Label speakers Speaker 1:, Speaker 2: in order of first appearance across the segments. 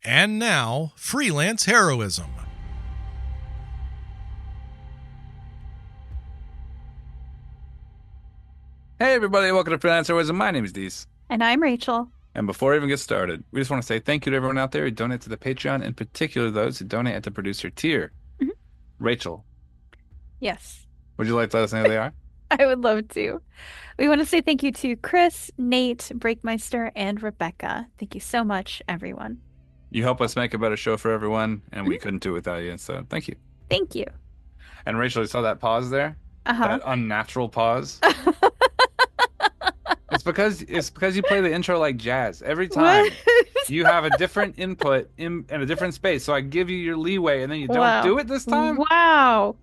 Speaker 1: And now, freelance heroism.
Speaker 2: Hey everybody, welcome to Freelance Heroism. My name is Dees.
Speaker 3: And I'm Rachel.
Speaker 2: And before we even get started, we just want to say thank you to everyone out there who donate to the Patreon, in particular those who donate at the producer tier.
Speaker 3: Mhm.
Speaker 2: Rachel,
Speaker 3: Yes,
Speaker 2: would you like to let us know who they are?
Speaker 3: I would love to. We want to say thank you to Chris, Nate, Breakmeister, and Rebecca. Thank you so much, everyone.
Speaker 2: You help us make a better show for everyone, and we
Speaker 3: Mhm.
Speaker 2: couldn't do it without you, so thank you.
Speaker 3: Thank you.
Speaker 2: And Rachel, you saw that pause there?
Speaker 3: Uh-huh.
Speaker 2: That unnatural pause? It's because you play the intro like jazz. Every
Speaker 3: What?
Speaker 2: time you have a different input in a different space, so I give you your leeway, and then you don't
Speaker 3: Wow.
Speaker 2: do it this time?
Speaker 3: Wow.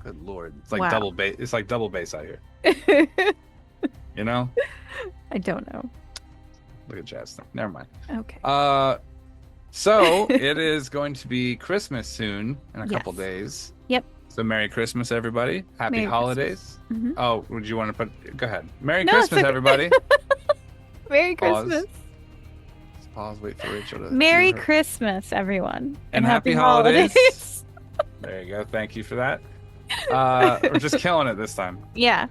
Speaker 2: Good Lord. It's like
Speaker 3: Wow.
Speaker 2: double bass. It's like double bass out here.
Speaker 3: I
Speaker 2: You know?
Speaker 3: don't know.
Speaker 2: Look at jazz thing. Never mind.
Speaker 3: Okay.
Speaker 2: So it is going to be Christmas soon in a couple
Speaker 3: Yes.
Speaker 2: days.
Speaker 3: Yep.
Speaker 2: So Merry Christmas, everybody. Happy
Speaker 3: Merry
Speaker 2: holidays.
Speaker 3: Christmas.
Speaker 2: Oh, would you want to put? Go ahead. Merry
Speaker 3: No, it's
Speaker 2: Christmas,
Speaker 3: okay.
Speaker 2: everybody.
Speaker 3: Merry
Speaker 2: Pause.
Speaker 3: Christmas.
Speaker 2: Let's pause. Wait for Rachel to
Speaker 3: Merry
Speaker 2: do her.
Speaker 3: Christmas, everyone.
Speaker 2: And happy holidays. There you go. Thank you for that. We're just killing it this time.
Speaker 3: Yeah,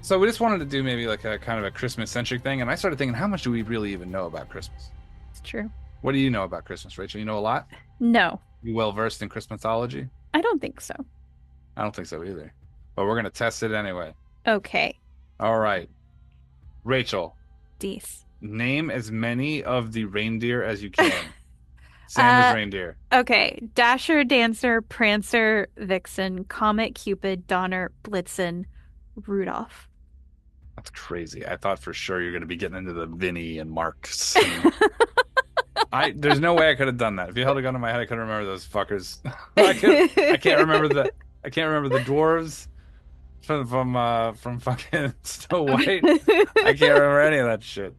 Speaker 2: So we just wanted to do maybe like a kind of a Christmas centric thing, and I started thinking, how much do we really even know about Christmas?
Speaker 3: it's true.
Speaker 2: What do you know about Christmas, Rachel? You know a lot?
Speaker 3: No,
Speaker 2: You well versed in Christmasology?
Speaker 3: I don't think so.
Speaker 2: I don't think so either. But we're gonna test it anyway.
Speaker 3: Okay.
Speaker 2: All right. Rachel,
Speaker 3: Dees.
Speaker 2: name as many of the reindeer as you can. Santa's
Speaker 3: Uh,
Speaker 2: reindeer.
Speaker 3: Okay, Dasher, Dancer, Prancer, Vixen, Comet, Cupid, Donner, Blitzen, Rudolph.
Speaker 2: That's crazy. I thought for sure you're gonna be getting into the Vinny and Marks. And there's no way I could have done that. If you held a gun to my head, I couldn't remember those fuckers. I can't remember the dwarves from fucking Snow White. I can't remember any of that shit.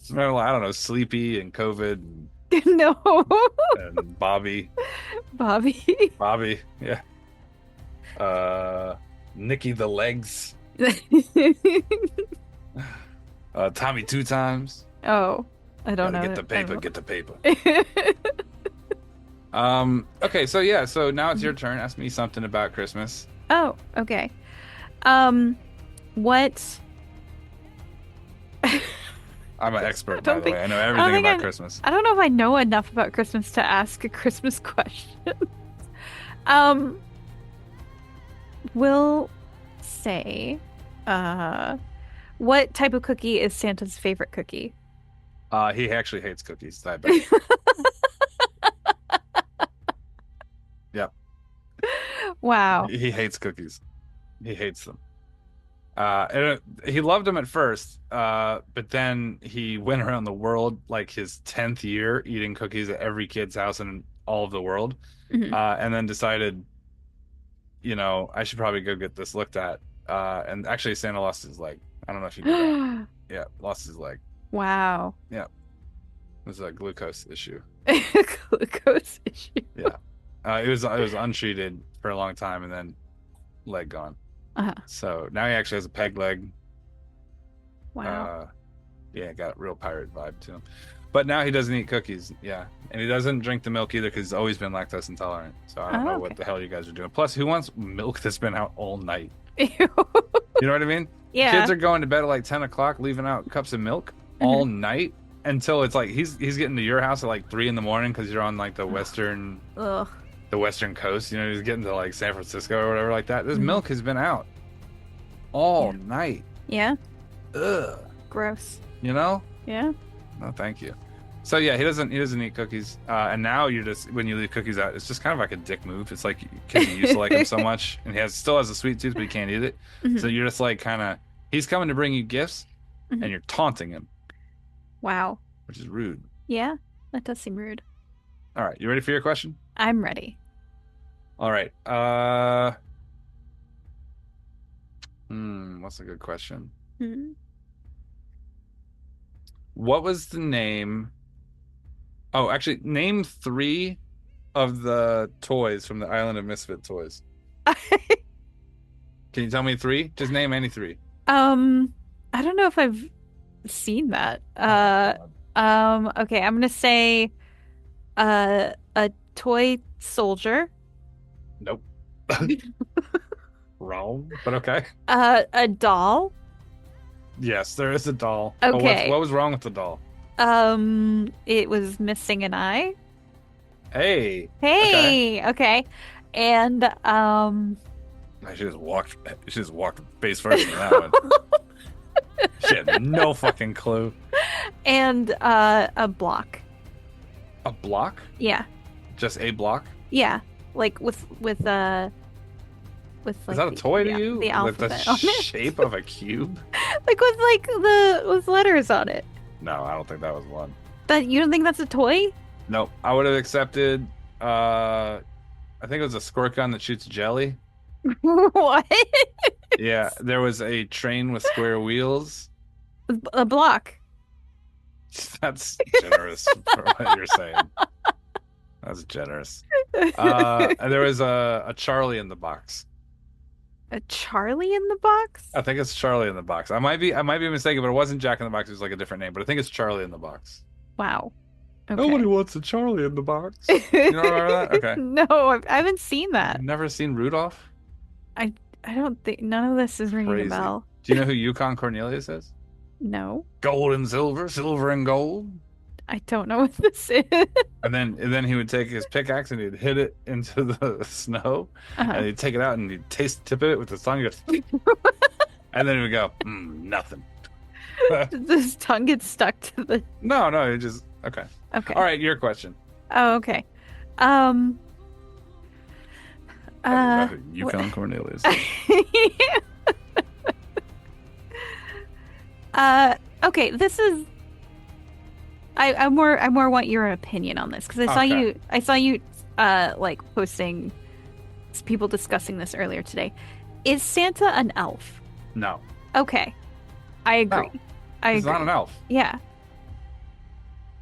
Speaker 2: Remember, I don't know, Sleepy and COVID
Speaker 3: No,
Speaker 2: and Bobby.
Speaker 3: Bobby.
Speaker 2: Bobby, yeah. Nikki the Legs. Tommy Two Times.
Speaker 3: Oh, I don't
Speaker 2: Gotta
Speaker 3: know.
Speaker 2: get the
Speaker 3: I
Speaker 2: paper,
Speaker 3: don't-
Speaker 2: get the paper. Okay, so yeah, so now it's your turn. Ask me something about Christmas.
Speaker 3: Oh, okay. Um, what?
Speaker 2: I'm an expert,
Speaker 3: don't
Speaker 2: by the
Speaker 3: think-
Speaker 2: way. I know
Speaker 3: I don't
Speaker 2: everything
Speaker 3: think
Speaker 2: about
Speaker 3: I'm-
Speaker 2: Christmas.
Speaker 3: I don't know if I know enough about Christmas to ask a Christmas question. Um, we'll say, uh, what type of cookie is Santa's favorite cookie?
Speaker 2: He actually hates cookies. I bet. Yep.
Speaker 3: Wow.
Speaker 2: He hates cookies. He hates them. He loved them at first, but then he went around the world like his 10th year eating cookies at every kid's house in all of the world,
Speaker 3: Mhm.
Speaker 2: and then decided, I should probably go get this looked at. And actually, Santa lost his leg. I don't know if you knew that. Yeah, lost his leg.
Speaker 3: Wow.
Speaker 2: Yeah, it was a glucose issue.
Speaker 3: Glucose issue.
Speaker 2: Yeah, it was untreated for a long time, and then leg gone.
Speaker 3: Uh-huh.
Speaker 2: So now he actually has a peg leg.
Speaker 3: Wow.
Speaker 2: Yeah, got a real pirate vibe to him. But now he doesn't eat cookies. Yeah, and he doesn't drink the milk either because he's always been lactose intolerant. So I don't know what
Speaker 3: Okay.
Speaker 2: the hell you guys are doing. Plus, who wants milk that's been out all night?
Speaker 3: Ew.
Speaker 2: You know what I mean?
Speaker 3: Yeah.
Speaker 2: Kids are going to bed at like 10 o'clock, leaving out cups of milk all night until it's like he's getting to your house at like 3 in the morning because you're on like the western
Speaker 3: Ugh.
Speaker 2: coast. He's getting to like San Francisco or whatever like that. This
Speaker 3: Mhm.
Speaker 2: milk has been out all
Speaker 3: Yeah.
Speaker 2: night.
Speaker 3: Yeah.
Speaker 2: Ugh.
Speaker 3: Gross.
Speaker 2: You know?
Speaker 3: Yeah.
Speaker 2: No, thank you. So yeah, he doesn't eat cookies. And now you're just when you leave cookies out, it's just kind of like a dick move. It's like because you used to like him so much, and still has a sweet tooth, but he can't eat it.
Speaker 3: Mhm.
Speaker 2: So you're just like kind of he's coming to bring you gifts,
Speaker 3: Mhm.
Speaker 2: and you're taunting him,
Speaker 3: Wow.
Speaker 2: which is rude.
Speaker 3: Yeah. That does seem rude.
Speaker 2: All right, you ready for your question?
Speaker 3: I'm ready.
Speaker 2: All right. What's a good question?
Speaker 3: Hmm.
Speaker 2: What was the name? Oh, actually, name 3 of the toys from the Island of Misfit Toys. Can you tell me 3? Just name any 3.
Speaker 3: I don't know if I've seen that. Okay, I'm gonna say A toy soldier.
Speaker 2: Nope. Wrong, but okay.
Speaker 3: A doll.
Speaker 2: Yes, there is a doll.
Speaker 3: Okay.
Speaker 2: What was wrong with the doll?
Speaker 3: It was missing an eye.
Speaker 2: Hey. Okay.
Speaker 3: Hey, okay. And
Speaker 2: I should just walked. She just walked face first in that one. She had no fucking clue.
Speaker 3: and a block.
Speaker 2: A block?
Speaker 3: Yeah.
Speaker 2: Just a block?
Speaker 3: Yeah. Like with
Speaker 2: Is
Speaker 3: like
Speaker 2: that a toy to you?
Speaker 3: the
Speaker 2: With
Speaker 3: alphabet
Speaker 2: the
Speaker 3: on it.
Speaker 2: shape of a cube?
Speaker 3: Like with letters on it.
Speaker 2: No, I don't think that was one.
Speaker 3: That you don't think that's a toy?
Speaker 2: Nope. I would have accepted. I think it was a squirt gun that shoots jelly.
Speaker 3: What?
Speaker 2: Yeah, there was a train with square wheels.
Speaker 3: A block.
Speaker 2: That's generous for what you're saying. That's generous. And there was a Charlie in the box.
Speaker 3: A Charlie in the box?
Speaker 2: I think it's Charlie in the box. I might be mistaken, but it wasn't Jack in the Box. It was like a different name, but I think it's Charlie in the box.
Speaker 3: Wow. Okay.
Speaker 2: Nobody wants a Charlie in the box. You don't remember that? Okay.
Speaker 3: No, I haven't seen that.
Speaker 2: You've never seen Rudolph?
Speaker 3: I don't think none of this is ringing
Speaker 2: Crazy.
Speaker 3: a bell.
Speaker 2: Do you know who Yukon Cornelius is?
Speaker 3: No,
Speaker 2: Gold and silver, silver and gold.
Speaker 3: I don't know what this is.
Speaker 2: And then he would take his pickaxe and he'd hit it into the snow,
Speaker 3: Uh-huh.
Speaker 2: and he'd take it out and he'd tip it with his tongue. He'd go, and then he would go, nothing.
Speaker 3: This tongue gets stuck to the.
Speaker 2: No, it just okay.
Speaker 3: Okay.
Speaker 2: All right, your question.
Speaker 3: Oh, okay. Um.
Speaker 2: Yukon Cornelius.
Speaker 3: Okay. This is. I more want your opinion on this because I saw you like posting people discussing this earlier today. Is Santa an elf?
Speaker 2: No,
Speaker 3: Okay, I agree.
Speaker 2: No.
Speaker 3: I
Speaker 2: he's
Speaker 3: agree.
Speaker 2: not an elf.
Speaker 3: Yeah.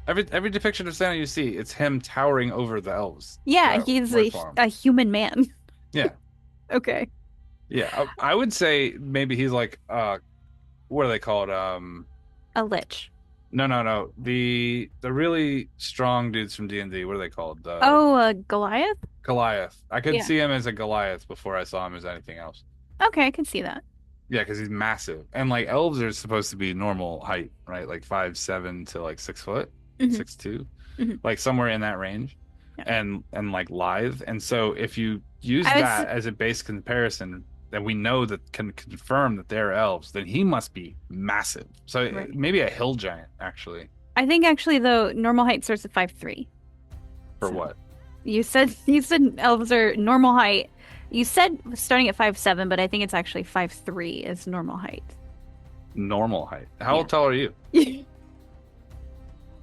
Speaker 2: Every depiction of Santa you see, it's him towering over the elves.
Speaker 3: Yeah,
Speaker 2: that
Speaker 3: he's
Speaker 2: work for him.
Speaker 3: a human man.
Speaker 2: Yeah.
Speaker 3: Okay.
Speaker 2: Yeah, I would say maybe he's like what are they called?
Speaker 3: A lich.
Speaker 2: No. The really strong dudes from D&D, what are they called?
Speaker 3: Goliath?
Speaker 2: Goliath. I could
Speaker 3: Yeah.
Speaker 2: see him as a Goliath before I saw him as anything else.
Speaker 3: Okay, I can see that.
Speaker 2: Yeah, because he's massive. And like elves are supposed to be normal height, right? Like 5'7" to like 6 foot,
Speaker 3: Mhm.
Speaker 2: 6'2",
Speaker 3: Mhm.
Speaker 2: like somewhere in that range.
Speaker 3: Yeah.
Speaker 2: And like lithe. And so if you use
Speaker 3: I was-
Speaker 2: that as a base comparison that we know that can confirm that they're elves, then he must be massive. So
Speaker 3: Right.
Speaker 2: maybe a hill giant, actually.
Speaker 3: I think actually though normal height starts at 5'3".
Speaker 2: For
Speaker 3: So-
Speaker 2: what?
Speaker 3: You said elves are normal height. You said starting at 5'7", but I think it's actually 5'3" is normal height.
Speaker 2: Normal height. How
Speaker 3: Yeah.
Speaker 2: tall are you?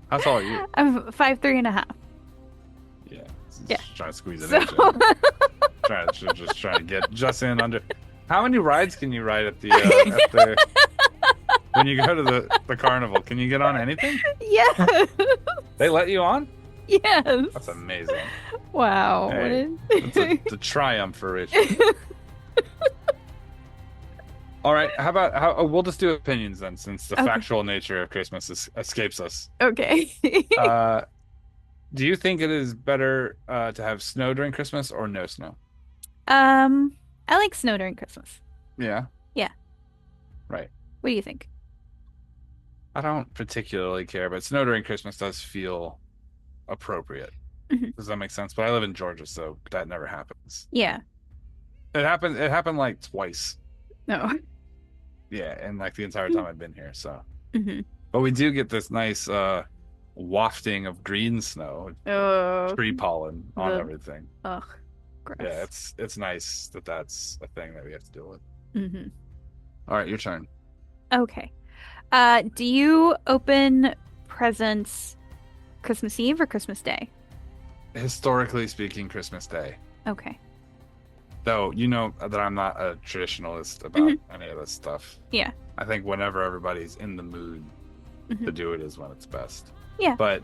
Speaker 2: How tall are you?
Speaker 3: I'm 5'3.5".
Speaker 2: Yeah.
Speaker 3: Yeah.
Speaker 2: Just trying to squeeze it
Speaker 3: So
Speaker 2: in. Just trying to get just in under. How many rides can you ride at the when you go to the carnival? Can you get on anything?
Speaker 3: yes.
Speaker 2: They let you on?
Speaker 3: Yes.
Speaker 2: That's amazing.
Speaker 3: Wow.
Speaker 2: Hey,
Speaker 3: What
Speaker 2: It's a triumph for Rich. All right. How about we'll just do opinions then, since the
Speaker 3: Okay.
Speaker 2: factual nature of Christmas escapes us.
Speaker 3: Okay.
Speaker 2: Do you think it is better to have snow during Christmas or no snow?
Speaker 3: I like snow during Christmas.
Speaker 2: Yeah.
Speaker 3: Yeah.
Speaker 2: Right.
Speaker 3: What do you think?
Speaker 2: I don't particularly care, but snow during Christmas does feel appropriate.
Speaker 3: Mhm.
Speaker 2: Does that make sense? But I live in Georgia, so that never happens.
Speaker 3: Yeah.
Speaker 2: It happened like twice.
Speaker 3: No.
Speaker 2: Yeah, and like the entire time I've been here. So,
Speaker 3: hmm
Speaker 2: but we do get this nice wafting of green snow,
Speaker 3: Oh.
Speaker 2: tree pollen on
Speaker 3: Ugh.
Speaker 2: everything.
Speaker 3: Ugh. Gross.
Speaker 2: Yeah, it's nice that that's a thing that we have to deal with.
Speaker 3: hmm
Speaker 2: All right, your turn.
Speaker 3: Okay. Do you open presents Christmas Eve or Christmas Day?
Speaker 2: Historically speaking, Christmas Day.
Speaker 3: Okay.
Speaker 2: Though you know that I'm not a traditionalist about any of this stuff.
Speaker 3: Yeah.
Speaker 2: I think whenever everybody's in the mood to
Speaker 3: Mhm.
Speaker 2: do it is when it's best.
Speaker 3: Yeah.
Speaker 2: But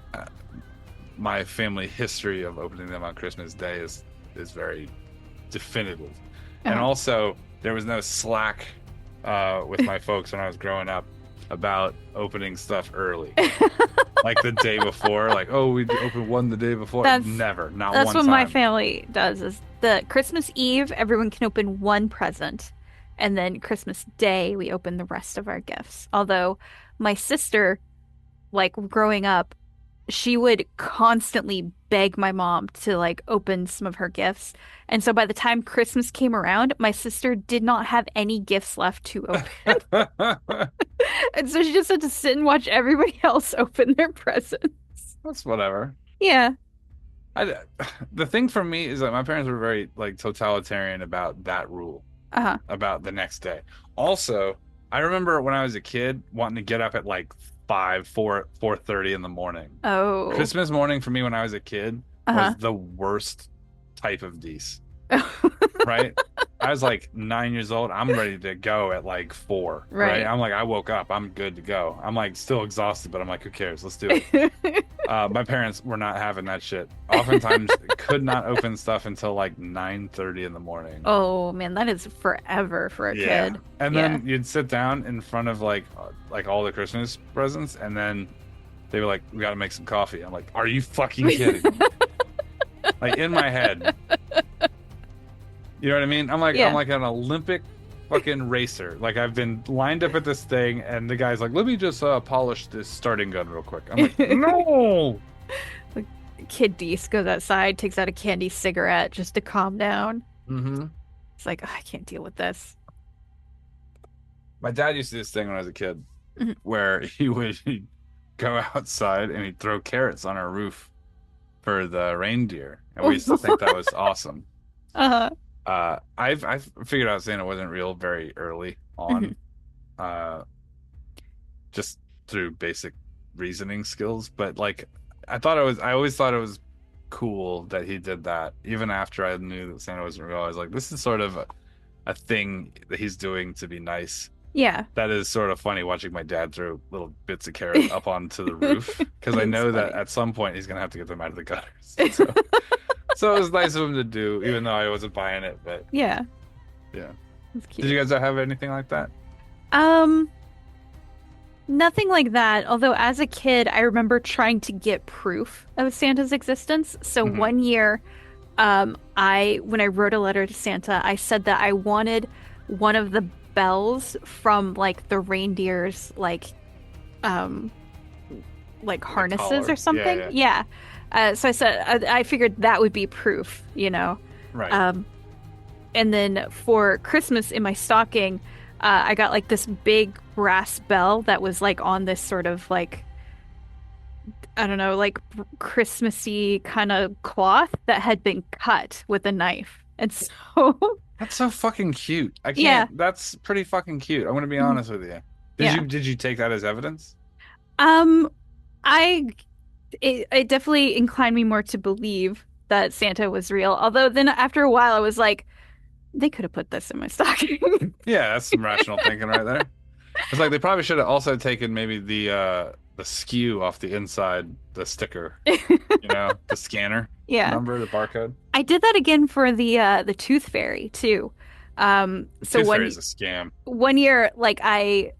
Speaker 2: my family history of opening them on Christmas Day is very definitive. And
Speaker 3: Uh-huh.
Speaker 2: also, there was no slack with my folks when I was growing up. about opening stuff early. Like the day before, like, oh, we open one the day before. Never, not
Speaker 3: that's
Speaker 2: one
Speaker 3: what
Speaker 2: time.
Speaker 3: my family does. Is the Christmas Eve, everyone can open one present, and then Christmas Day we open the rest of our gifts. Although my sister, like growing up, she would constantly beg my mom to like open some of her gifts. And so by the time Christmas came around, my sister did not have any gifts left to open. And so she just had to sit and watch everybody else open their presents.
Speaker 2: That's whatever.
Speaker 3: Yeah.
Speaker 2: The thing for me is that my parents were very like totalitarian about that rule, about the next day. Also, I remember when I was a kid wanting to get up at like 4:30 in the morning.
Speaker 3: Oh.
Speaker 2: Christmas morning for me when I was a kid was the worst type of Dece. Right? I was like 9 years old. I'm ready to go at like 4. Right? I'm like, I woke up. I'm good to go. I'm like still exhausted, but I'm like, who cares? Let's do it. My parents were not having that shit. Oftentimes could not open stuff until like 9:30 in the morning.
Speaker 3: Oh man, that is forever for a kid.
Speaker 2: And then you'd sit down in front of like all the Christmas presents, and then they were like, we got to make some coffee. I'm like, are you fucking kidding me? Like in my head. You know what I mean? I'm like an Olympic fucking racer. Like I've been lined up at this thing, and the guy's like, let me just polish this starting gun real quick. I'm like, no.
Speaker 3: Like, Kid Dece goes outside, takes out a candy cigarette just to calm down.
Speaker 2: Mm-hmm.
Speaker 3: It's like, I can't deal with this.
Speaker 2: My dad used to do this thing when I was a kid, where he'd go outside and he'd throw carrots on our roof for the reindeer, and we used to think that was awesome. I've figured out Santa wasn't real very early on, just through basic reasoning skills. But like, I always thought it was cool that he did that, even after I knew that Santa wasn't real. I was like, this is sort of a thing that he's doing to be nice.
Speaker 3: Yeah.
Speaker 2: That is sort of funny watching my dad throw little bits of carrot up onto the roof, because I know that at some point he's gonna have to get them out of the gutters. So it was nice of him to do, even though I wasn't buying it. But
Speaker 3: yeah.
Speaker 2: That's cute. Did you guys have anything like that?
Speaker 3: Nothing like that. Although as a kid, I remember trying to get proof of Santa's existence. So one year, when I wrote a letter to Santa, I said that I wanted one of the bells from like the reindeer's like harnesses or something. Yeah. So I said I figured that would be proof, you know.
Speaker 2: Right.
Speaker 3: And then for Christmas in my stocking, I got like this big brass bell that was like on this sort of like, I don't know, like Christmassy kind of cloth that had been cut with a knife. And so
Speaker 2: that's so fucking cute. I can't.
Speaker 3: Yeah.
Speaker 2: That's pretty fucking cute. I'm gonna be honest with you. Did you take that as evidence?
Speaker 3: It definitely inclined me more to believe that Santa was real. Although then after a while, I was like, they could have put this in my stocking.
Speaker 2: Yeah, that's some rational thinking right there. It's like they probably should have also taken maybe the SKU off the inside, the sticker, you know, the scanner number, the barcode.
Speaker 3: I did that again for the Tooth Fairy too. So
Speaker 2: Tooth Fairy is a scam.
Speaker 3: One year, like I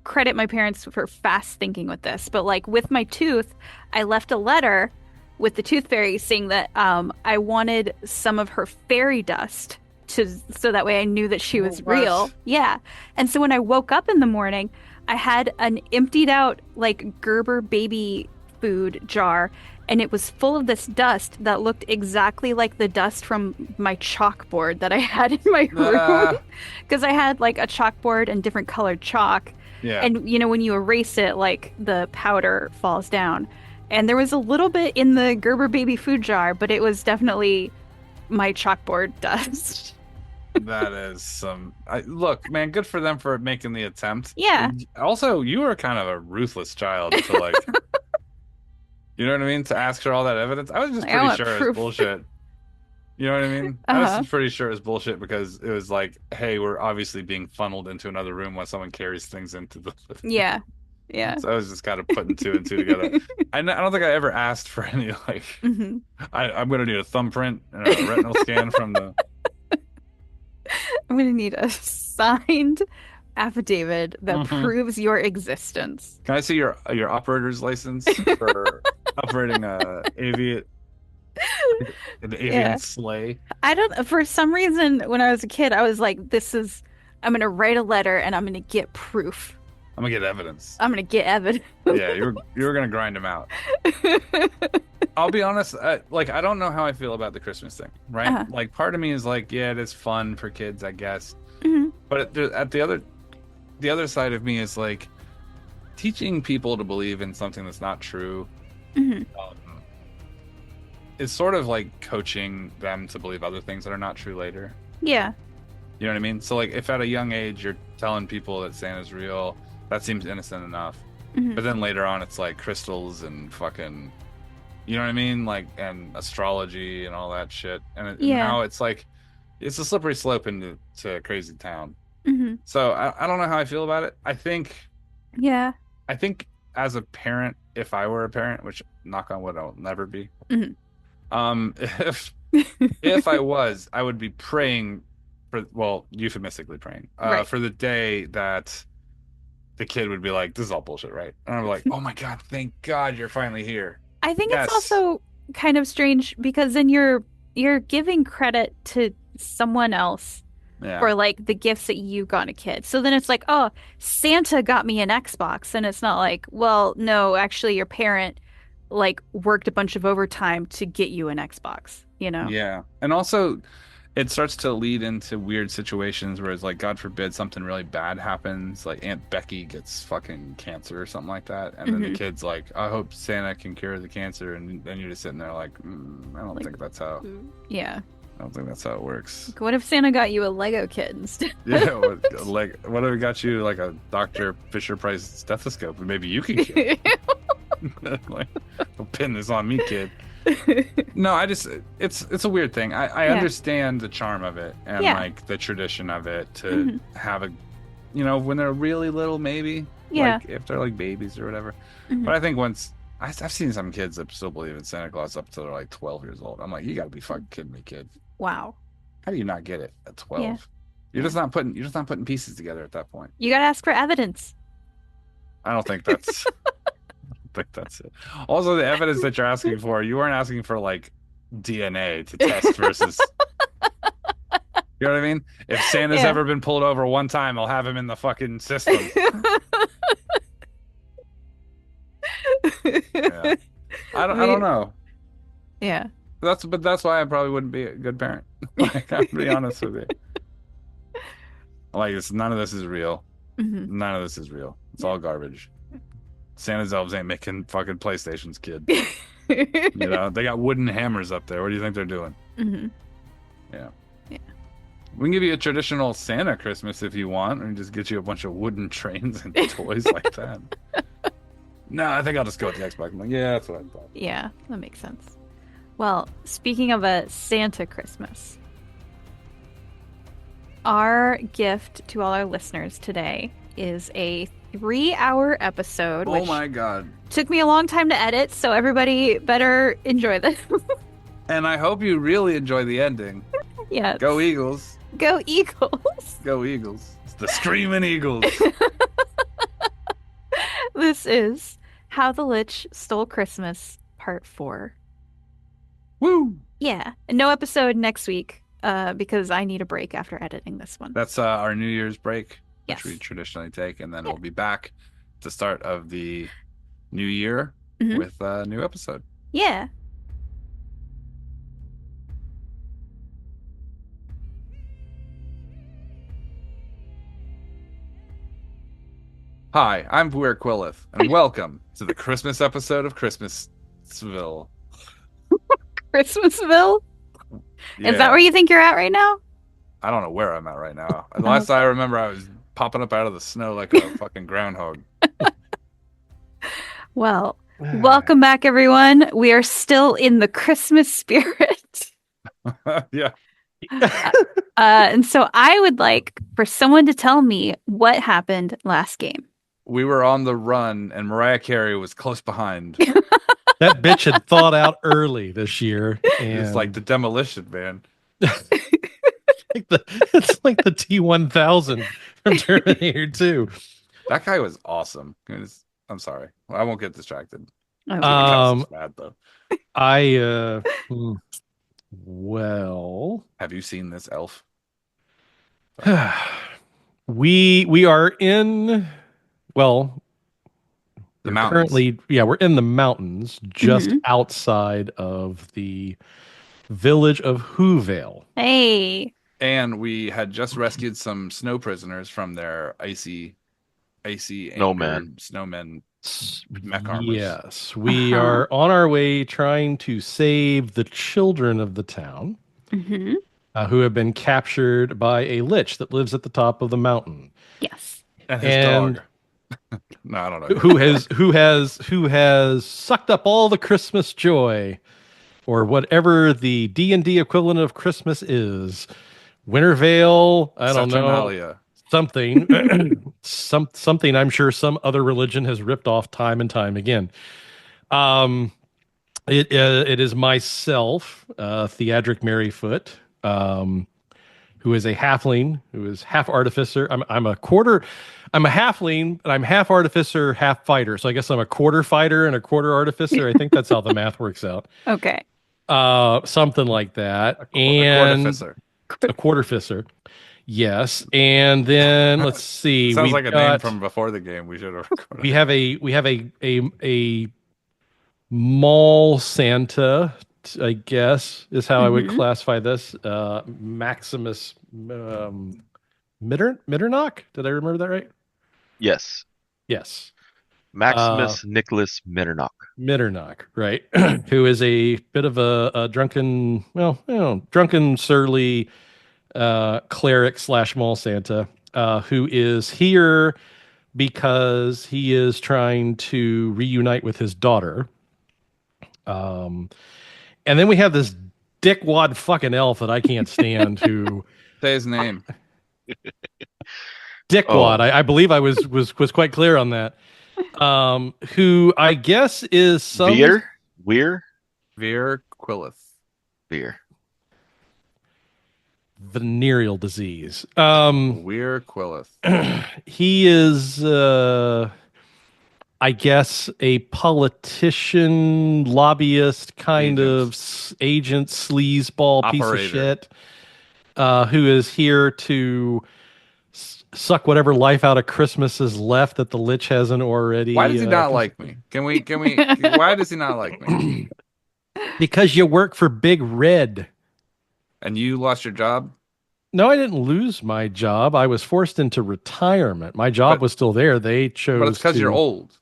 Speaker 3: credit my parents for fast thinking with this, but like with my tooth, I left a letter with the Tooth Fairy saying that I wanted some of her fairy dust so that way I knew that she was real. Yeah. And so when I woke up in the morning, I had an emptied out like Gerber baby food jar, and it was full of this dust that looked exactly like the dust from my chalkboard that I had in my room. Because I had like a chalkboard and different colored chalk.
Speaker 2: Yeah.
Speaker 3: And you know, when you erase it, like the powder falls down. And there was a little bit in the Gerber baby food jar, but it was definitely my chalkboard dust.
Speaker 2: That is some... look, man, good for them for making the attempt.
Speaker 3: Yeah.
Speaker 2: Also, you were kind of a ruthless child to like... You know what I mean? To ask her all that evidence. I was just pretty sure it was bullshit. You know what I mean? I was pretty sure it was bullshit because it was like, hey, we're obviously being funneled into another room while someone carries things into the living.
Speaker 3: Yeah. Yeah.
Speaker 2: So I was just kind of putting two and two together. I don't think I ever asked for any like, I'm going to need a thumbprint and a retinal scan from the...
Speaker 3: I'm gonna need a signed affidavit that
Speaker 2: Mhm.
Speaker 3: proves your existence.
Speaker 2: Can I see your operator's license for operating an
Speaker 3: Yeah.
Speaker 2: avian sleigh?
Speaker 3: I don't, for some reason, when I was a kid, I was like, I'm gonna write a letter and I'm gonna get proof.
Speaker 2: I'm gonna get evidence.
Speaker 3: I'm gonna get evidence.
Speaker 2: Yeah, you were gonna grind him out. I'll be honest, like I don't know how I feel about the Christmas thing, right?
Speaker 3: Uh-huh.
Speaker 2: Like part of me is like, yeah, it is fun for kids, I guess.
Speaker 3: Mhm.
Speaker 2: But at the other side of me is like teaching people to believe in something that's not true.
Speaker 3: Mhm.
Speaker 2: Um, is sort of like coaching them to believe other things that are not true later.
Speaker 3: Yeah.
Speaker 2: You know what I mean? So like if at a young age you're telling people that Santa's real, that seems innocent enough.
Speaker 3: Mhm.
Speaker 2: But then later on it's like crystals and fucking, you know what I mean? Like, and astrology and all that shit. And
Speaker 3: Yeah.
Speaker 2: now it's like it's a slippery slope into crazy town.
Speaker 3: Mhm.
Speaker 2: So I don't know how I feel about it.
Speaker 3: Yeah.
Speaker 2: I think as a parent, if I were a parent, which knock on wood I'll never be,
Speaker 3: Mhm.
Speaker 2: if I was, I would be praying for, well, euphemistically praying,
Speaker 3: Right.
Speaker 2: for the day that the kid would be like, this is all bullshit, right? And I'm like, oh my God, thank God you're finally here.
Speaker 3: I think
Speaker 2: Yes.
Speaker 3: it's also kind of strange because then you're giving credit to someone else
Speaker 2: Yeah.
Speaker 3: for like the gifts that you got a kid. So then it's like, oh, Santa got me an Xbox, and it's not like, well, no, actually your parent like worked a bunch of overtime to get you an Xbox, you know?
Speaker 2: Yeah. And also it starts to lead into weird situations where it's like, God forbid something really bad happens, like Aunt Becky gets fucking cancer or something like that, and then the
Speaker 3: Mhm.
Speaker 2: kid's like, I hope Santa can cure the cancer, and then you're just sitting there like, I don't
Speaker 3: Like-
Speaker 2: think that's how
Speaker 3: Yeah.
Speaker 2: I don't think that's how it works.
Speaker 3: What if Santa got you a Lego kit instead?
Speaker 2: Yeah, what if we got you like a Dr. Fisher Price stethoscope, and maybe you can cure it. Like, don't pin this on me, kid. No, it's a weird thing. I
Speaker 3: Yeah.
Speaker 2: understand the charm of it and
Speaker 3: Yeah.
Speaker 2: like the tradition of it to
Speaker 3: Mhm.
Speaker 2: have a, when they're really little, maybe,
Speaker 3: Yeah.
Speaker 2: like if they're like babies or whatever.
Speaker 3: Mhm.
Speaker 2: But I think once I've seen some kids that still believe in Santa Claus up till they're like 12 years old. I'm like, you gotta be fucking kidding me, kid.
Speaker 3: Wow.
Speaker 2: How do you not get it at 12?
Speaker 3: Yeah.
Speaker 2: You're just not putting pieces together at that point.
Speaker 3: You gotta ask for evidence.
Speaker 2: I don't think that's I think that's it. Also, the evidence that you're asking for, you weren't asking for like DNA to test versus. You know what I mean? If Santa's
Speaker 3: Yeah.
Speaker 2: ever been pulled over one time, I'll have him in the fucking system. Yeah. I don't know.
Speaker 3: Yeah.
Speaker 2: But that's why I probably wouldn't be a good parent. Like, I'm gonna be honest with you. Like, none of this is real.
Speaker 3: Mhm.
Speaker 2: None of this is real. It's all garbage. Santa's elves ain't making fucking PlayStations, kid. You know, they got wooden hammers up there. What do you think they're doing?
Speaker 3: Mhm.
Speaker 2: Yeah.
Speaker 3: Yeah.
Speaker 2: We can give you a traditional Santa Christmas if you want, and just get you a bunch of wooden trains and toys like that. No, I think I'll just go with the Xbox. I'm like, yeah, that's what I thought.
Speaker 3: Yeah, that makes sense. Well, speaking of a Santa Christmas, our gift to all our listeners today is a 3-hour episode,
Speaker 2: Oh
Speaker 3: which
Speaker 2: my God.
Speaker 3: took me a long time to edit, so everybody better enjoy this.
Speaker 2: And I hope you really enjoy the ending.
Speaker 3: Yeah.
Speaker 2: Go Eagles.
Speaker 3: Go Eagles.
Speaker 2: Go Eagles. It's the Screaming Eagles.
Speaker 3: This is How the Lich Stole Christmas, Part 4.
Speaker 2: Woo!
Speaker 3: Yeah. And no episode next week, because I need a break after editing this one.
Speaker 2: That's our New Year's break,
Speaker 3: Yes.
Speaker 2: which we traditionally take, and then we'll be back at the start of the new year
Speaker 3: Mhm.
Speaker 2: with a new episode.
Speaker 3: Yeah.
Speaker 2: Hi, I'm Buer Quillith, and welcome to the Christmas episode of Christmasville.
Speaker 3: Christmasville?
Speaker 2: Yeah,
Speaker 3: Is that where you think you're at right now?
Speaker 2: I don't know where I'm at right now. The last I remember, I was popping up out of the snow like a fucking groundhog.
Speaker 3: Well, welcome back, everyone. We are still in the Christmas spirit.
Speaker 2: Yeah.
Speaker 3: And so I would like for someone to tell me what happened last game.
Speaker 2: We were on the run, and Mariah Carey was close behind.
Speaker 1: That bitch had thawed out early this year. And
Speaker 2: It's like the Demolition Man.
Speaker 1: It's like the T-1000 from Terminator 2.
Speaker 2: That guy was awesome. I'm sorry. I won't get distracted.
Speaker 3: Okay.
Speaker 2: That was bad though.
Speaker 1: I well,
Speaker 2: Have you seen this elf?
Speaker 1: we are in well,
Speaker 2: The
Speaker 1: we're
Speaker 2: mountains.
Speaker 1: we're in the mountains just outside of the village of Whovale.
Speaker 3: Hey.
Speaker 2: And we had just rescued some snow prisoners from their icy angered snowmen mech armors.
Speaker 1: Yes, we are on our way trying to save the children of the town who have been captured by a lich that lives at the top of the mountain.
Speaker 3: Yes.
Speaker 2: And his dog. No, I don't know.
Speaker 1: who has sucked up all the Christmas joy, or whatever the D&D equivalent of Christmas is. Wintervale, I don't know. Something, something. I'm sure some other religion has ripped off time and time again. It is myself, Theadric Merryfoot, who is a halfling, who is half artificer. I'm a halfling, and I'm half artificer, half fighter. So I guess I'm a quarter fighter and a quarter artificer. I think that's how the math works out.
Speaker 3: Okay.
Speaker 1: Something like that. A quarterficer. Yes, and then let's see.
Speaker 2: Sounds like a name from before the game. We should have recorded.
Speaker 1: We have a mall Santa, I guess, is how I would classify this. Maximus Mitternock. Did I remember that right?
Speaker 4: Yes.
Speaker 1: Yes.
Speaker 4: Maximus Nicholas Mitternock.
Speaker 1: Mitternock, right? Who is a bit of a drunken, drunken, surly cleric / mall Santa, who is here because he is trying to reunite with his daughter. And then we have this dickwad fucking elf that I can't stand who
Speaker 2: say his name.
Speaker 1: Dickwad. I believe I was quite clear on that. Who I guess is some
Speaker 4: Veer
Speaker 2: Quillith.
Speaker 4: Veer.
Speaker 1: Venereal disease.
Speaker 2: Weir Quillith.
Speaker 1: He is I guess a politician, lobbyist, kind of agent, sleazeball piece of shit, who is here to suck whatever life out of Christmas is left that the Lich hasn't already.
Speaker 2: Why does he not like me? Can we? Why does he not like me?
Speaker 1: Because you work for Big Red.
Speaker 2: And you lost your job?
Speaker 1: No, I didn't lose my job. I was forced into retirement. My job was still there. They chose.
Speaker 2: But it's because you're old.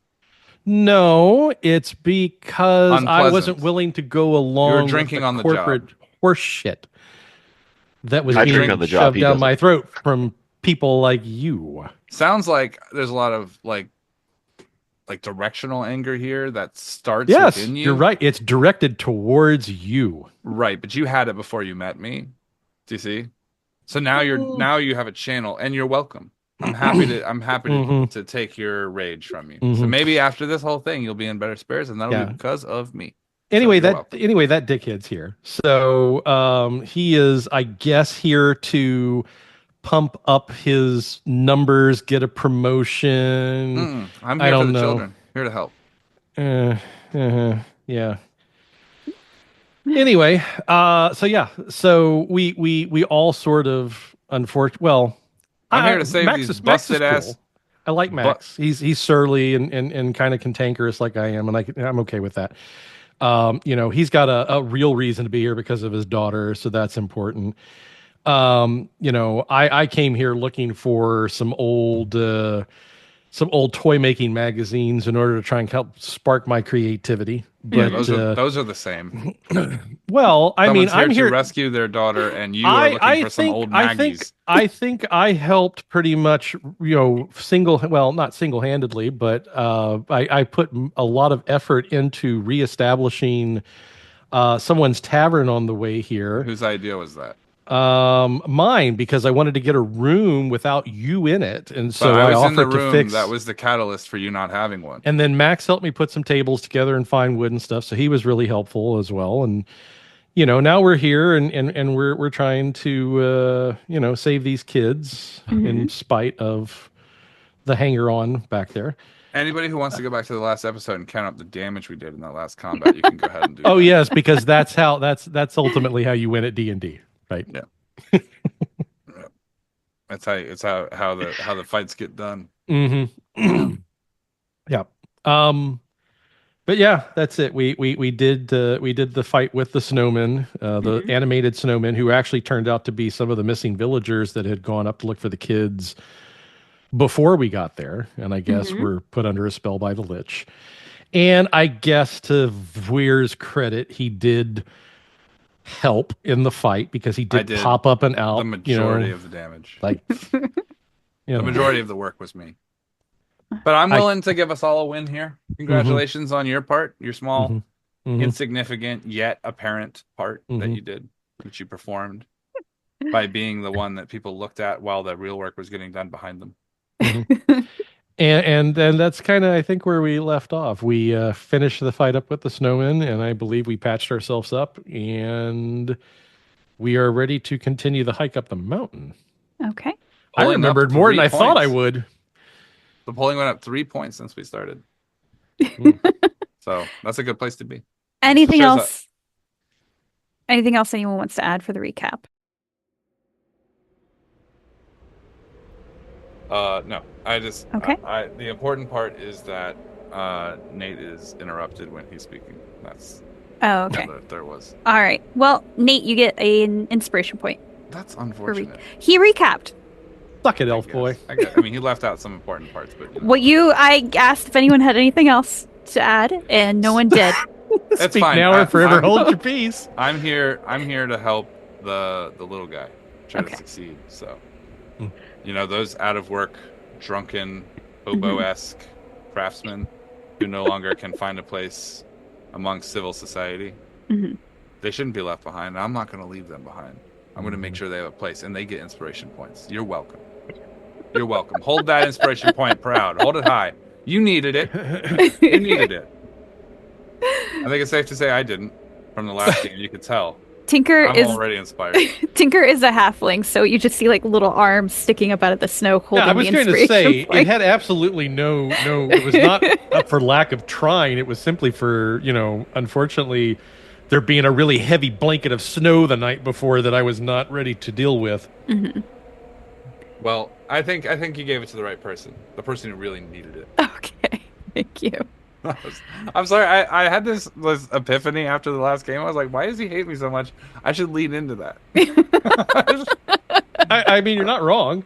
Speaker 1: No, it's because I wasn't willing to go along.
Speaker 2: You were drinking
Speaker 1: with
Speaker 2: on the
Speaker 1: corporate
Speaker 2: job.
Speaker 1: Horse shit that was
Speaker 4: I
Speaker 1: being
Speaker 4: drink on the job.
Speaker 1: shoved down my throat from people like you.
Speaker 2: Sounds like there's a lot of like directional anger here that starts within you.
Speaker 1: You're right. It's directed towards you.
Speaker 2: Right, but you had it before you met me. Do you see? So now you have a channel, and you're welcome. I'm happy to take your rage from you. So maybe after this whole thing, you'll be in better spirits, and that'll be because of me.
Speaker 1: Anyway, that dickhead's here. So he is, I guess, here to pump up his numbers, get a promotion.
Speaker 2: I'm here for the children. Here to help.
Speaker 1: Yeah. Anyway, so we all sort of well,
Speaker 2: I'm here to save these busted ass.
Speaker 1: Cool. I like Max. He's surly and kind of cantankerous like I am, and I'm okay with that. He's got a real reason to be here because of his daughter, so that's important. I came here looking for some old toy making magazines in order to try and help spark my creativity. But
Speaker 2: those are the same.
Speaker 1: Well, I'm here
Speaker 2: to rescue their daughter, and you are looking for some old Maggies.
Speaker 1: I think I helped pretty much, not single-handedly, but I put a lot of effort into reestablishing someone's tavern on the way here.
Speaker 2: Whose idea was that?
Speaker 1: Mine, because I wanted to get a room without you in it, and so I offered to fix.
Speaker 2: That was the catalyst for you not having one.
Speaker 1: And then Max helped me put some tables together and find wood and stuff, so he was really helpful as well. And now we're here and we're trying to save these kids in spite of the hanger on back there.
Speaker 2: Anybody who wants to go back to the last episode and count up the damage we did in that last combat, you can go ahead and do
Speaker 1: Oh
Speaker 2: that.
Speaker 1: yes, because that's ultimately how you win at D&D, right?
Speaker 2: Yeah. That's how the fights get done.
Speaker 1: Mm-hmm. Yeah. But yeah, that's it. We did the fight with the snowmen, the animated snowmen, who actually turned out to be some of the missing villagers that had gone up to look for the kids before we got there, and I guess were put under a spell by the Lich. And I guess to Weir's credit, he did help in the fight because he did pop up and out.
Speaker 2: The majority of the damage.
Speaker 1: Like
Speaker 2: the majority of the work was me. But I'm willing to give us all a win here. Congratulations on your part, your small, insignificant yet apparent part that you did, which you performed by being the one that people looked at while the real work was getting done behind them.
Speaker 1: And that's kind of, I think, where we left off. We finished the fight up with the snowmen, and I believe we patched ourselves up, and we are ready to continue the hike up the mountain.
Speaker 3: Okay.
Speaker 1: I remembered more than I thought I would.
Speaker 2: The polling went up 3 points since we started. So that's a good place to be.
Speaker 3: Anything else? Anything else anyone wants to add for the recap?
Speaker 2: No. I just
Speaker 3: okay.
Speaker 2: The important part is that Nate is interrupted when he's speaking. That's
Speaker 3: okay.
Speaker 2: There was.
Speaker 3: All right. Well, Nate, you get an inspiration point.
Speaker 2: That's unfortunate.
Speaker 3: He recapped.
Speaker 1: Suck it, elf boy.
Speaker 2: I mean, he left out some important parts, but
Speaker 3: I asked if anyone had anything else to add, and no one did.
Speaker 2: That's
Speaker 1: Speak
Speaker 2: fine.
Speaker 1: now or forever hold your peace.
Speaker 2: I'm here to help the little guy try to succeed. So, those out of work, drunken, hobo-esque craftsmen who no longer can find a place amongst civil society, they shouldn't be left behind. I'm not going to leave them behind. I'm going to make sure they have a place, and they get inspiration points. You're welcome. You're welcome. Hold that inspiration point proud. Hold it high. You needed it. You needed it. I think it's safe to say I didn't. From the last game, you could tell. I'm already inspired.
Speaker 3: Tinker is a halfling, so you just see like little arms sticking up out of the snow holding
Speaker 1: I was
Speaker 3: the
Speaker 1: going to
Speaker 3: inspiration
Speaker 1: say,
Speaker 3: point.
Speaker 1: it had absolutely no, it was not up for lack of trying. It was simply for, unfortunately, there being a really heavy blanket of snow the night before that I was not ready to deal with.
Speaker 2: Well, I think you gave it to the right person. The person who really needed it.
Speaker 3: Okay. Thank you.
Speaker 2: I'm sorry. I had this epiphany after the last game. I was like, why does he hate me so much? I should lean into that.
Speaker 1: I mean, you're not wrong.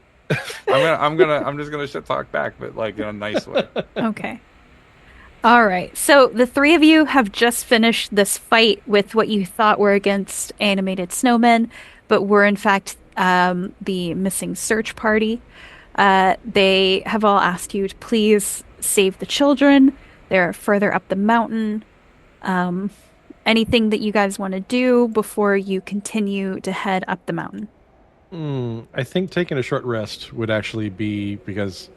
Speaker 2: I'm just gonna shit talk back, but like in a nice way.
Speaker 3: Okay. All right. So the three of you have just finished this fight with what you thought were against animated snowmen, but were in fact the missing search party. They have all asked you to please save the children. They're further up the mountain. Anything that you guys want to do before you continue to head up the mountain?
Speaker 1: I think taking a short rest would actually be, because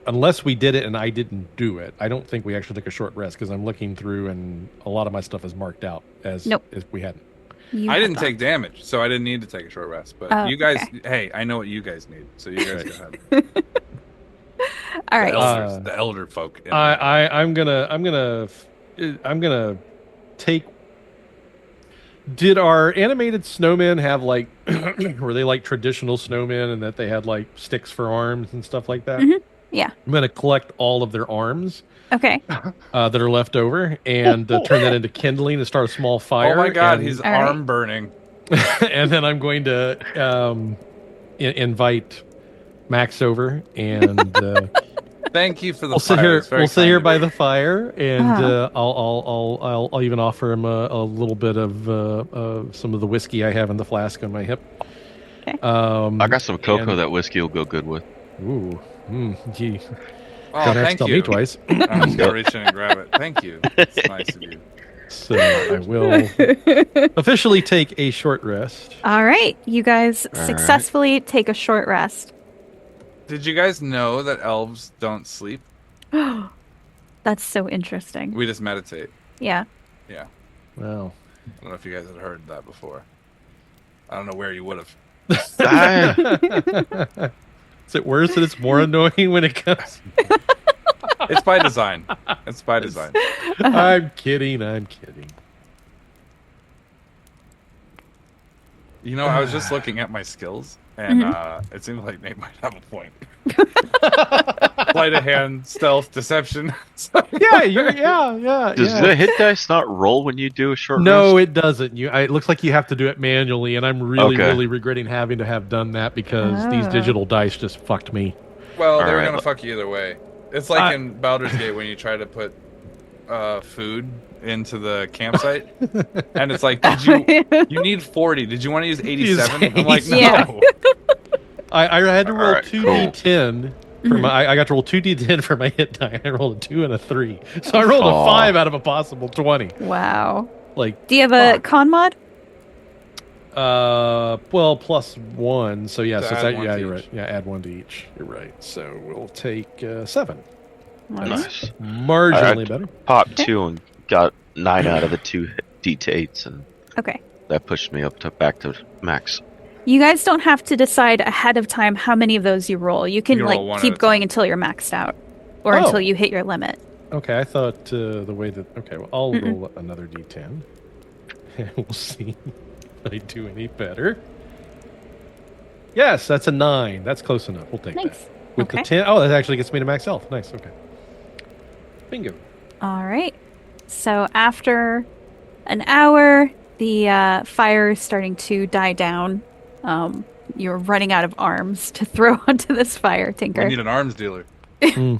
Speaker 1: unless we did it and I didn't do it, I don't think we actually took a short rest, because I'm looking through and a lot of my stuff is marked out as if we hadn't.
Speaker 2: I didn't take damage, so I didn't need to take a short rest. But you guys, hey, I know what you guys need, so you guys go ahead.
Speaker 3: All right.
Speaker 2: The elder folk.
Speaker 1: I'm gonna take. Did our animated snowmen have like, were they like traditional snowmen, and that they had like sticks for arms and stuff like that?
Speaker 3: Yeah.
Speaker 1: I'm gonna collect all of their arms.
Speaker 3: Okay.
Speaker 1: That are left over, and turn that into kindling and start a small fire.
Speaker 2: Oh my god, he's arm burning.
Speaker 1: And then I'm going to invite Max over, and
Speaker 2: thank you for the.
Speaker 1: We'll sit here by the fire, and I'll even offer him a little bit of some of the whiskey I have in the flask on my hip.
Speaker 3: Okay.
Speaker 4: I got some cocoa that whiskey will go good with.
Speaker 1: Ooh, gee.
Speaker 2: Oh,
Speaker 1: don't have to tell me twice.
Speaker 2: I'm just gonna reach in and grab it. Thank you. It's nice of you.
Speaker 1: So I will officially take a short rest.
Speaker 3: All right, you guys successfully take a short rest.
Speaker 2: Did you guys know that elves don't sleep?
Speaker 3: That's so interesting.
Speaker 2: We just meditate.
Speaker 3: Yeah.
Speaker 2: Yeah.
Speaker 1: Well,
Speaker 2: I don't know if you guys had heard that before. I don't know where you would have.
Speaker 1: Is it worse that it's more annoying when it comes?
Speaker 2: It's by design. It's by design.
Speaker 1: I'm kidding. I'm kidding.
Speaker 2: You know, I was just looking at my skills, and it seems like Nate might have a point. Sleight of hand, stealth, deception.
Speaker 1: Yeah, yeah.
Speaker 4: Does the hit dice not roll when you do a short
Speaker 1: No,
Speaker 4: rest?
Speaker 1: it doesn't. It looks like you have to do it manually, and I'm really regretting having to have done that because these digital dice just fucked me.
Speaker 2: Well, they were gonna fuck you either way. It's like in Baldur's Gate when you try to put food into the campsite, and it's like, you need 40. Did you want to use 87? I'm like, no.
Speaker 3: Yeah.
Speaker 1: I had to roll
Speaker 4: Alright,
Speaker 1: 2d10 for my. I got to roll 2d10 for my hit die. I rolled a 2 and a 3, so I rolled a 5 out of a possible 20.
Speaker 3: Wow.
Speaker 1: Like,
Speaker 3: Do you have a con mod?
Speaker 1: well, +1. So yeah,
Speaker 2: So
Speaker 1: so it's
Speaker 2: add
Speaker 1: yeah,
Speaker 2: one to
Speaker 1: you're
Speaker 2: each.
Speaker 1: right. Yeah, add 1 to each. You're right. So we'll take 7.
Speaker 4: Nice.
Speaker 1: Marginally better.
Speaker 4: Popped 2 and got 9 out of the 2 D8s, and
Speaker 3: Okay.
Speaker 4: that pushed me back to max.
Speaker 3: You guys don't have to decide ahead of time how many of those you roll. You can
Speaker 2: You can roll one
Speaker 3: like
Speaker 2: at a
Speaker 3: keep going
Speaker 2: time.
Speaker 3: until you're maxed out, or
Speaker 1: Oh.
Speaker 3: until you hit your limit.
Speaker 1: Okay, I thought the way that. Okay, well, I'll roll another d10, and we'll see if I do any better. Yes, that's a 9. That's close enough. We'll take
Speaker 3: Nice.
Speaker 1: that. With
Speaker 3: Okay.
Speaker 1: the 10, oh, that actually gets me to max health. Nice. Okay. Bingo.
Speaker 3: All right. So after an hour, the fire is starting to die down. You're running out of arms to throw onto this fire, Tinker.
Speaker 2: We need an arms dealer.
Speaker 3: Yeah.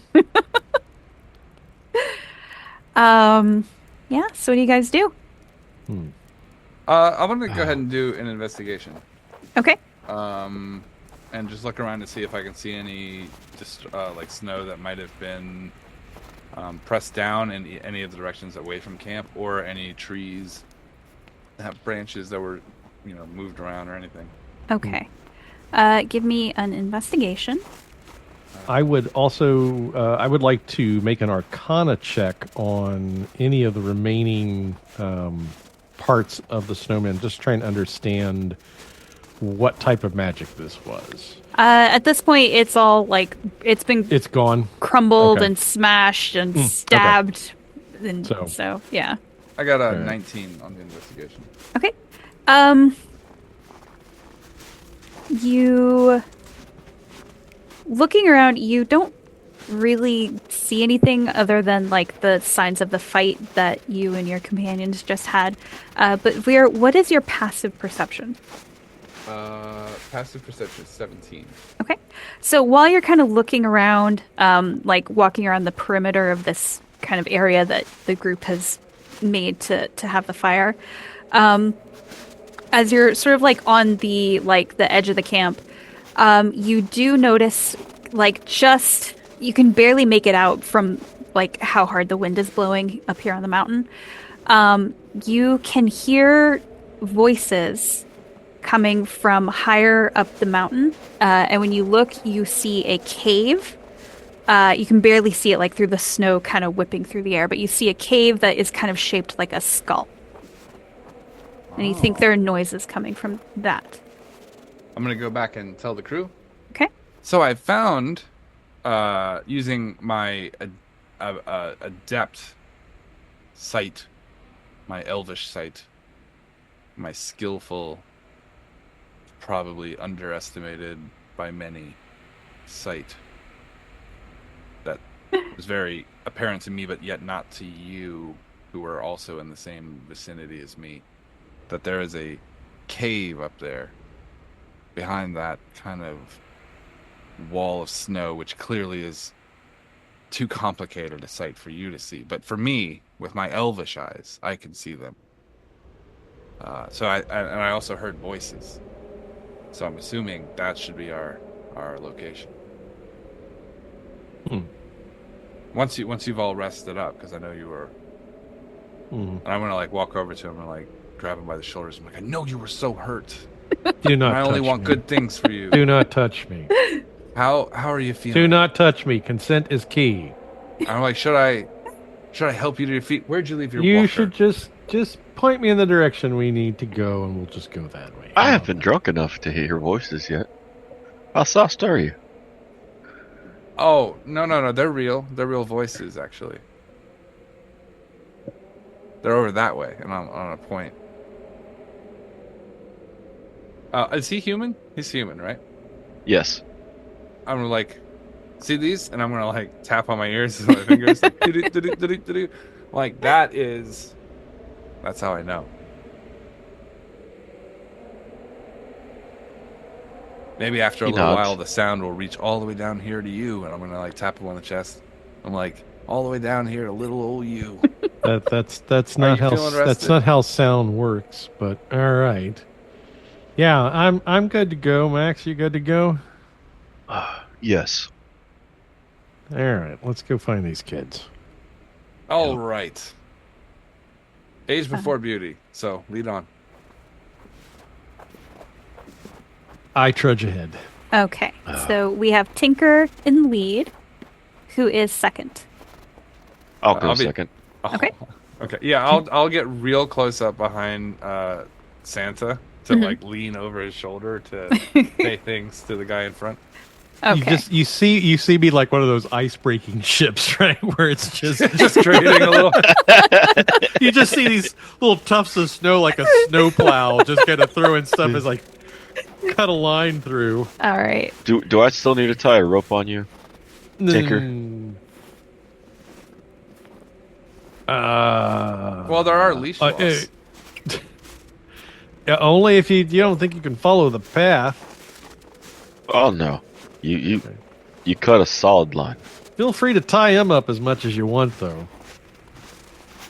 Speaker 3: So what do you guys do?
Speaker 2: I'm gonna go ahead and do an investigation.
Speaker 3: Okay.
Speaker 2: And just look around to see if I can see any like snow that might have been pressed down in any of the directions away from camp, or any trees that have branches that were, moved around or anything.
Speaker 3: Okay. Give me an investigation.
Speaker 1: I would also. I would like to make an Arcana check on any of the remaining parts of the snowman. Just trying to understand what type of magic this was.
Speaker 3: At this point, it's all like
Speaker 1: It's gone.
Speaker 3: crumbled
Speaker 1: Okay.
Speaker 3: and smashed and
Speaker 1: okay.
Speaker 3: stabbed. And
Speaker 1: So-
Speaker 3: so yeah.
Speaker 2: I got a
Speaker 1: Alright.
Speaker 2: 19 on the investigation.
Speaker 3: Okay. You looking around, you don't really see anything other than like the signs of the fight that you and your companions just had. But what is your passive perception?
Speaker 2: Passive perception 17.
Speaker 3: Okay. So while you're kind of looking around, like walking around the perimeter of this kind of area that the group has made to have the fire, as you're sort of like on the edge of the camp, you do notice you can barely make it out from like how hard the wind is blowing up here on the mountain. You can hear voices coming from higher up the mountain, and when you look, you see a cave. You can barely see it like through the snow kind of whipping through the air, but you see a cave that is kind of shaped like a skull. And you think there are noises coming from that.
Speaker 2: I'm gonna go back and tell the crew.
Speaker 3: Okay.
Speaker 2: So I found, using my adept sight, my elvish sight, my skillful, probably underestimated by many sight, that was very apparent to me, but yet not to you, who are also in the same vicinity as me, that there is a cave up there behind that kind of wall of snow, which clearly is too complicated a sight for you to see. But for me, with my elvish eyes, I can see them. So I also heard voices. So I'm assuming that should be our location. Once you've all rested up, because I know you were. And I'm gonna like walk over to him and like grab him by the shoulders. I'm like, I know you were so hurt.
Speaker 1: Do not.
Speaker 2: I only
Speaker 1: touch
Speaker 2: want
Speaker 1: me.
Speaker 2: good things for you.
Speaker 1: Do not touch me.
Speaker 2: How are you feeling?
Speaker 1: Do not touch me. Consent is key.
Speaker 2: I'm like, should I help you to your feet? Where'd you leave your
Speaker 1: You
Speaker 2: walker?
Speaker 1: should just just point me in the direction we need to go, and we'll just go that way.
Speaker 4: I haven't been drunk enough to hear your voices yet. How soft are you?
Speaker 2: Oh, no. They're real. They're real voices, actually. They're over that way, and I'm on a point. Is he human? He's human, right?
Speaker 4: Yes.
Speaker 2: I'm gonna like see these, and I'm gonna like tap on my ears with my fingers, like, do-do-do-do-do-do-do. Like that's how I know. Maybe after a
Speaker 4: He
Speaker 2: little
Speaker 4: nods.
Speaker 2: while, the sound will reach all the way down here to you, and I'm gonna like tap him on the chest. I'm like, all the way down here to little old you.
Speaker 1: That's
Speaker 2: Are
Speaker 1: not
Speaker 2: you
Speaker 1: how
Speaker 2: feeling
Speaker 1: that's
Speaker 2: rested?
Speaker 1: not how sound works. But all right. Yeah, I'm good to go. Max, you good to go?
Speaker 4: Yes.
Speaker 1: All right, let's go find these kids.
Speaker 2: All right. Age before beauty. So lead on.
Speaker 1: I trudge ahead.
Speaker 3: Okay, so we have Tinker in the lead, who is second.
Speaker 4: I'll go
Speaker 2: I'll be-
Speaker 4: second.
Speaker 3: Okay.
Speaker 2: Okay. Yeah, I'll get real close up behind Santa to like lean over his shoulder to say things to the guy in front.
Speaker 3: Okay.
Speaker 1: You see me like one of those ice breaking ships, right? Where it's just
Speaker 2: Just trading a little.
Speaker 1: you just see these little tufts of snow like a snow plow just kind of throwing stuff as like cut a line through.
Speaker 3: All right.
Speaker 4: Do I still need to tie a rope on you? Tinker.
Speaker 2: Well, there are leash laws.
Speaker 1: Yeah, only if you don't think you can follow the path.
Speaker 4: Oh no. You cut a solid line.
Speaker 1: Feel free to tie him up as much as you want, though.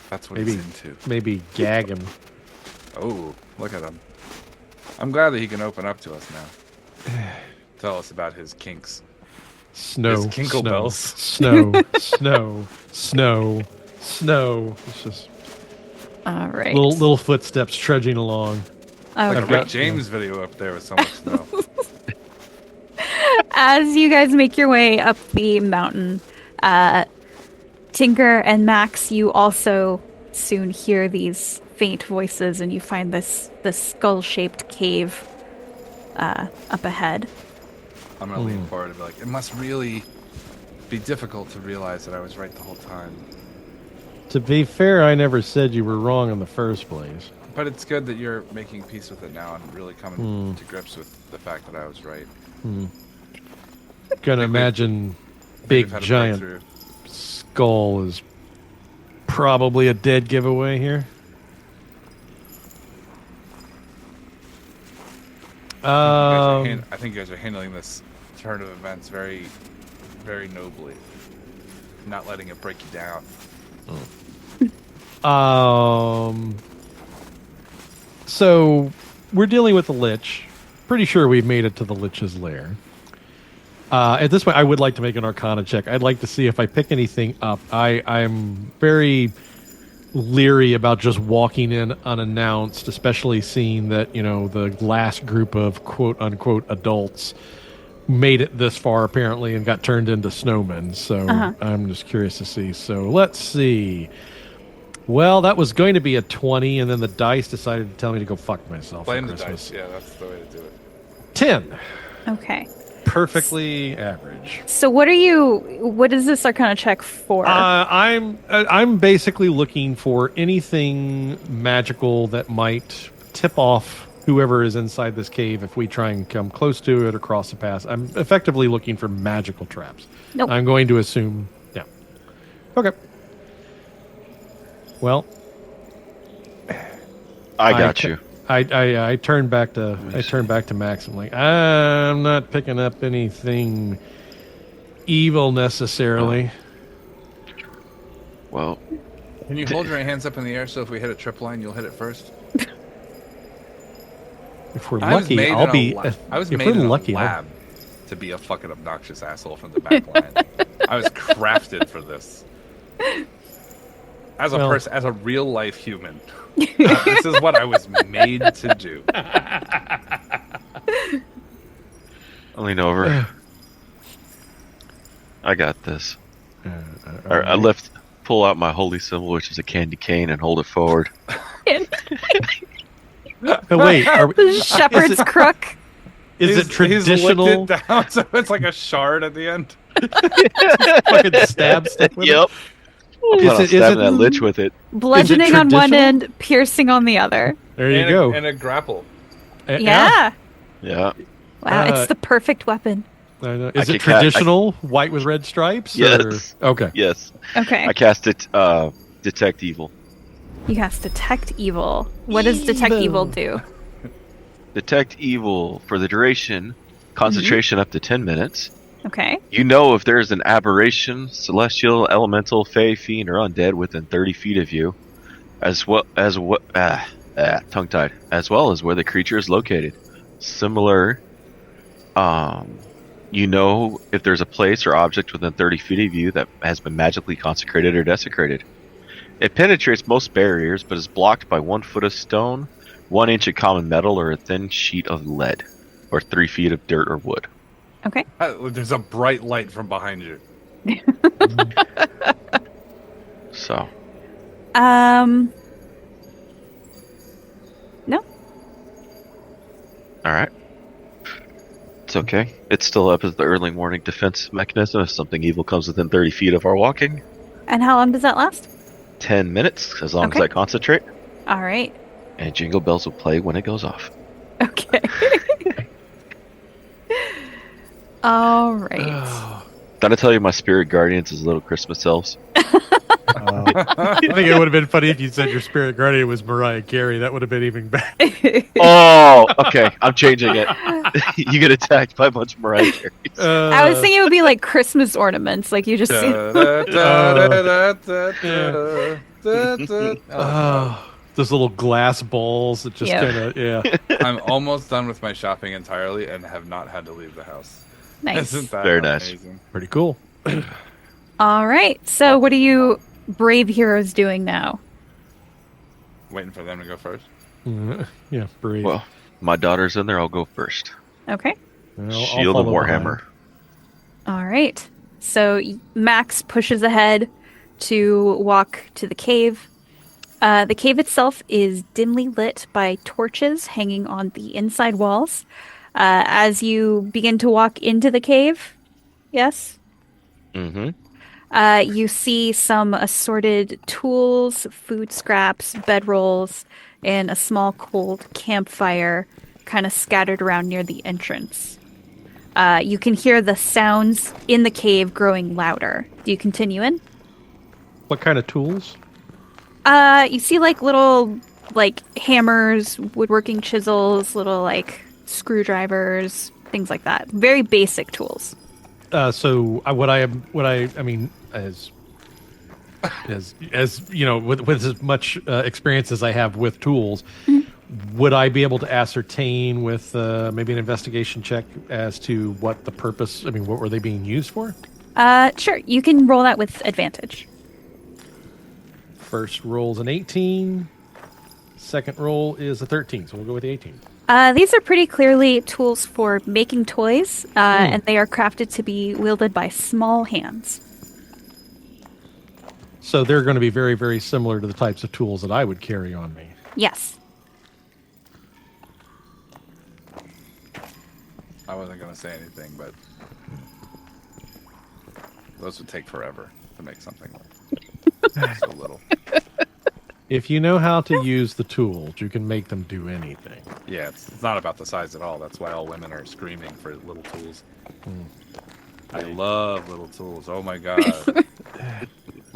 Speaker 2: That's what
Speaker 1: Maybe
Speaker 2: he's into.
Speaker 1: maybe gag him.
Speaker 2: Oh, look at him. I'm glad that he can open up to us now. Tell us about his kinks.
Speaker 1: Snow,
Speaker 2: His kinkle
Speaker 1: snow,
Speaker 2: bells.
Speaker 1: snow, snow, snow, snow. It's just
Speaker 3: All right.
Speaker 1: little footsteps trudging along.
Speaker 2: Like a
Speaker 3: Okay.
Speaker 2: Rick James video up there with so much snow.
Speaker 3: As you guys make your way up the mountain, Tinker and Max, you also soon hear these faint voices, and you find this skull-shaped cave up ahead.
Speaker 2: I'm gonna lean forward and be like, it must really be difficult to realize that I was right the whole time.
Speaker 1: To be fair, I never said you were wrong in the first place.
Speaker 2: But it's good that you're making peace with it now and really coming to grips with the fact that I was right.
Speaker 1: Gonna imagine
Speaker 2: We've
Speaker 1: big
Speaker 2: had a
Speaker 1: giant
Speaker 2: breakthrough.
Speaker 1: skull is probably a dead giveaway here.
Speaker 2: I think you guys are handling this turn of events very, very nobly. Not letting it break you down.
Speaker 1: So we're dealing with the Lich. Pretty sure we've made it to the Lich's lair. At this point, I would like to make an Arcana check. I'd like to see if I pick anything up. I'm very leery about just walking in unannounced, especially seeing that, the last group of quote unquote adults made it this far apparently and got turned into snowmen. So I'm just curious to see. So let's see. Well, that was going to be a 20, and then the dice decided to tell me to go fuck myself.
Speaker 2: Blame
Speaker 1: for
Speaker 2: the
Speaker 1: Christmas.
Speaker 2: dice. Yeah, that's the way to do it.
Speaker 1: 10.
Speaker 3: Okay.
Speaker 1: Perfectly average.
Speaker 3: So what is this Arcana check for?
Speaker 1: I'm basically looking for anything magical that might tip off whoever is inside this cave if we try and come close to it or cross the path. I'm effectively looking for magical traps.
Speaker 3: Nope.
Speaker 1: I'm going to assume, yeah. Okay. Well,
Speaker 4: I got you.
Speaker 1: I turn back to Max. I'm like, I'm not picking up anything evil necessarily.
Speaker 4: Well,
Speaker 2: Can you hold your hands up in the air so if we hit a trip line, you'll hit it first?
Speaker 1: If we're
Speaker 2: I was
Speaker 1: lucky,
Speaker 2: made
Speaker 1: I'll
Speaker 2: in
Speaker 1: be.
Speaker 2: I was
Speaker 1: if
Speaker 2: made
Speaker 1: we're
Speaker 2: in a
Speaker 1: lucky, I'll-
Speaker 2: lab to be a fucking obnoxious asshole from the back line. I was crafted for this. As a
Speaker 1: Well-
Speaker 2: person, as a real life human, this is what I was made to do.
Speaker 4: I lean over. I got this. I pull out my holy symbol, which is a candy cane, and hold it forward.
Speaker 1: Wait,
Speaker 3: The shepherd's crook.
Speaker 1: is it traditional?
Speaker 2: He's licked it down, so it's like a shard at the end.
Speaker 1: Fucking stab stick with
Speaker 4: Yep. I'll plan on
Speaker 1: is
Speaker 4: stabbing
Speaker 1: it-
Speaker 4: that lich with it.
Speaker 3: Bludgeoning on one
Speaker 1: traditional?
Speaker 3: end, piercing on the other.
Speaker 1: There you
Speaker 2: and
Speaker 1: go.
Speaker 2: And a grapple.
Speaker 3: Yeah.
Speaker 4: Yeah.
Speaker 3: Wow, it's the perfect weapon.
Speaker 1: I know.
Speaker 4: I
Speaker 1: Is it
Speaker 4: can ca-
Speaker 1: traditional white with red stripes?
Speaker 4: Yes.
Speaker 1: Or? Okay.
Speaker 4: Yes.
Speaker 3: Okay.
Speaker 4: I cast it. Detect evil.
Speaker 3: You have detect evil. What does detect evil do?
Speaker 4: Detect evil for the duration. Concentration up to 10 minutes.
Speaker 3: Okay.
Speaker 4: You know if there is an aberration, celestial, elemental, fey, fiend, or undead within 30 feet of you, as well as tongue-tied, as well as where the creature is located. Similar, you know if there's a place or object within 30 feet of you that has been magically consecrated or desecrated. It penetrates most barriers, but is blocked by 1 foot of stone, 1 inch of common metal, or a thin sheet of lead, or 3 feet of dirt or wood.
Speaker 3: Okay.
Speaker 2: There's a bright light from behind you.
Speaker 4: So,
Speaker 3: No.
Speaker 4: alright. It's okay. It's still up as the early morning defense mechanism if something evil comes within 30 feet of our walking.
Speaker 3: And how long does that last?
Speaker 4: 10 minutes, as long
Speaker 3: Okay.
Speaker 4: as I concentrate.
Speaker 3: All right.
Speaker 4: And jingle bells will play when it goes off.
Speaker 3: Okay. All right.
Speaker 4: Did I tell you my spirit guardians is little Christmas elves?
Speaker 1: I think it would have been funny if you said your spirit guardian was Mariah Carey. That would have been even better.
Speaker 4: Oh, okay. I'm changing it. You get attacked by a bunch of Mariah Careys.
Speaker 3: I was thinking it would be like Christmas ornaments, like you just see.
Speaker 1: Those little glass balls that just
Speaker 3: Yeah.
Speaker 1: kind of, yeah.
Speaker 2: I'm almost done with my shopping entirely and have not had to leave the house.
Speaker 3: Nice.
Speaker 2: Isn't that
Speaker 4: Very nice.
Speaker 2: amazing?
Speaker 1: Pretty cool.
Speaker 3: All right. So, what are you brave heroes doing now?
Speaker 2: Waiting for them to go first.
Speaker 1: Yeah, brave.
Speaker 4: Well, my daughter's in there. I'll go first.
Speaker 3: Okay.
Speaker 1: Well, I'll
Speaker 4: Shield and
Speaker 1: follow
Speaker 4: Warhammer.
Speaker 3: All right. So Max pushes ahead to walk to the cave. The cave itself is dimly lit by torches hanging on the inside walls. As you begin to walk into the cave, yes,
Speaker 4: Mm-hmm.
Speaker 3: you see some assorted tools, food scraps, bedrolls, and a small cold campfire kind of scattered around near the entrance. You can hear the sounds in the cave growing louder. Do you continue in?
Speaker 1: What kind of tools?
Speaker 3: You see like little like hammers, woodworking chisels, little like screwdrivers, things like that. Very basic tools.
Speaker 1: So I mean, as you know, with as much experience as I have with tools, would I be able to ascertain with maybe an investigation check as to what the purpose? I mean, what were they being used for?
Speaker 3: Sure. You can roll that with advantage.
Speaker 1: First roll's an 18. Second roll is a 13. So we'll go with the 18.
Speaker 3: These are pretty clearly tools for making toys, and they are crafted to be wielded by small hands.
Speaker 1: So they're going to be very, very similar to the types of tools that I would carry on me.
Speaker 3: Yes.
Speaker 2: I wasn't going to say anything, but those would take forever to make something like so little.
Speaker 1: If you know how to use the tools, you can make them do anything.
Speaker 2: Yeah, it's not about the size at all. That's why all women are screaming for little tools. I love little tools. Oh my god.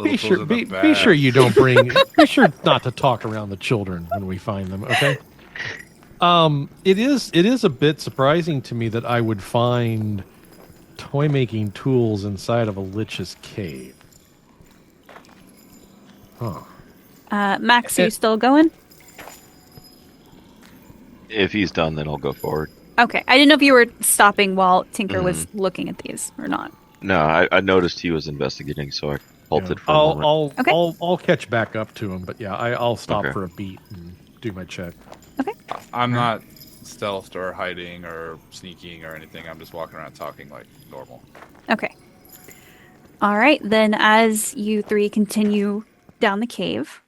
Speaker 1: Be sure you don't bring. Be sure not to talk around the children when we find them. Okay. It is a bit surprising to me that I would find toy making tools inside of a Lich's cave. Huh.
Speaker 3: Max, are you still going?
Speaker 4: If he's done, then I'll go forward.
Speaker 3: Okay. I didn't know if you were stopping while Tinker was looking at these or not.
Speaker 4: No, I noticed he was investigating, so I halted for a
Speaker 1: I'll
Speaker 4: moment.
Speaker 1: I'll, I'll catch back up to him, but yeah, I'll stop
Speaker 4: Okay.
Speaker 1: for a beat and do my check.
Speaker 3: Okay.
Speaker 2: I'm not stealthed or hiding or sneaking or anything. I'm just walking around talking like normal.
Speaker 3: Okay. All right. Then as you three continue down the cave,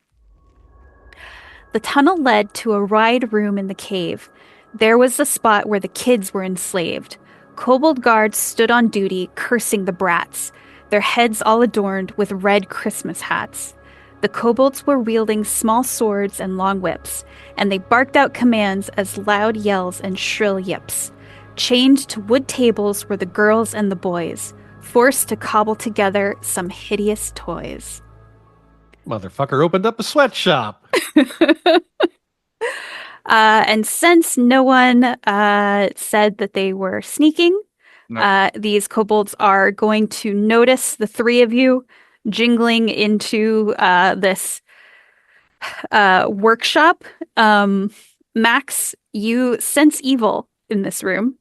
Speaker 3: The tunnel led to a wide room in the cave. There was the spot where the kids were enslaved. Kobold guards stood on duty, cursing the brats, their heads all adorned with red Christmas hats. The kobolds were wielding small swords and long whips, and they barked out commands as loud yells and shrill yips. Chained to wood tables were the girls and the boys, forced to cobble together some hideous toys.
Speaker 1: Motherfucker opened up a sweatshop.
Speaker 3: And since no one said that they were sneaking,
Speaker 2: No.
Speaker 3: these kobolds are going to notice the three of you jingling into this workshop. Max, you sense evil in this room.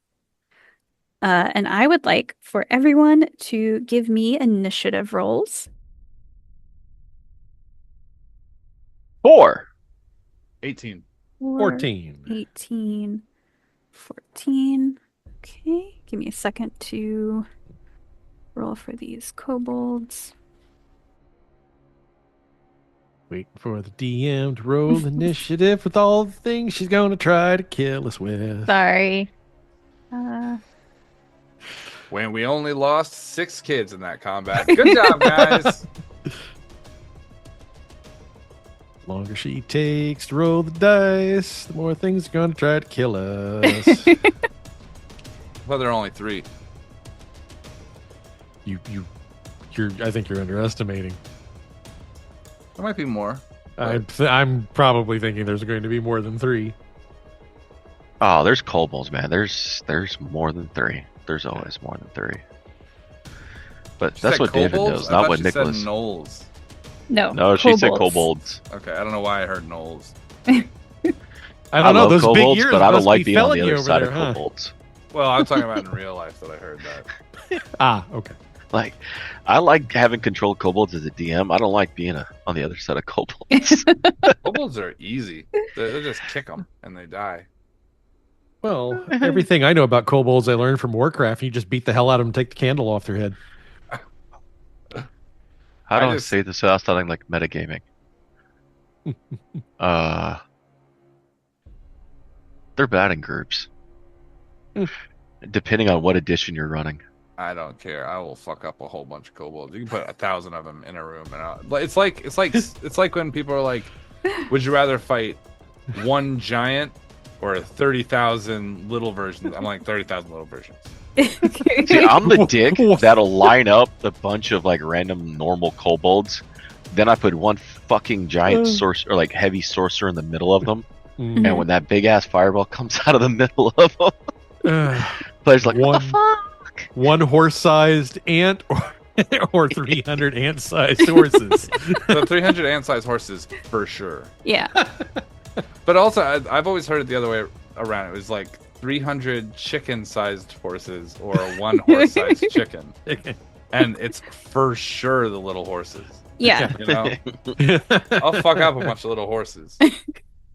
Speaker 3: And I would like for everyone to give me initiative rolls.
Speaker 4: 4.
Speaker 2: 18.
Speaker 1: 14.
Speaker 3: 18, 14. Okay, give me a second to roll for these kobolds.
Speaker 1: Waiting for the DM to roll initiative with all the things she's going to try to kill us with.
Speaker 3: Sorry.
Speaker 2: When we only lost 6 kids in that combat. Good job, guys.
Speaker 1: The longer she takes to roll the dice, the more things are going to try to kill us.
Speaker 2: Well, there are only 3.
Speaker 1: I think you're underestimating.
Speaker 2: There might be more.
Speaker 1: I'm probably thinking there's going to be more than 3.
Speaker 4: Oh, there's kobolds, man. There's more than 3. There's always more than 3. But
Speaker 2: She
Speaker 4: that's
Speaker 2: said
Speaker 4: what David
Speaker 2: kobolds?
Speaker 4: knows,
Speaker 2: I
Speaker 4: not
Speaker 2: thought
Speaker 4: what
Speaker 2: she
Speaker 4: Nicholas.
Speaker 2: said gnolls.
Speaker 4: No, she said kobolds.
Speaker 2: Okay, I don't know why I heard gnolls.
Speaker 1: I
Speaker 4: I
Speaker 1: don't know.
Speaker 4: love
Speaker 1: Those big
Speaker 4: kobolds,
Speaker 1: ears
Speaker 4: but I don't
Speaker 1: must
Speaker 4: like
Speaker 1: be
Speaker 4: being on the
Speaker 1: felony
Speaker 4: other
Speaker 1: over
Speaker 4: side
Speaker 1: there,
Speaker 4: of
Speaker 1: huh?
Speaker 4: kobolds.
Speaker 2: Well, I'm talking about in real life that I heard that.
Speaker 1: Ah, okay.
Speaker 4: Like, I like having controlled kobolds as a DM. I don't like being on the other side of kobolds.
Speaker 2: Kobolds are easy. They just kick them and they die.
Speaker 1: Well, everything I know about kobolds I learned from Warcraft. You just beat the hell out of them and take the candle off their head.
Speaker 4: How do I
Speaker 2: just-
Speaker 4: say this without sounding like metagaming? They're bad in groups. Depending on what edition you're running.
Speaker 2: I don't care. I will fuck up a whole bunch of kobolds. You can put 1,000 of them in a room, and it's like when people are like, "Would you rather fight one giant or 30,000 little versions?" I'm like 30,000 little versions.
Speaker 4: See, I'm the dick that'll line up a bunch of like random normal kobolds. Then I put one fucking giant sorcerer, or like heavy sorcerer in the middle of them.
Speaker 1: Mm.
Speaker 4: And when that big ass fireball comes out of the middle of them, players like, what the fuck?
Speaker 1: One horse-sized ant or 300 ant-sized horses.
Speaker 2: So 300 ant-sized horses for sure.
Speaker 3: Yeah.
Speaker 2: But also, I've always heard it the other way around. It was like 300 chicken-sized horses or one horse-sized chicken, and it's for sure the little horses.
Speaker 3: Yeah.
Speaker 2: You know, I'll fuck up a bunch of little horses,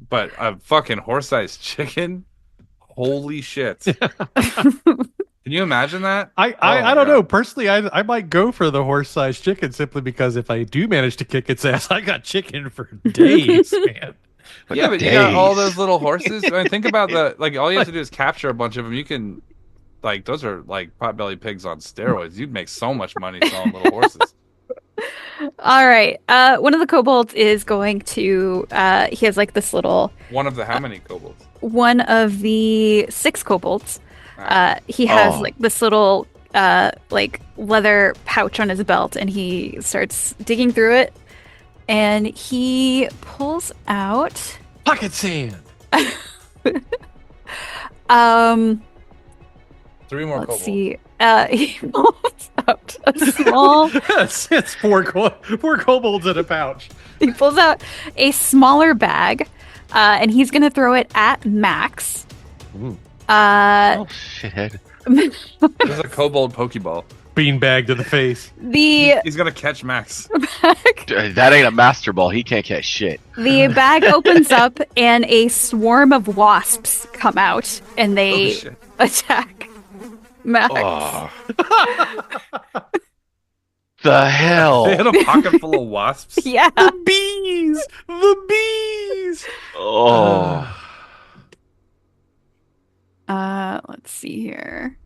Speaker 2: but a fucking horse-sized chicken. Holy shit! Can you imagine that?
Speaker 1: I don't know. Personally, I might go for the horse-sized chicken simply because if I do manage to kick its ass, I got chicken for days, man.
Speaker 2: Yeah, but you got all those little horses. I mean, think about all you have to do is capture a bunch of them. You can, those are like potbelly pigs on steroids. You'd make so much money selling little horses.
Speaker 3: All right. One of the kobolds is going to. He has like this little.
Speaker 2: One of the how many kobolds?
Speaker 3: One of the 6 kobolds. He has like this little like leather pouch on his belt, and he starts digging through it, and he pulls out
Speaker 1: pocket sand.
Speaker 2: 3 more
Speaker 3: let's
Speaker 2: kobolds.
Speaker 3: see. He pulls out a small.
Speaker 1: It's four kobolds in a pouch.
Speaker 3: He pulls out a smaller bag, and he's gonna throw it at Max.
Speaker 1: Ooh.
Speaker 4: Oh, shithead.
Speaker 2: There's a kobold pokeball.
Speaker 1: Beanbag to the face.
Speaker 2: He's gonna catch Max.
Speaker 4: That ain't a master ball. He can't catch shit.
Speaker 3: The bag opens up, and a swarm of wasps come out, and they
Speaker 2: shit.
Speaker 3: attack Max.
Speaker 4: Oh. The hell?
Speaker 2: They had a pocket full of wasps.
Speaker 3: Yeah.
Speaker 1: The bees. guys.
Speaker 4: Oh.
Speaker 3: Let's see here.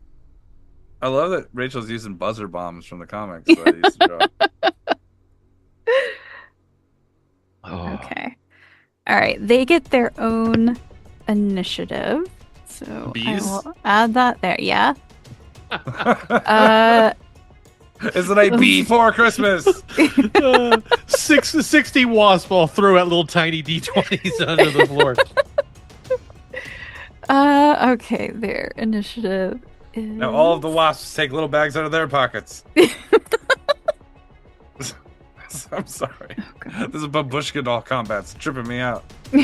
Speaker 2: I love that Rachel's using buzzer bombs from the comics that I used to draw.
Speaker 4: Oh.
Speaker 3: Okay. All right. They get their own initiative. So
Speaker 2: Bees?
Speaker 3: I will add that there. Yeah.
Speaker 2: Isn't a bee for Christmas?
Speaker 1: 60 wasp all throw out little tiny d20s under the floor.
Speaker 3: Okay. Their initiative is.
Speaker 2: Now all of the wasps take little bags out of their pockets. I'm sorry. This is babushka doll combat. It's tripping me out.
Speaker 3: All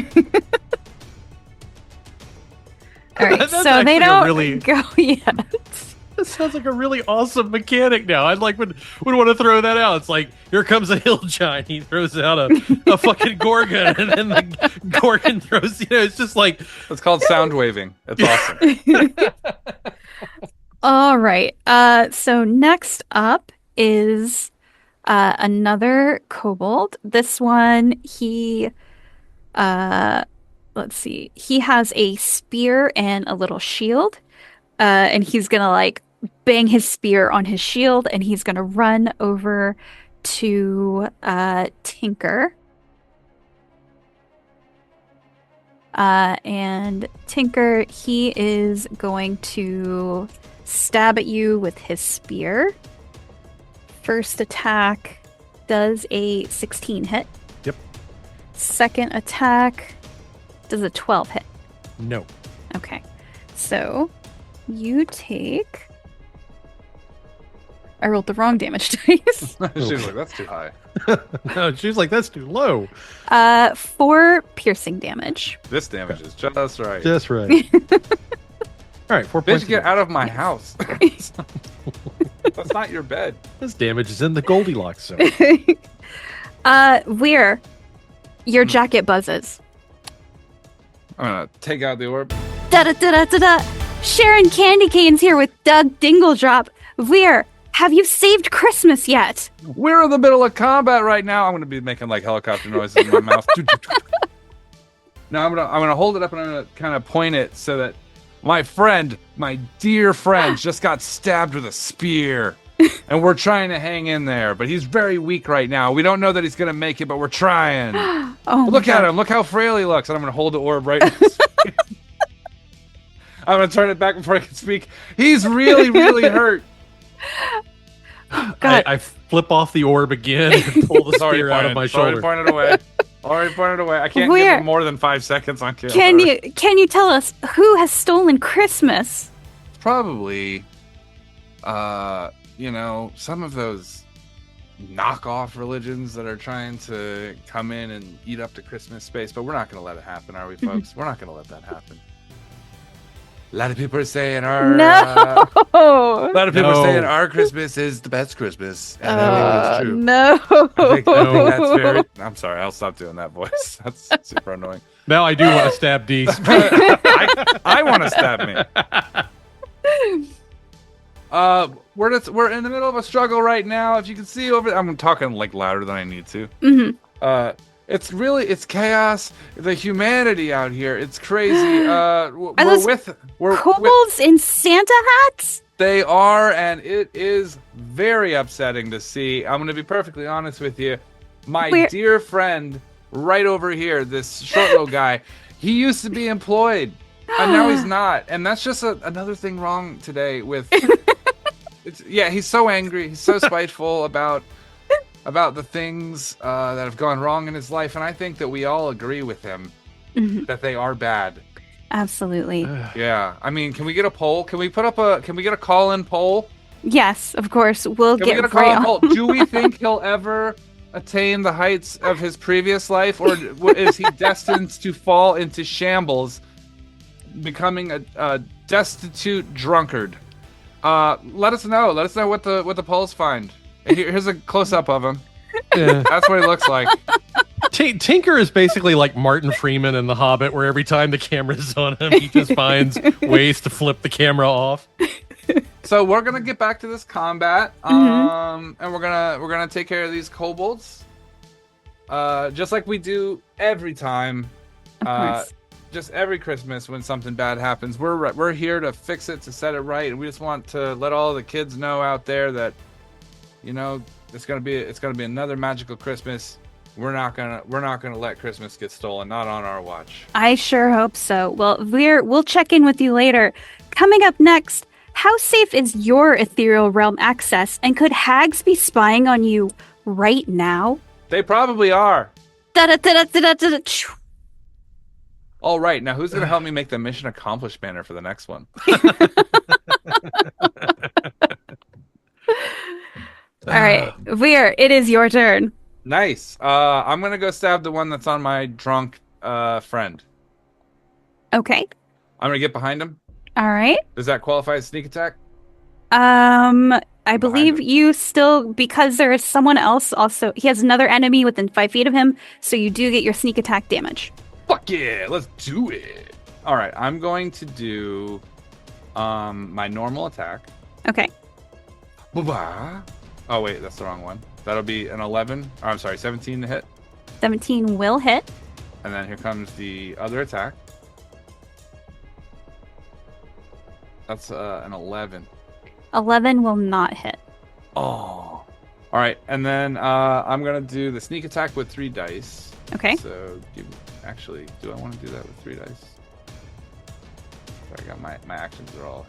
Speaker 3: right.
Speaker 1: That's
Speaker 3: So they
Speaker 1: actually a
Speaker 3: don't
Speaker 1: really-
Speaker 3: go yet.
Speaker 1: This sounds like a really awesome mechanic now. I'd would want to throw that out. It's like, here comes a hill giant. He throws out a fucking Gorgon, and then the Gorgon throws, it's just like...
Speaker 2: It's called sound waving. It's awesome.
Speaker 3: All right. So next up is another kobold. This one, let's see. He has a spear and a little shield. And he's gonna bang his spear on his shield, and he's gonna run over to Tinker. And Tinker, he is going to stab at you with his spear. First attack does a 16 hit.
Speaker 1: Yep.
Speaker 3: Second attack does a 12 hit.
Speaker 1: No.
Speaker 3: Okay. So you take... I rolled the wrong damage dice.
Speaker 2: She's like, that's too high.
Speaker 1: No, she's like, that's too low.
Speaker 3: 4 piercing damage.
Speaker 2: This damage is just right.
Speaker 1: Just right. All right, 4 points.
Speaker 2: Bitch, get out of my house. That's not your bed.
Speaker 1: This damage is in the Goldilocks zone.
Speaker 3: Weir, your jacket buzzes.
Speaker 2: I'm gonna take out the orb.
Speaker 3: Da-da-da-da-da-da! Sharon Candy Cane's here with Doug Dingledrop. Weir, have you saved Christmas yet?
Speaker 2: We're in the middle of combat right now. I'm gonna be making helicopter noises in my mouth. Now I'm gonna hold it up and I'm gonna kind of point it so that my dear friend, just got stabbed with a spear. And we're trying to hang in there, but he's very weak right now. We don't know that he's gonna make it, but we're trying.
Speaker 3: Oh,
Speaker 2: Look at him. Look how frail he looks. And I'm gonna hold the orb right in his face. I'm gonna turn it back before I can speak. He's really, really hurt.
Speaker 3: God.
Speaker 1: I flip off the orb again and pull the spear out of my shoulder.
Speaker 2: Already pointed away. I can't
Speaker 3: Where?
Speaker 2: give him more than 5 seconds on camera.
Speaker 3: Can you tell us who has stolen Christmas?
Speaker 2: Probably, some of those knockoff religions that are trying to come in and eat up the Christmas space, but we're not going to let it happen, are we, folks? We're not going to let that happen. A lot of people are saying our
Speaker 3: No.
Speaker 2: a lot of people
Speaker 1: No.
Speaker 2: are saying our Christmas is the best Christmas, and I think that's true.
Speaker 3: No.
Speaker 2: I think that's very. I'm sorry, I'll stop doing that voice. That's super annoying.
Speaker 1: Now I do want to stab D.
Speaker 2: I want to stab me. We're in the middle of a struggle right now. If you can see over, I'm talking louder than I need to.
Speaker 3: Mm-hmm.
Speaker 2: It's chaos. The humanity out here, it's crazy. We're
Speaker 3: Kobolds in Santa hats?
Speaker 2: They are, and it is very upsetting to see. I'm going to be perfectly honest with you. My dear friend right over here, this short little guy, he used to be employed, and now he's not. And that's just another thing wrong today with... he's so angry. He's so spiteful about the things that have gone wrong in his life. And I think that we all agree with him that they are bad.
Speaker 3: Absolutely.
Speaker 2: Yeah. I mean, can we get a poll? Can we get a call-in poll?
Speaker 3: Yes, of course. We'll
Speaker 2: Can we get a
Speaker 3: right
Speaker 2: call-in
Speaker 3: on.
Speaker 2: poll? Do we think he'll ever attain the heights of his previous life, or is he destined to fall into shambles, becoming a destitute drunkard? Let us know. Let us know what the polls find. Here's a close-up of him.
Speaker 1: Yeah.
Speaker 2: That's what he looks like.
Speaker 1: Tinker is basically like Martin Freeman in The Hobbit, where every time the camera's on him, he just finds ways to flip the camera off.
Speaker 2: So we're gonna get back to this combat, and we're gonna take care of these kobolds, just like we do every time.
Speaker 3: Of course.
Speaker 2: Just every Christmas when something bad happens, we're here to fix it, to set it right, and we just want to let all the kids know out there that, it's gonna be another magical Christmas. We're not gonna let Christmas get stolen, not on our watch.
Speaker 3: I sure hope so. Well, we'll check in with you later. Coming up next, how safe is your ethereal realm access, and could hags be spying on you right now?
Speaker 2: They probably are.
Speaker 3: Da-da-da-da-da-da-da.
Speaker 2: All right, now who's gonna help me make the mission accomplished banner for the next one?
Speaker 3: All right, Veer, it is your turn.
Speaker 2: Nice. I'm gonna go stab the one that's on my drunk friend.
Speaker 3: Okay.
Speaker 2: I'm gonna get behind him.
Speaker 3: All right.
Speaker 2: Does that qualify as sneak attack?
Speaker 3: I believe you still, because there is someone else also. He has another enemy within 5 feet of him, so you do get your sneak attack damage.
Speaker 2: Fuck yeah, let's do it. All right, I'm going to do my normal attack.
Speaker 3: Okay.
Speaker 2: Booba. Oh wait, that's the wrong one. That'll be an 11. Or, I'm sorry, 17 to hit.
Speaker 3: 17 will hit.
Speaker 2: And then here comes the other attack. That's an 11.
Speaker 3: 11 will not hit.
Speaker 2: Oh. All right, and then I'm gonna do the sneak attack with 3 dice.
Speaker 3: Okay.
Speaker 2: So, actually, do I want to do that with 3 dice? I got my actions are all.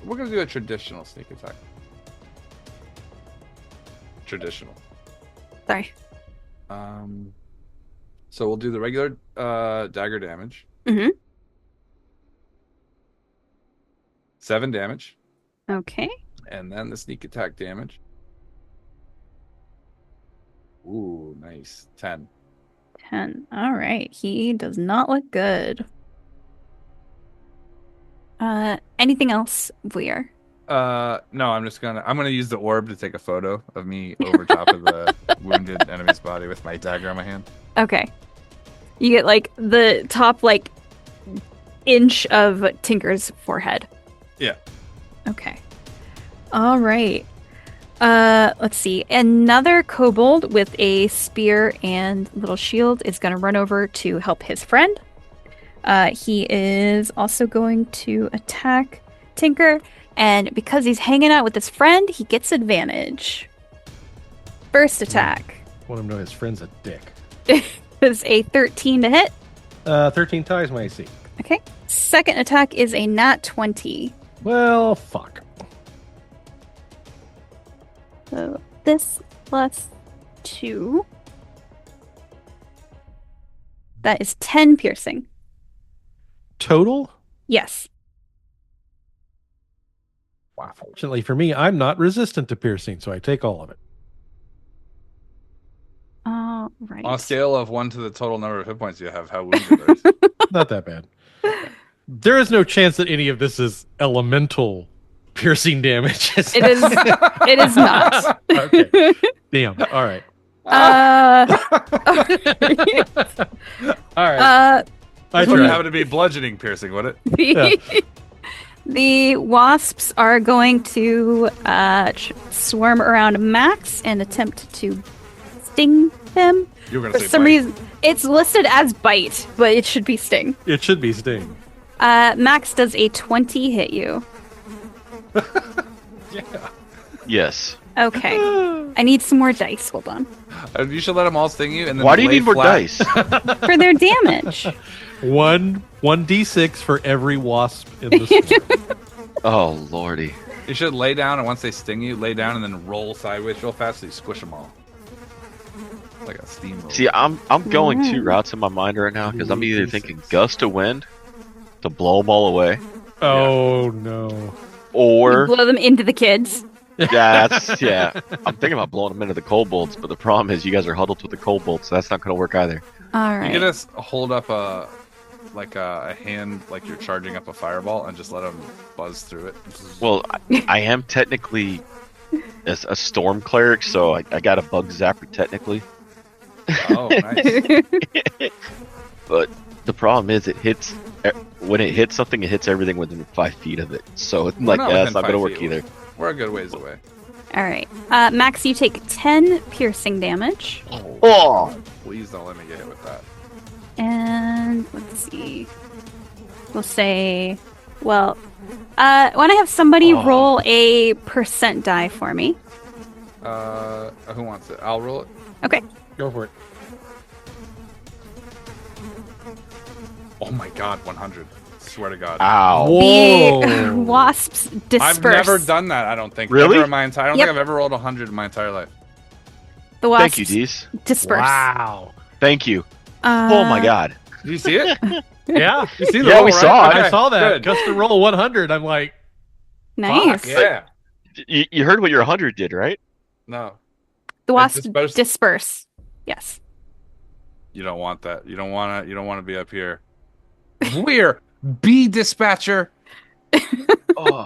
Speaker 2: We're gonna do a traditional sneak attack. Traditional.
Speaker 3: Sorry.
Speaker 2: So we'll do the regular dagger damage.
Speaker 3: Mm-hmm.
Speaker 2: 7 damage.
Speaker 3: Okay.
Speaker 2: And then the sneak attack damage. Ooh, nice. 10.
Speaker 3: 10. All right. He does not look good. Anything else, Veer?
Speaker 2: No, I'm gonna use the orb to take a photo of me over top of the wounded enemy's body with my dagger in my hand.
Speaker 3: Okay. You get like the top inch of Tinker's forehead.
Speaker 2: Yeah.
Speaker 3: Okay. All right. Let's see. Another kobold with a spear and little shield is going to run over to help his friend. He is also going to attack Tinker, and because he's hanging out with his friend, he gets advantage. First attack.
Speaker 1: Want him to know his friend's a dick.
Speaker 3: Is a 13 to hit.
Speaker 1: 13 ties my AC.
Speaker 3: Okay. Second attack is a nat 20.
Speaker 1: Well, fuck.
Speaker 3: So this plus 2. That is 10 piercing.
Speaker 1: Total?
Speaker 3: Yes.
Speaker 1: Wow. Fortunately for me, I'm not resistant to piercing, so I take all of it.
Speaker 3: All right.
Speaker 2: On a scale of 1 to the total number of hit points you have, how wounded are you?
Speaker 1: Not that bad. There is no chance that any of this is elemental piercing damage.
Speaker 3: It is. It is not.
Speaker 1: Okay. Damn. All right. All right.
Speaker 2: I
Speaker 1: I
Speaker 2: would
Speaker 1: tried.
Speaker 2: happen to be bludgeoning piercing, would it?
Speaker 3: The wasps are going to swarm around Max and attempt to sting him.
Speaker 2: You were
Speaker 3: For
Speaker 2: gonna say
Speaker 3: some
Speaker 2: bite.
Speaker 3: reason, it's listed as bite, but it should be sting.
Speaker 1: It should be sting.
Speaker 3: Max, does a 20 hit you?
Speaker 2: Yeah.
Speaker 4: Yes.
Speaker 3: Okay. I need some more dice. Hold on.
Speaker 2: You should let them all sting you, and then
Speaker 4: Why do you
Speaker 2: lay
Speaker 4: need more
Speaker 2: flat.
Speaker 4: dice?
Speaker 3: For their damage.
Speaker 1: 1d6 for every wasp in the swarm.
Speaker 4: Oh, lordy.
Speaker 2: You should lay down, and once they sting you, lay down and then roll sideways real fast so you squish them all. Like a steamroller.
Speaker 4: See, I'm going 2 routes in my mind right now because I'm either thinking gust of wind to blow them all away,
Speaker 1: Oh, no.
Speaker 4: or
Speaker 3: Blow them into the kids.
Speaker 4: yeah, I'm thinking about blowing them into the kobolds, but the problem is you guys are huddled with the kobolds, so that's not going to work either.
Speaker 3: All
Speaker 2: You
Speaker 3: right.
Speaker 2: can just hold up a hand like you're charging up a fireball and just let them buzz through it.
Speaker 4: Well, I am technically a storm cleric, so I got a bug zapper technically.
Speaker 2: Oh, nice.
Speaker 4: But the problem is when it hits something, it hits everything within 5 feet of it. So it's like,
Speaker 2: not
Speaker 4: yeah,
Speaker 2: within
Speaker 4: it's not going to
Speaker 2: 5
Speaker 4: work
Speaker 2: feet.
Speaker 4: either.
Speaker 2: We're a good ways away.
Speaker 3: All right. Max, you take 10 piercing damage.
Speaker 4: Oh,
Speaker 2: Please don't let me get hit with that.
Speaker 3: And let's see. We'll say, well, want to have somebody roll a percent die for me?
Speaker 2: Who wants it? I'll roll it.
Speaker 3: Okay.
Speaker 1: Go for it.
Speaker 2: Oh my god, 100. Swear to God.
Speaker 4: ow.
Speaker 1: Whoa.
Speaker 3: The wasps disperse.
Speaker 2: I've never done that, I don't think.
Speaker 4: Really?
Speaker 2: Ever in my entire, I don't
Speaker 3: Yep.
Speaker 2: think I've ever rolled 100 in my entire life.
Speaker 3: The wasps
Speaker 4: Thank you, Dees.
Speaker 3: disperse.
Speaker 1: Wow.
Speaker 4: Thank you. Oh my god.
Speaker 2: Did you see it?
Speaker 1: Yeah.
Speaker 2: You see the
Speaker 4: Yeah,
Speaker 2: roll,
Speaker 4: we
Speaker 2: right?
Speaker 4: saw it.
Speaker 2: Okay,
Speaker 1: I saw that.
Speaker 2: Good.
Speaker 1: Just to roll 100, I'm like,
Speaker 3: Nice.
Speaker 2: Yeah.
Speaker 4: You heard what your 100 did, right?
Speaker 2: No.
Speaker 3: The wasps
Speaker 2: disperse?
Speaker 3: disperse. Yes.
Speaker 2: You don't want that. You don't want to be up here. We're bee dispatcher.
Speaker 4: Oh,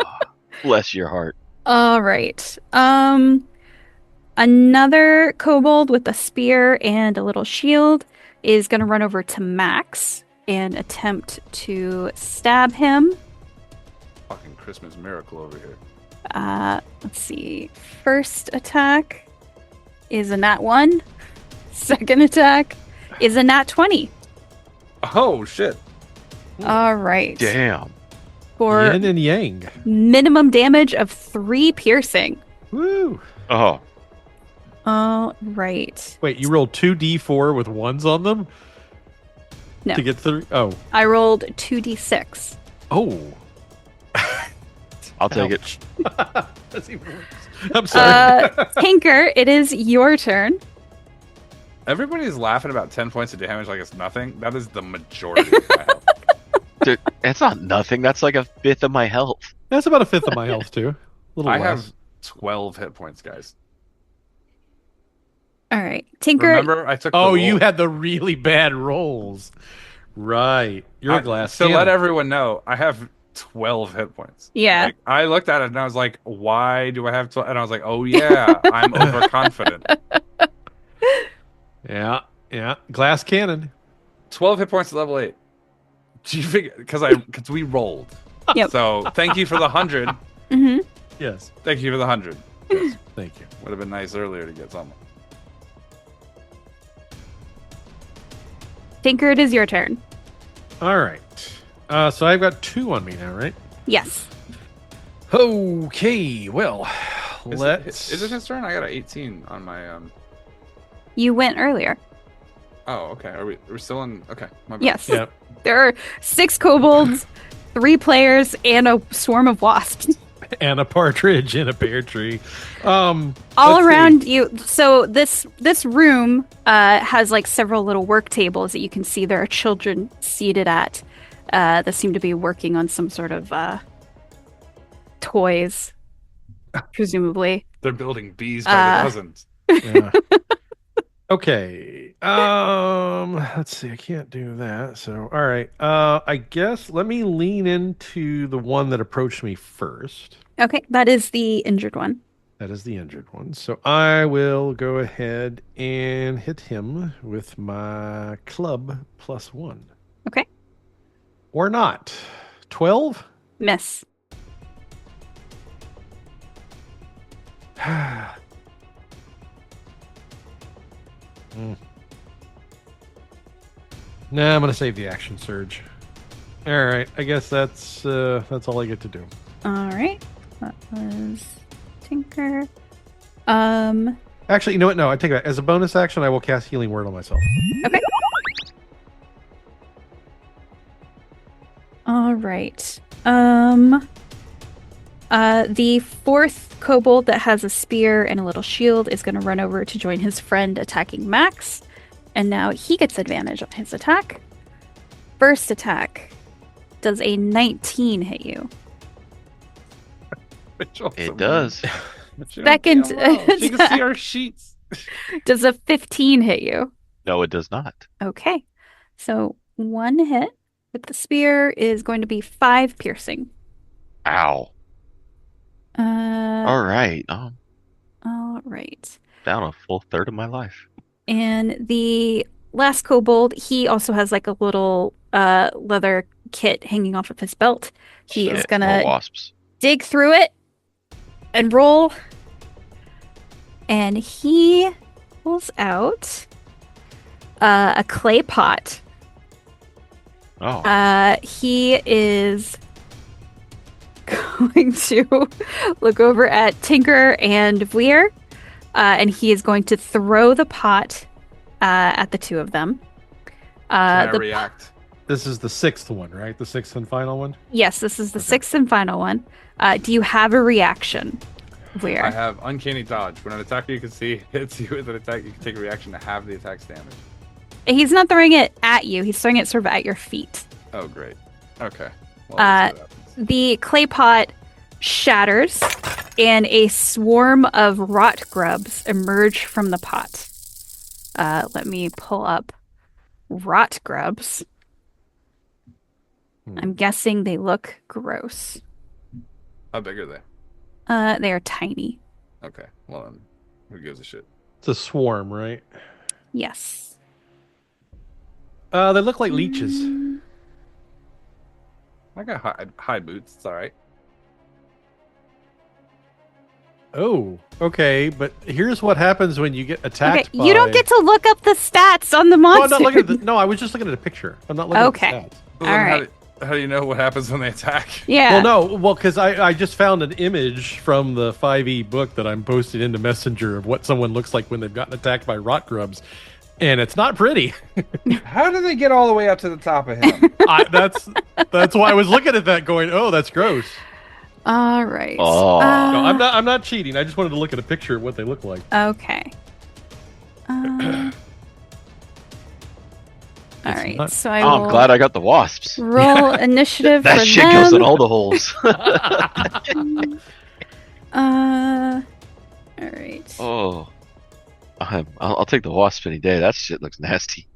Speaker 4: bless your heart.
Speaker 3: All right. Another kobold with a spear and a little shield is going to run over to Max and attempt to stab him.
Speaker 2: Fucking Christmas miracle over here.
Speaker 3: Let's see. First attack is a nat 1. Second attack is a nat 20.
Speaker 2: Oh shit.
Speaker 3: All right.
Speaker 4: Damn.
Speaker 3: For
Speaker 1: yin and yang.
Speaker 3: minimum damage of 3 piercing.
Speaker 1: Woo.
Speaker 4: Oh,
Speaker 3: All right.
Speaker 1: Wait, you rolled 2d4 with ones on them?
Speaker 3: No.
Speaker 1: To get through? Oh.
Speaker 3: I rolled 2d6.
Speaker 1: Oh.
Speaker 4: I'll take it.
Speaker 1: That's even worse. I'm sorry.
Speaker 3: Tinker, it is your turn.
Speaker 2: Everybody's laughing about 10 points of damage like it's nothing. That is the majority of my health.
Speaker 4: Dude, that's not nothing. That's like a fifth of my health.
Speaker 1: That's about a fifth of my health, too. A little
Speaker 2: I
Speaker 1: less.
Speaker 2: have 12 hit points, guys.
Speaker 3: All right. Tinker,
Speaker 2: Remember, I took the
Speaker 1: Oh,
Speaker 2: roll.
Speaker 1: you had the really bad rolls. Right. You're a glass
Speaker 2: To let
Speaker 1: cannon.
Speaker 2: everyone know, I have 12 hit points.
Speaker 3: Yeah.
Speaker 2: Like, I looked at it and I was like, why do I have 12? And I was like, oh yeah, I'm overconfident.
Speaker 1: Yeah. Yeah. Glass cannon.
Speaker 2: 12 hit points at level 8. Do you figure? Because we rolled.
Speaker 3: Yep.
Speaker 2: So thank you for the 100.
Speaker 3: hmm
Speaker 1: Yes.
Speaker 2: Thank you for the 100.
Speaker 1: Thank you.
Speaker 2: Would have been nice earlier to get something.
Speaker 3: Tinker, it is your turn.
Speaker 1: All right. So I've got 2 on me now, right?
Speaker 3: Yes.
Speaker 1: Okay. Well,
Speaker 2: Is it his turn? I got an 18 on my
Speaker 3: You went earlier.
Speaker 2: Oh, okay. Are we still in? Okay. My bad.
Speaker 3: Yes.
Speaker 1: Yeah.
Speaker 3: There are 6 kobolds, 3 players, and a swarm of wasps.
Speaker 1: And a partridge in a pear tree.
Speaker 3: All
Speaker 1: Let's see.
Speaker 3: around you. So this room has like several little work tables that you can see there are children seated at that seem to be working on some sort of toys, presumably.
Speaker 2: They're building bees by the dozens.
Speaker 1: Yeah. Okay. Let's see. I can't do that. So, all right. I guess let me lean into the one that approached me first.
Speaker 3: Okay, that is the injured one.
Speaker 1: That is the injured one. So I will go ahead and hit him with my club +1.
Speaker 3: Okay.
Speaker 1: Or not. 12?
Speaker 3: Miss.
Speaker 1: Nah, I'm gonna save the action surge. All right, I guess that's all I get to do.
Speaker 3: All right. That was Tinker.
Speaker 1: Actually, you know what? No, I take that as a bonus action. I will cast Healing Word on myself.
Speaker 3: Okay. All right. The 4th kobold that has a spear and a little shield is going to run over to join his friend attacking Max. And now he gets advantage on his attack. First attack. Does a 19 hit you?
Speaker 4: It does.
Speaker 3: Second
Speaker 2: She can see
Speaker 3: attack.
Speaker 2: our sheets.
Speaker 3: Does a 15 hit you?
Speaker 4: No, it does not.
Speaker 3: Okay. So 1 hit with the spear is going to be 5 piercing.
Speaker 4: Ow.
Speaker 3: Uh,
Speaker 4: All right.
Speaker 3: all right.
Speaker 4: Down a full third of my life.
Speaker 3: And the last kobold, he also has like a little leather kit hanging off of his belt. He is
Speaker 4: Shit,
Speaker 3: gonna
Speaker 4: more wasps.
Speaker 3: dig through it and roll and he pulls out a clay pot.
Speaker 4: Oh.
Speaker 3: He is going to look over at Tinker and Vlier, and he is going to throw the pot at the two of them.
Speaker 2: Can I react?
Speaker 1: This is the sixth one, right? The sixth and final one?
Speaker 3: Yes, this is the sixth and final one. Do you have a reaction, Vlier?
Speaker 2: I have uncanny dodge. When an attacker you can see hits you with an attack, you can take a reaction to halve the attack's damage.
Speaker 3: He's not throwing it at you. He's throwing it sort of at your feet.
Speaker 2: Oh, great. Okay. Well, let's see what happens.
Speaker 3: The clay pot shatters, and a swarm of rot grubs emerge from the pot. Let me pull up rot grubs. I'm guessing they look gross.
Speaker 2: How big are they?
Speaker 3: They are tiny.
Speaker 2: Okay. Well, then, who gives a shit?
Speaker 1: It's a swarm, right?
Speaker 3: Yes.
Speaker 1: They look like leeches.
Speaker 2: I got high boots. It's all right.
Speaker 1: Oh, okay. But here's what happens when you get attacked by...
Speaker 3: You don't get to look up the stats on the
Speaker 1: No, I'm
Speaker 3: monster.
Speaker 1: not looking at the... No, I was just looking at a picture. I'm not looking
Speaker 3: Okay.
Speaker 1: at the stats.
Speaker 2: Well,
Speaker 3: All
Speaker 2: then
Speaker 3: right.
Speaker 2: How do you know what happens when they attack?
Speaker 3: Yeah.
Speaker 1: Well, because I just found an image from the 5e book that I'm posting into Messenger of what someone looks like when they've gotten attacked by rot grubs. And it's not pretty.
Speaker 2: How do they get all the way up to the top of him?
Speaker 1: That's why I was looking at that going, oh, that's gross.
Speaker 3: All right.
Speaker 4: Oh.
Speaker 1: No, I'm not cheating. I just wanted to look at a picture of what they look like.
Speaker 3: Okay. All
Speaker 1: It's
Speaker 3: right.
Speaker 1: not-
Speaker 3: So I
Speaker 4: Oh,
Speaker 3: will
Speaker 4: I'm glad I got the wasps.
Speaker 3: roll initiative
Speaker 4: That
Speaker 3: for
Speaker 4: shit
Speaker 3: them.
Speaker 4: goes in all the holes.
Speaker 3: All right.
Speaker 4: Oh. I'll take the wasp any day. That shit looks nasty.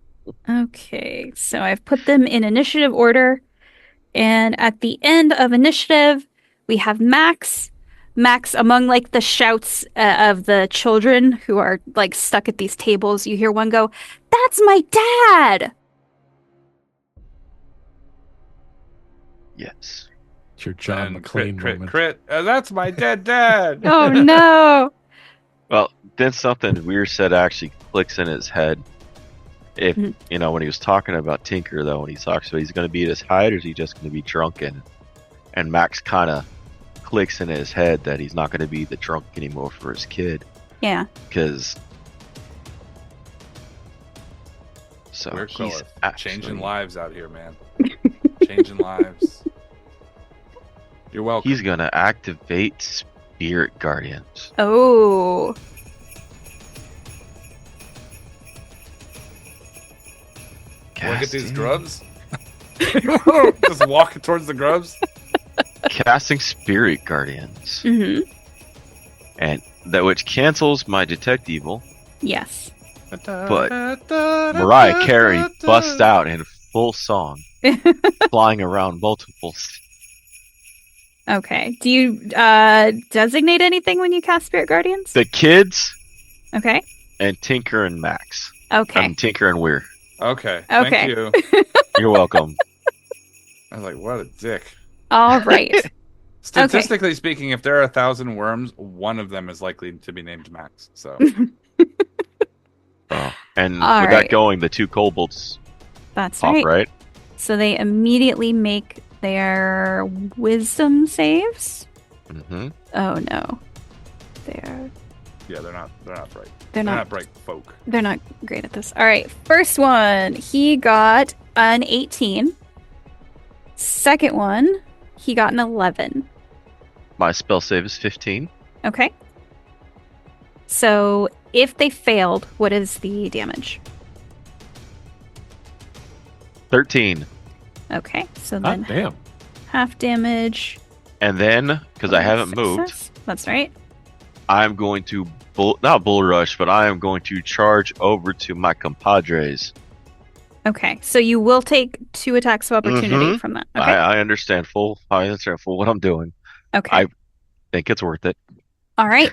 Speaker 3: Okay. So I've put them in initiative order, and at the end of initiative, we have Max. Max, among like the shouts of the children who are like stuck at these tables, you hear one go, "That's my dad!"
Speaker 4: Yes.
Speaker 1: It's your John
Speaker 2: And
Speaker 1: McClane
Speaker 2: crit,
Speaker 1: moment.
Speaker 2: crit. That's my dead dad.
Speaker 3: Oh no!
Speaker 4: Well, then something weird said actually clicks in his head. If
Speaker 3: Mhm.
Speaker 4: when he was talking about Tinker though, when he talks about he's gonna be at his height or is he just gonna be drunken? And Max kinda clicks in his head that he's not gonna be the drunk anymore for his kid.
Speaker 3: Yeah.
Speaker 4: Because
Speaker 2: We're
Speaker 4: he's
Speaker 2: close.
Speaker 4: actually
Speaker 2: Changing lives out here, man. Changing lives. You're welcome.
Speaker 4: He's gonna activate Spirit Guardians.
Speaker 3: Oh.
Speaker 2: Look at these
Speaker 4: Casting-
Speaker 2: grubs. Just walking towards the grubs.
Speaker 4: Casting Spirit Guardians.
Speaker 3: Mm-hmm.
Speaker 4: And that which cancels my detect evil.
Speaker 3: Yes.
Speaker 4: But Mariah Carey busts out in full song, flying around multiples.
Speaker 3: Okay. Do you designate anything when you cast Spirit Guardians?
Speaker 4: The kids
Speaker 3: Okay.
Speaker 4: and Tinker and Max.
Speaker 3: Okay.
Speaker 4: Tinker and Weir.
Speaker 2: Okay.
Speaker 3: Okay.
Speaker 2: Thank you.
Speaker 4: You're welcome.
Speaker 2: I was like, what a dick.
Speaker 3: All right.
Speaker 2: Statistically speaking, if there are 1,000 worms, one of them is likely to be named Max. So
Speaker 4: Oh. And
Speaker 3: All
Speaker 4: with
Speaker 3: right.
Speaker 4: that going, the two kobolds
Speaker 3: That's
Speaker 4: pop,
Speaker 3: right.
Speaker 4: right?
Speaker 3: So they immediately make their wisdom saves.
Speaker 4: Mm-hmm.
Speaker 3: Oh no. They're
Speaker 2: yeah, they're not bright.
Speaker 3: they're
Speaker 2: They're
Speaker 3: not
Speaker 2: not bright folk.
Speaker 3: they're not great at this. All right. First one, he got an 18. Second one, he got an 11.
Speaker 4: My spell save is 15.
Speaker 3: Okay. So if they failed, what is the damage?
Speaker 4: 13.
Speaker 3: Okay. So
Speaker 1: Ah,
Speaker 3: then
Speaker 1: damn.
Speaker 3: half damage.
Speaker 4: And then, because I haven't moved,
Speaker 3: Success. That's right.
Speaker 4: I'm going to not bull rush, but I am going to charge over to my compadres.
Speaker 3: Okay. So you will take 2 attacks of opportunity
Speaker 4: Mhm.
Speaker 3: from that. Okay.
Speaker 4: I understand full. I understand full what I'm doing.
Speaker 3: Okay.
Speaker 4: I think it's worth it.
Speaker 3: All right.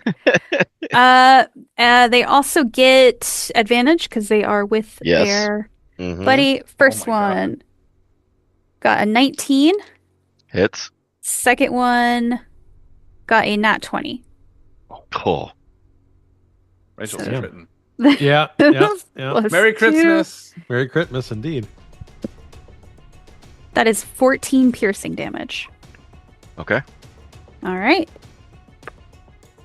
Speaker 3: They also get advantage because they are with
Speaker 4: Yes.
Speaker 3: their
Speaker 4: Mhm.
Speaker 3: buddy. First
Speaker 2: Oh my God.
Speaker 3: one got a 19.
Speaker 4: Hits.
Speaker 3: Second one got a nat 20.
Speaker 4: Cool.
Speaker 2: Rachel's
Speaker 1: Damn.
Speaker 2: written.
Speaker 1: Yeah.
Speaker 3: Plus
Speaker 2: Merry
Speaker 3: 2.
Speaker 2: Christmas.
Speaker 1: Merry Christmas indeed.
Speaker 3: That is 14 piercing damage.
Speaker 4: Okay.
Speaker 3: All right.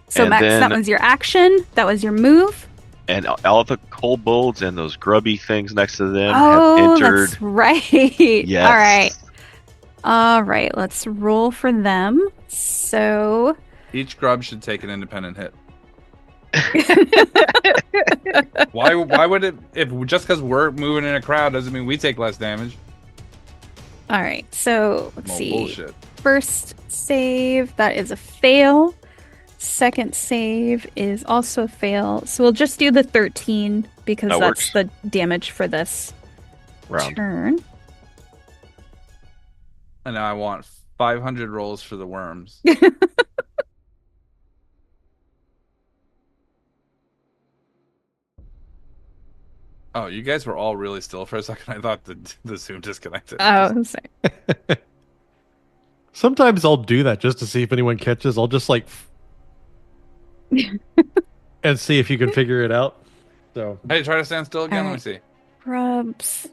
Speaker 3: So
Speaker 4: And
Speaker 3: Max,
Speaker 4: then-
Speaker 3: that was your action. That was your move.
Speaker 4: And all the kobolds and those grubby things next to them
Speaker 3: Oh,
Speaker 4: have entered.
Speaker 3: that's right.
Speaker 4: Yes.
Speaker 3: All right. All right. Let's roll for them. So
Speaker 2: Each grub should take an independent hit. Why would it, if just because we're moving in a crowd doesn't mean we take less damage?
Speaker 3: all right. So let's
Speaker 2: Well,
Speaker 3: see.
Speaker 2: bullshit.
Speaker 3: First save, that is a fail. Second save is also a fail. So we'll just do the 13 because
Speaker 4: That
Speaker 3: that's
Speaker 4: works.
Speaker 3: the damage for this
Speaker 4: Round.
Speaker 3: turn.
Speaker 2: And now I want 500 rolls for the worms. Oh, you guys were all really still for a second. I thought the Zoom disconnected.
Speaker 3: Oh, sorry.
Speaker 1: Sometimes I'll do that just to see if anyone catches. I'll just like and see if you can figure it out. So
Speaker 2: Hey, try to stand still again. Let me see.
Speaker 3: Grubs.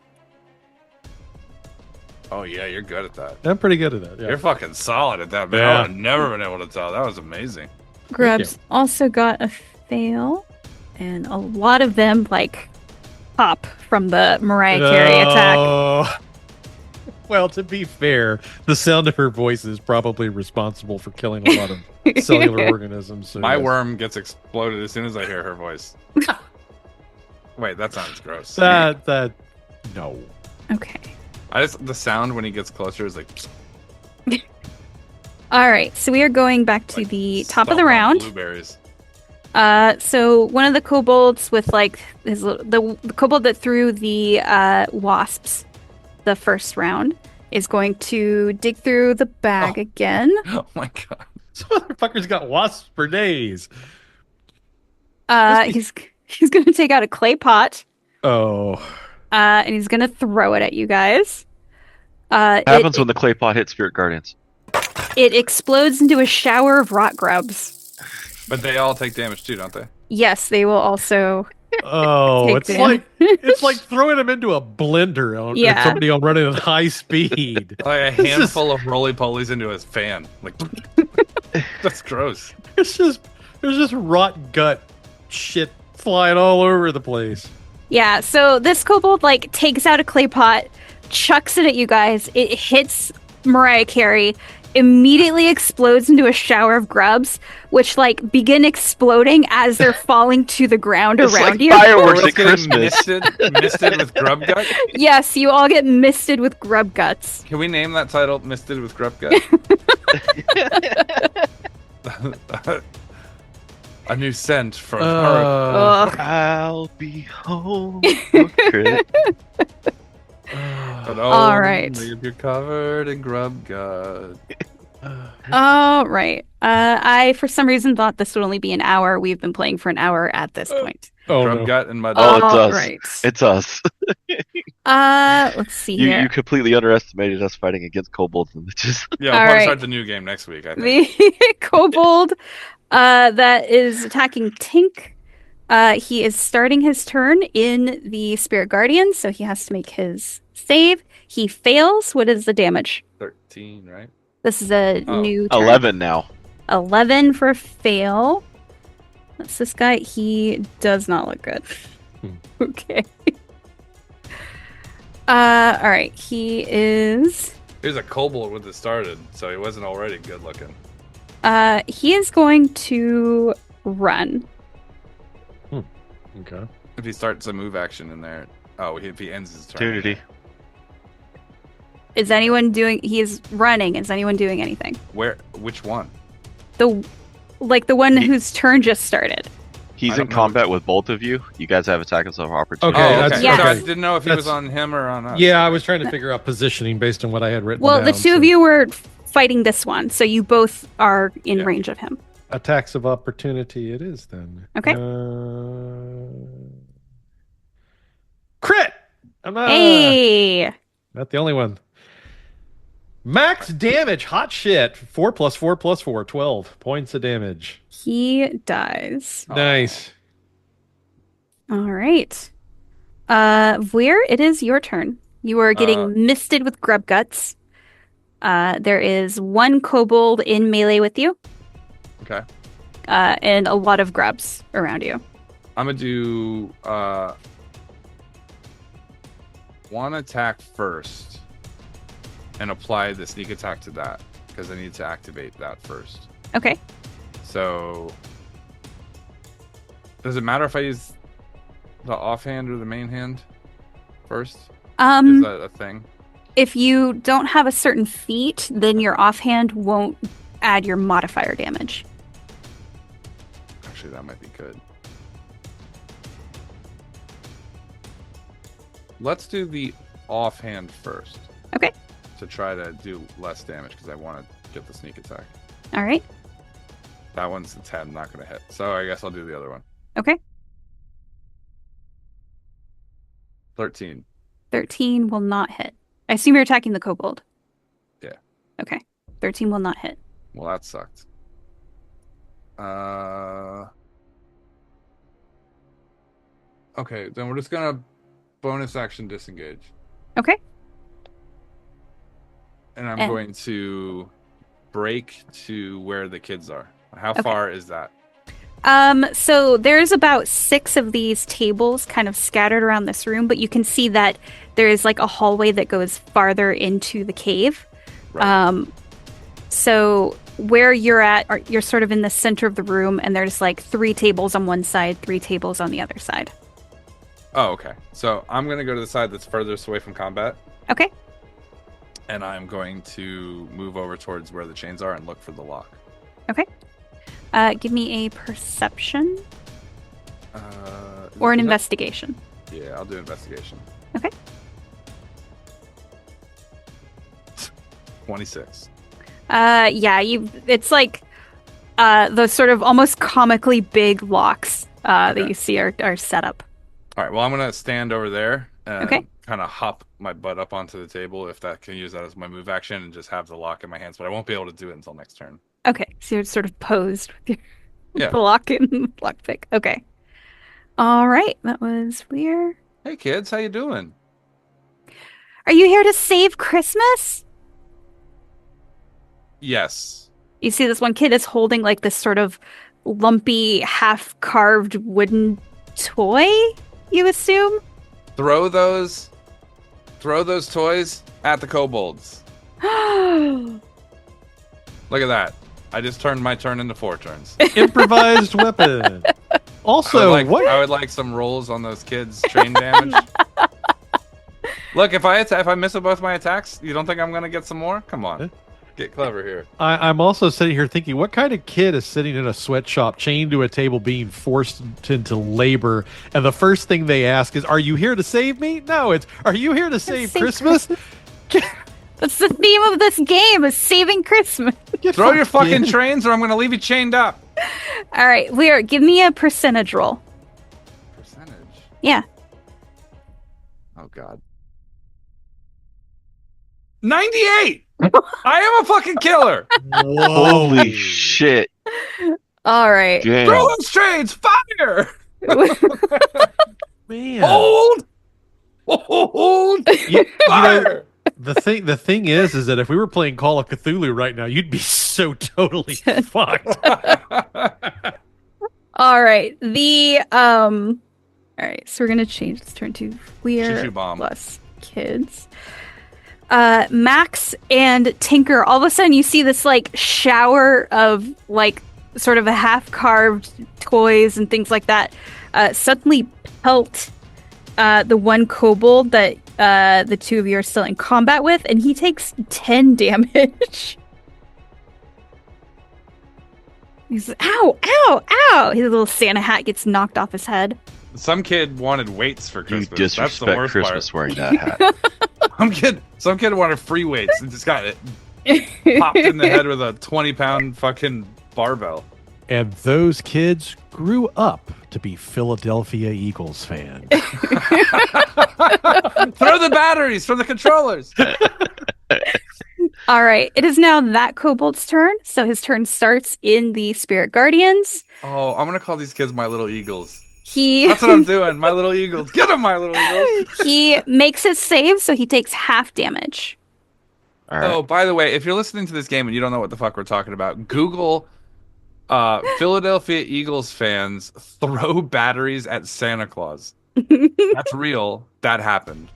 Speaker 2: Oh yeah, you're good at that.
Speaker 1: I'm pretty good at that. Yeah.
Speaker 2: You're fucking solid at that, man.
Speaker 1: Yeah.
Speaker 2: I would have never been able to tell. That was amazing.
Speaker 3: Grubs also got a fail. And a lot of them, like, pop from the Mariah Carey attack.
Speaker 1: Oh. Well, to be fair, the sound of her voice is probably responsible for killing a lot of cellular organisms. So
Speaker 2: My
Speaker 1: yes.
Speaker 2: worm gets exploded as soon as I hear her voice. Wait, that sounds gross.
Speaker 1: That no.
Speaker 3: Okay.
Speaker 2: The sound when he gets closer is like
Speaker 3: All right. So we are going back to
Speaker 2: like
Speaker 3: the top of
Speaker 2: stomp
Speaker 3: the
Speaker 2: on
Speaker 3: round.
Speaker 2: Blueberries.
Speaker 3: So one of the kobolds with like the kobold that threw the wasps the first round is going to dig through the bag
Speaker 2: Oh.
Speaker 3: again.
Speaker 2: Oh my god.
Speaker 1: Some motherfuckers got wasps for days.
Speaker 3: He's going to take out a clay pot
Speaker 1: Oh.
Speaker 3: and he's going to throw it at you guys.
Speaker 4: Happens when the clay pot hits spirit guardians.
Speaker 3: It explodes into a shower of rot grubs.
Speaker 2: But they all take damage too, don't they?
Speaker 3: Yes, they will also.
Speaker 1: Oh,
Speaker 3: Take
Speaker 1: it's
Speaker 3: damage.
Speaker 1: like throwing them into a blender on
Speaker 3: Yeah.
Speaker 1: somebody on running at high speed.
Speaker 2: Like a
Speaker 1: This is-
Speaker 2: handful of roly polies into a fan. Like that's gross.
Speaker 1: It's just there's just rot gut shit flying all over the place.
Speaker 3: Yeah, so this kobold like takes out a clay pot, chucks it at you guys. It hits Mariah Carey, immediately explodes into a shower of grubs, which like begin exploding as they're falling to the ground
Speaker 4: It's
Speaker 3: around
Speaker 4: like
Speaker 3: you.
Speaker 4: fireworks
Speaker 2: We're
Speaker 4: at
Speaker 2: getting
Speaker 4: Christmas.
Speaker 2: misted with grub gut.
Speaker 3: Yes, you all get misted with grub guts.
Speaker 2: Can we name that title "Misted with Grub Gut"? A new scent from
Speaker 3: Ugh.
Speaker 4: I'll be home for Christmas.
Speaker 2: But
Speaker 3: All right.
Speaker 2: if you're covered in grub gut.
Speaker 3: All right. I for some reason thought this would only be an hour. We've been playing for an hour at this point.
Speaker 1: Oh,
Speaker 2: grub
Speaker 1: no.
Speaker 2: gut and mud.
Speaker 4: Oh, it's
Speaker 3: All
Speaker 4: us.
Speaker 3: right.
Speaker 4: It's us.
Speaker 3: Let's see
Speaker 4: You
Speaker 3: here.
Speaker 4: completely underestimated us fighting against kobolds and liches.
Speaker 2: Yeah,
Speaker 3: All
Speaker 2: we'll probably
Speaker 3: right.
Speaker 2: start the new game next week. I think.
Speaker 3: The kobold that is attacking Tink. He is starting his turn in the Spirit Guardian, so he has to make his save. He fails. What is the damage?
Speaker 2: 13, right?
Speaker 3: This is a
Speaker 2: Oh.
Speaker 3: new turn.
Speaker 4: 11 now.
Speaker 3: 11 for fail. That's this guy. He does not look good. Okay. All right. He is.
Speaker 2: He was a kobold when this started, so he wasn't already good looking.
Speaker 3: He is going to run.
Speaker 1: Okay.
Speaker 2: If he starts a move action in there, if he ends his turn.
Speaker 4: Opportunity.
Speaker 3: Is anyone doing? He is running. Is anyone doing anything?
Speaker 2: Which one?
Speaker 3: The one
Speaker 4: He-
Speaker 3: whose turn just started.
Speaker 4: He's
Speaker 2: I
Speaker 4: in
Speaker 2: don't know.
Speaker 4: combat with both of you. You guys have attacks of opportunity.
Speaker 1: Okay,
Speaker 2: Oh,
Speaker 1: that's-
Speaker 2: okay.
Speaker 3: Yeah.
Speaker 2: So I
Speaker 1: okay.
Speaker 2: didn't know if he was
Speaker 1: That's-
Speaker 2: on him or on us.
Speaker 1: Yeah, I was trying to figure out positioning based on what I had written
Speaker 3: Well, the
Speaker 1: down,
Speaker 3: two
Speaker 1: so-
Speaker 3: of you were fighting this one, so you both are in
Speaker 2: Yeah.
Speaker 3: range of him.
Speaker 1: Attacks of opportunity it is then.
Speaker 3: Okay.
Speaker 1: Crit! I'm not,
Speaker 3: Hey!
Speaker 1: not the only one. Max damage, hot shit. 4 + 4 + 4, 12 points of damage.
Speaker 3: He dies.
Speaker 2: Oh.
Speaker 1: Nice.
Speaker 3: All right. Veer, it is your turn. You are getting misted with grub guts. There is one kobold in melee with you.
Speaker 2: Okay.
Speaker 3: And a lot of grubs around you.
Speaker 2: I'm gonna do one attack first and apply the sneak attack to that because I need to activate that first.
Speaker 3: Okay.
Speaker 2: So does it matter if I use the offhand or the main hand first? Is that a thing?
Speaker 3: If you don't have a certain feat, then your offhand won't add your modifier damage.
Speaker 2: Actually, that might be good. Let's do the offhand first.
Speaker 3: Okay.
Speaker 2: To try to do less damage because I want to get the sneak attack.
Speaker 3: All right.
Speaker 2: That one's a 10, not going to hit. So I guess I'll do the other one.
Speaker 3: Okay.
Speaker 2: 13.
Speaker 3: 13 will not hit. I assume you're attacking the kobold.
Speaker 2: Yeah.
Speaker 3: Okay. 13 will not hit.
Speaker 2: Well, that sucked. Okay, then we're just going to bonus action disengage.
Speaker 3: Okay.
Speaker 2: And I'm going to break to where the kids are. How far is that?
Speaker 3: So there's about 6 of these tables kind of scattered around this room, but you can see that there is like a hallway that goes farther into the cave. Right. So where you're at, you're sort of in the center of the room, and there's like 3 tables on one side, 3 tables on the other side.
Speaker 2: Oh, okay. So I'm going to go to the side that's furthest away from combat.
Speaker 3: Okay.
Speaker 2: And I'm going to move over towards where the chains are and look for the lock.
Speaker 3: Okay. Give me a perception. Or an investigation.
Speaker 2: Yeah, I'll do investigation.
Speaker 3: Okay.
Speaker 2: 26.
Speaker 3: Yeah, it's like those sort of almost comically big locks that you see are set up.
Speaker 2: All right, well, I'm going to stand over there and
Speaker 3: Okay.
Speaker 2: kind of hop my butt up onto the table if that can use that as my move action and just have the lock in my hands, but I won't be able to do it until next turn.
Speaker 3: Okay, so you're sort of posed with your the lock and lockpick. Okay. All right, that was weird.
Speaker 2: Hey, kids, how you doing?
Speaker 3: Are you here to save Christmas?
Speaker 2: Yes.
Speaker 3: You see this one kid is holding like this sort of lumpy, half-carved wooden toy, you assume?
Speaker 2: Throw those toys at the kobolds. Look at that. I just turned my turn into 4 turns.
Speaker 1: Improvised weapon. Also,
Speaker 2: I would like some rolls on those kids' train damage. Look, if I miss both my attacks, you don't think I'm gonna get some more? Come on, get clever here.
Speaker 1: I'm also sitting here thinking, what kind of kid is sitting in a sweatshop, chained to a table, being forced into labor, and the first thing they ask is, "Are you here to save me?" No, it's, "Are you here to save Christmas?"
Speaker 3: That's the theme of this game, is saving Christmas.
Speaker 2: Throw your fucking trains or I'm going to leave you chained up.
Speaker 3: All right, give me a percentage roll.
Speaker 2: Percentage?
Speaker 3: Yeah.
Speaker 2: Oh, God. 98! I am a fucking killer!
Speaker 4: Holy shit.
Speaker 3: All right.
Speaker 4: Damn.
Speaker 2: Throw those trains! Fire!
Speaker 1: Man.
Speaker 2: Hold! Fire!
Speaker 1: The thing is that if we were playing Call of Cthulhu right now, you'd be so totally fucked.
Speaker 3: All right. All right, so we're gonna change this turn to Weird plus kids. Max and Tinker, all of a sudden you see this like shower of like sort of a half-carved toys and things like that suddenly pelt the one kobold that the 2 of you are still in combat with, and he takes 10 damage. He's ow, ow, ow! His little Santa hat gets knocked off his head.
Speaker 2: Some kid wanted weights for Christmas.
Speaker 4: You disrespect
Speaker 2: That's the worst
Speaker 4: Christmas
Speaker 2: part.
Speaker 4: wearing that hat.
Speaker 2: Some kid wanted free weights and just got it popped in the head with a 20-pound fucking barbell.
Speaker 1: And those kids grew up to be Philadelphia Eagles fans.
Speaker 2: Throw the batteries from the controllers.
Speaker 3: All right, it is now that kobold's turn. So his turn starts in the Spirit Guardians.
Speaker 2: Oh, I'm gonna call these kids my little eagles. That's what I'm doing. My little eagles. Get him, my little eagles.
Speaker 3: He makes his save, so he takes half damage.
Speaker 4: All right.
Speaker 2: Oh, by the way, if you're listening to this game and you don't know what the fuck we're talking about, Google Philadelphia Eagles fans throw batteries at Santa Claus. That's real. That happened.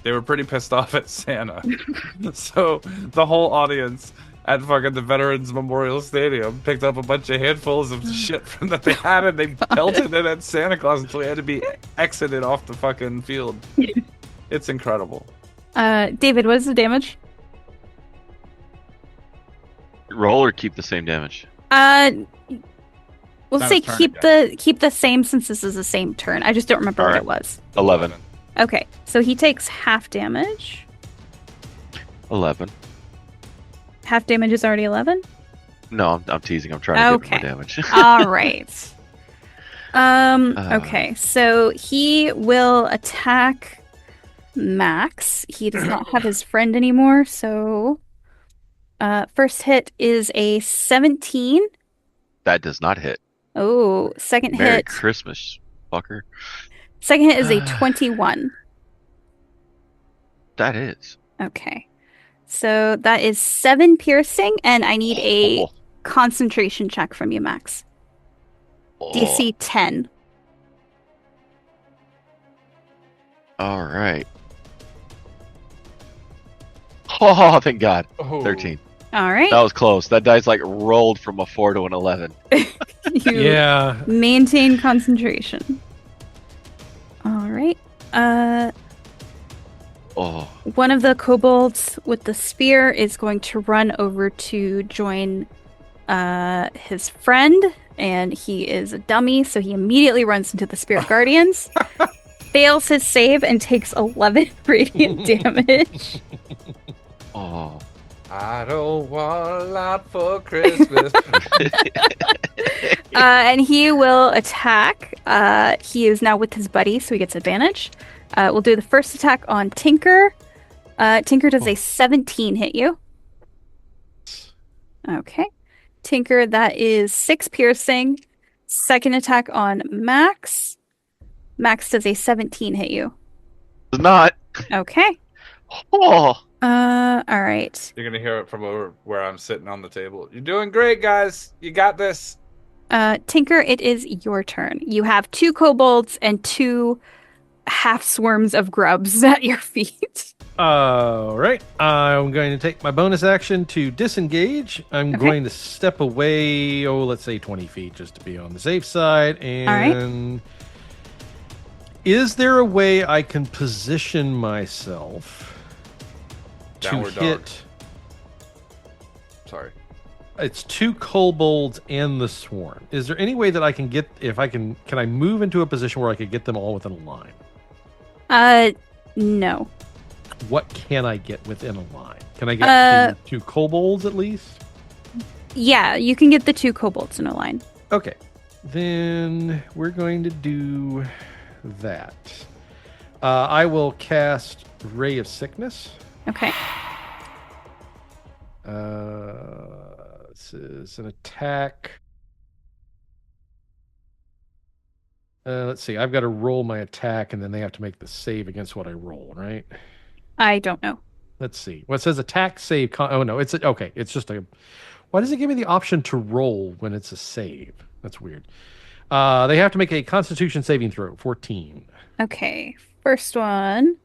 Speaker 2: They were pretty pissed off at Santa. So the whole audience at fucking the Veterans Memorial Stadium picked up a bunch of handfuls of shit from that they had and they pelted it at Santa Claus until he had to be exited off the fucking field. It's incredible.
Speaker 3: David, what is the damage?
Speaker 4: Roll or keep the same damage.
Speaker 3: We'll
Speaker 2: Not
Speaker 3: say
Speaker 2: his turn
Speaker 3: keep the same since this is the same turn. I just don't remember what it was.
Speaker 4: 11.
Speaker 3: Okay, so he takes half damage.
Speaker 4: 11.
Speaker 3: Half damage is already 11?
Speaker 4: No, I'm teasing. I'm trying to get
Speaker 3: Okay.
Speaker 4: more damage.
Speaker 3: All right. Okay, so he will attack Max. He does not have his friend anymore, so first hit is a 17.
Speaker 4: That does not hit.
Speaker 3: Oh, second
Speaker 4: Merry
Speaker 3: hit.
Speaker 4: Christmas, fucker.
Speaker 3: Second hit is a 21.
Speaker 4: That is.
Speaker 3: Okay. So that is 7 piercing, and I need a
Speaker 4: Oh.
Speaker 3: concentration check from you, Max.
Speaker 4: Oh.
Speaker 3: DC 10.
Speaker 4: All right. Oh, thank God.
Speaker 2: Oh.
Speaker 4: 13.
Speaker 3: All right.
Speaker 4: That was close. That dice like rolled from a 4 to an 11.
Speaker 3: You
Speaker 1: Yeah.
Speaker 3: maintain concentration. All right.
Speaker 4: Oh.
Speaker 3: One of the kobolds with the spear is going to run over to join his friend, and he is a dummy, so he immediately runs into the spirit guardians, fails his save, and takes 11 radiant damage.
Speaker 4: Oh.
Speaker 2: I don't want a lot for Christmas.
Speaker 3: And he will attack. He is now with his buddy, so he gets advantage. We'll do the first attack on Tinker. Tinker does a 17 hit you. Okay. Tinker, that is 6 piercing. Second attack on Max. Max does a 17 hit you.
Speaker 4: Does not.
Speaker 3: Okay.
Speaker 4: Oh.
Speaker 3: All right.
Speaker 2: You're gonna hear it from over where I'm sitting on the table. You're doing great, guys. You got this.
Speaker 3: Tinker, it is your turn. You have 2 kobolds and 2 half swarms of grubs at your feet.
Speaker 1: All right. I'm going to take my bonus action to disengage. I'm
Speaker 3: Okay.
Speaker 1: going to step away, let's say 20 feet just to be on the safe side. And is there a way I can position myself to
Speaker 2: Downward dog.
Speaker 1: hit?
Speaker 2: Sorry.
Speaker 1: It's 2 kobolds and the swarm. Is there any way that I can get, can I move into a position where I could get them all within a line?
Speaker 3: No.
Speaker 1: What can I get within a line? Can I get 2 kobolds at least?
Speaker 3: Yeah, you can get the 2 kobolds in a line.
Speaker 1: Okay. Then we're going to do that. I will cast Ray of Sickness.
Speaker 3: Okay.
Speaker 1: This is an attack. Let's see. I've got to roll my attack, and then they have to make the save against what I roll, right?
Speaker 3: I don't know.
Speaker 1: Let's see. Well, it says attack save. Oh no, it's okay. It's just a. Why does it give me the option to roll when it's a save? That's weird. They have to make a Constitution saving throw. 14.
Speaker 3: Okay. First one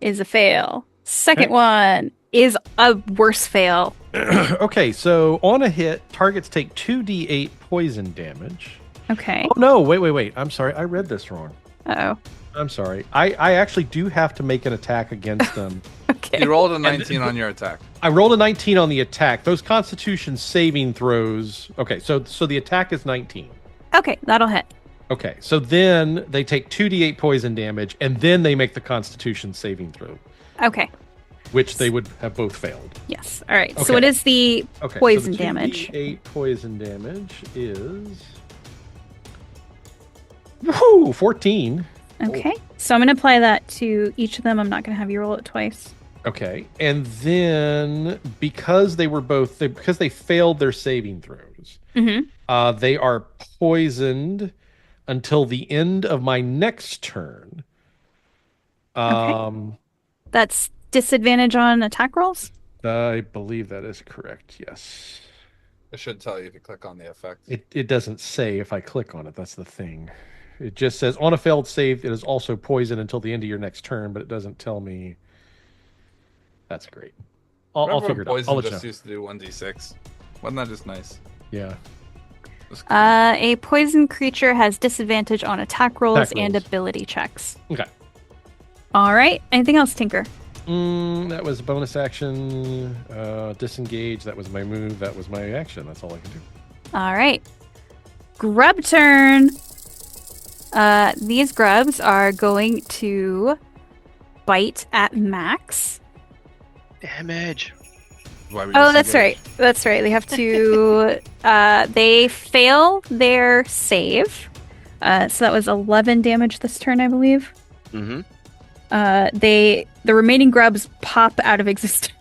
Speaker 3: is a fail. Second
Speaker 1: Okay.
Speaker 3: one is a worse fail.
Speaker 1: Okay, so on a hit, targets take 2d8 poison damage.
Speaker 3: Okay.
Speaker 1: Oh no! Wait! I'm sorry. I read this wrong.
Speaker 3: Uh-oh.
Speaker 1: I'm sorry. I actually do have to make an attack against them.
Speaker 3: Okay.
Speaker 2: You rolled a 19 on your attack.
Speaker 1: I rolled a 19 on the attack. Those Constitution saving throws. Okay, so the attack is 19.
Speaker 3: Okay, that'll hit.
Speaker 1: Okay, so then they take 2d8 poison damage, and then they make the Constitution saving throw,
Speaker 3: Okay.
Speaker 1: which they would have both failed.
Speaker 3: Yes. All right. So
Speaker 1: Okay.
Speaker 3: what is the
Speaker 1: Okay,
Speaker 3: poison
Speaker 1: so the
Speaker 3: damage?
Speaker 1: 2d8 poison damage is 14.
Speaker 3: Okay. So I'm going to apply that to each of them. I'm not going to have you roll it twice.
Speaker 1: Okay, and then because they failed their saving throws,
Speaker 3: Mm-hmm.
Speaker 1: They are poisoned until the end of my next turn.
Speaker 3: Okay.
Speaker 1: Um,
Speaker 3: That's disadvantage on attack rolls?
Speaker 1: I believe that is correct. Yes.
Speaker 2: It should tell you if you click on the effect.
Speaker 1: It doesn't say if I click on it. That's the thing. It just says on a failed save, it is also poisoned until the end of your next turn, but it doesn't tell me. That's great. I'll
Speaker 2: Remember
Speaker 1: figure
Speaker 2: when
Speaker 1: it out.
Speaker 2: poison
Speaker 1: I'll let you
Speaker 2: just
Speaker 1: know.
Speaker 2: used to do 1d6? Wasn't that just nice?
Speaker 1: Yeah.
Speaker 2: That's cool.
Speaker 3: A poison creature has disadvantage on attack rolls
Speaker 1: Attack
Speaker 3: and
Speaker 1: rolls.
Speaker 3: ability checks.
Speaker 1: Okay.
Speaker 3: All right. Anything else, Tinker?
Speaker 1: That was a bonus action. Disengage. That was my move. That was my action. That's all I can do.
Speaker 3: All right. Grub turn. These grubs are going to bite at Max.
Speaker 4: Damage.
Speaker 2: Why we
Speaker 3: Oh, that's right.
Speaker 2: disengaged.
Speaker 3: That's right. They have to. They fail their save. So that was 11 damage this turn, I believe.
Speaker 4: Mm-hmm.
Speaker 3: The remaining grubs pop out of existence.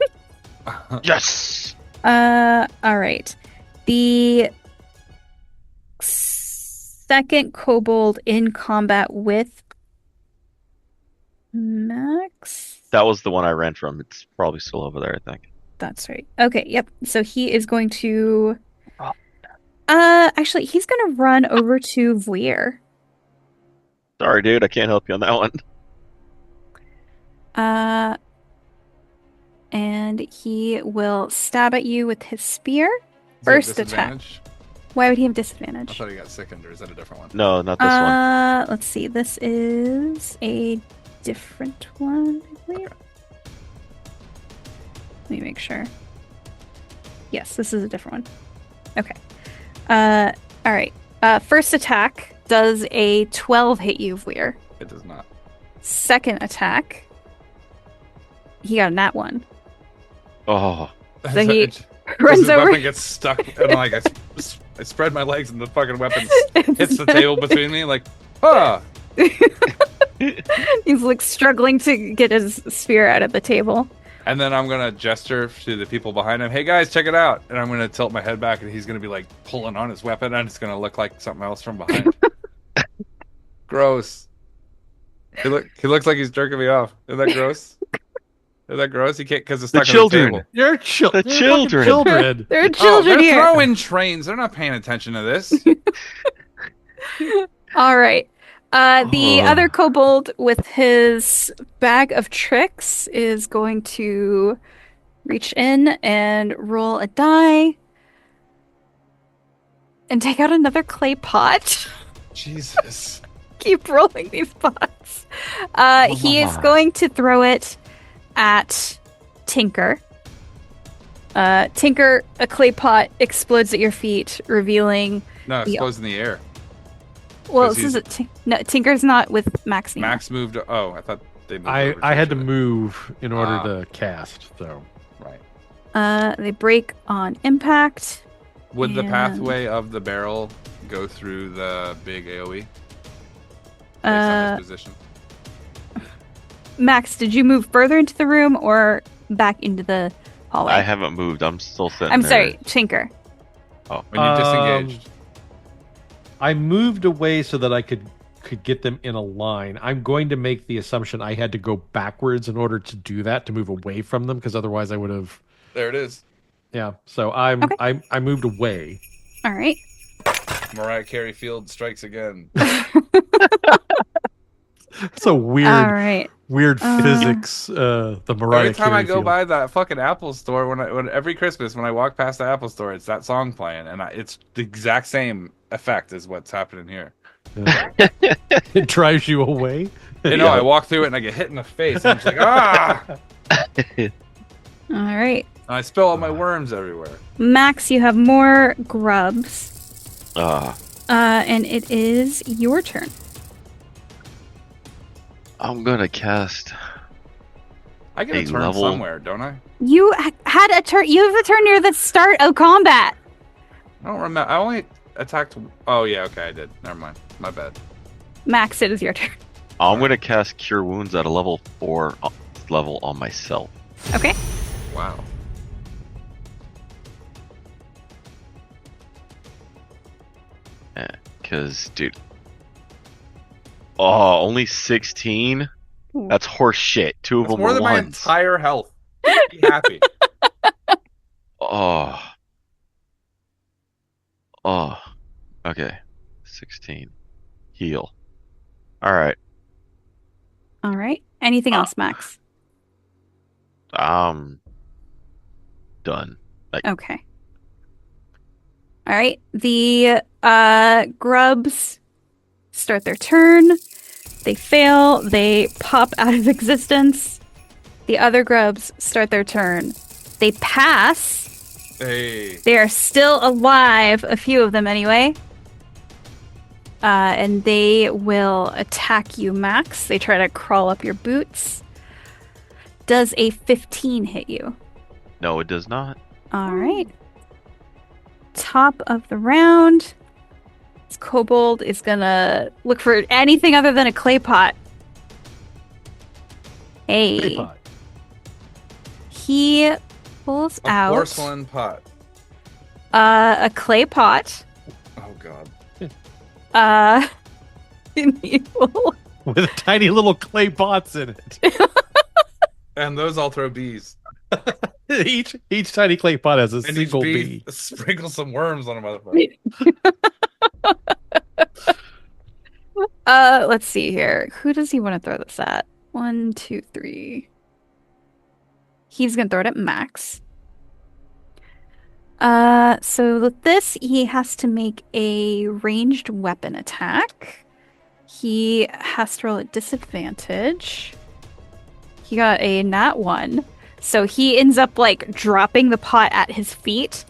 Speaker 4: Yes.
Speaker 3: All right. The second kobold in combat with Max.
Speaker 4: That was the one I ran from. It's probably still over there, I think.
Speaker 3: That's right. Okay, yep. So he is going to actually he's going to run over to Vuir.
Speaker 4: Sorry, dude. I can't help you on that one.
Speaker 3: And he will stab at you with his spear.
Speaker 2: Does he have
Speaker 3: First attack.
Speaker 2: disadvantage?
Speaker 3: Why would he have
Speaker 2: I
Speaker 3: disadvantage?
Speaker 2: thought he got sickened, or is that a different one?
Speaker 4: No, not this one.
Speaker 3: Let's see. This is a different one, I believe.
Speaker 2: Okay.
Speaker 3: Let me make sure. Yes, this is a different one. Okay. All right. First attack does a 12 hit you, Vuir.
Speaker 2: It does not.
Speaker 3: Second attack, he got a nat 1.
Speaker 4: Oh,
Speaker 3: So he runs
Speaker 2: his
Speaker 3: over.
Speaker 2: weapon gets stuck, and like I spread my legs, and the fucking weapon hits the table between me. Like, ah,
Speaker 3: He's like struggling to get his spear out of the table.
Speaker 2: and then I'm gonna gesture to the people behind him. Hey guys, check it out! And I'm gonna tilt my head back, and he's gonna be like pulling on his weapon, and it's gonna look like something else from behind. Gross. He looks like he's jerking me off. Isn't that gross? Is that gross? He can't because it's
Speaker 4: the
Speaker 2: stuck on the
Speaker 4: children.
Speaker 2: table.
Speaker 1: You're
Speaker 4: The children.
Speaker 1: children.
Speaker 3: There are children
Speaker 2: they're
Speaker 3: here.
Speaker 2: throwing trains. They're not paying attention to this.
Speaker 3: All right. The
Speaker 4: Oh.
Speaker 3: other kobold with his bag of tricks is going to reach in and roll a die and take out another clay pot.
Speaker 2: Jesus.
Speaker 3: Keep rolling these pots. He is going to throw it at Tinker. Tinker, a clay pot explodes at your feet, revealing.
Speaker 2: No, it
Speaker 3: Yeah.
Speaker 2: goes in the air.
Speaker 3: Well,
Speaker 2: 'Cause
Speaker 3: this is no, Tinker's not with Max anymore.
Speaker 2: Max moved. Oh, I thought they moved.
Speaker 1: I
Speaker 2: over
Speaker 1: had to
Speaker 2: it.
Speaker 1: move in order
Speaker 2: Ah.
Speaker 1: to cast. So
Speaker 2: Right.
Speaker 3: They break on impact.
Speaker 2: Would the
Speaker 3: And-
Speaker 2: pathway of the barrel go through the big AOE? Based on
Speaker 3: Uh,
Speaker 2: his position.
Speaker 3: Max, did you move further into the room or back into the hallway?
Speaker 4: I haven't moved. I'm still sitting
Speaker 3: I'm
Speaker 4: there.
Speaker 3: sorry, Tinker.
Speaker 2: When you disengaged.
Speaker 1: I moved away so that I could get them in a line. I'm going to make the assumption I had to go backwards in order to do that, to move away from them, because otherwise I would have.
Speaker 2: There it is.
Speaker 1: Yeah. So I moved away.
Speaker 3: All right.
Speaker 2: Mariah Carey Field strikes again.
Speaker 1: It's a weird,
Speaker 3: All right.
Speaker 1: weird physics. The Mariah
Speaker 2: Every time
Speaker 1: Carey
Speaker 2: I go
Speaker 1: field.
Speaker 2: by that fucking Apple store, when every Christmas when I walk past the Apple store, it's that song playing, and it's the exact same effect as what's happening here.
Speaker 1: It drives you away.
Speaker 2: You know, I walk through it and I get hit in the face. And I'm just like, ah!
Speaker 3: All right.
Speaker 2: And I spill all my worms everywhere.
Speaker 3: Max, you have more grubs.
Speaker 4: Ah,
Speaker 3: And it is your turn.
Speaker 4: I'm gonna cast.
Speaker 2: I get a
Speaker 4: A
Speaker 2: turn
Speaker 4: level-
Speaker 2: somewhere, don't I?
Speaker 3: You had a turn. You have a turn near the start of combat.
Speaker 2: I don't remember. I only attacked. Oh yeah, okay, I did. Never mind. My bad.
Speaker 3: Max, it is your turn.
Speaker 4: I'm gonna cast Cure Wounds at a level 4 level on myself.
Speaker 3: Okay.
Speaker 2: Wow.
Speaker 4: Cause, dude. Oh, only 16?
Speaker 3: Ooh.
Speaker 4: That's horse shit. Two of
Speaker 2: That's
Speaker 4: them
Speaker 2: more
Speaker 4: were
Speaker 2: than my
Speaker 4: ones.
Speaker 2: entire health. Be happy.
Speaker 4: Oh. Oh. Okay. 16. Heal. Alright.
Speaker 3: All right. Anything
Speaker 4: Uh,
Speaker 3: else, Max?
Speaker 4: Done.
Speaker 3: Okay. All right. The grubs start their turn. They fail. They pop out of existence. The other grubs start their turn. They pass.
Speaker 2: Hey.
Speaker 3: They are still alive, a few of them anyway. And they will attack you, Max. They try to crawl up your boots. Does a 15 hit you?
Speaker 4: No, it does not.
Speaker 3: All right. Top of the round. This kobold is gonna look for anything other than a clay pot. Hey.
Speaker 1: Clay pot.
Speaker 3: He pulls
Speaker 2: A
Speaker 3: out
Speaker 2: porcelain pot.
Speaker 3: a clay pot.
Speaker 2: Oh god.
Speaker 3: And he will
Speaker 1: With tiny little clay pots in it.
Speaker 2: And those all throw bees.
Speaker 1: Each tiny clay pot has a
Speaker 2: And each
Speaker 1: single
Speaker 2: bee
Speaker 1: bee.
Speaker 2: sprinkle some worms on a motherfucker.
Speaker 3: let's see here. Who does he want to throw this at? 1, 2, 3. He's gonna throw it at Max. So with this, he has to make a ranged weapon attack. He has to roll at disadvantage. He got a nat 1. So he ends up like dropping the pot at his feet.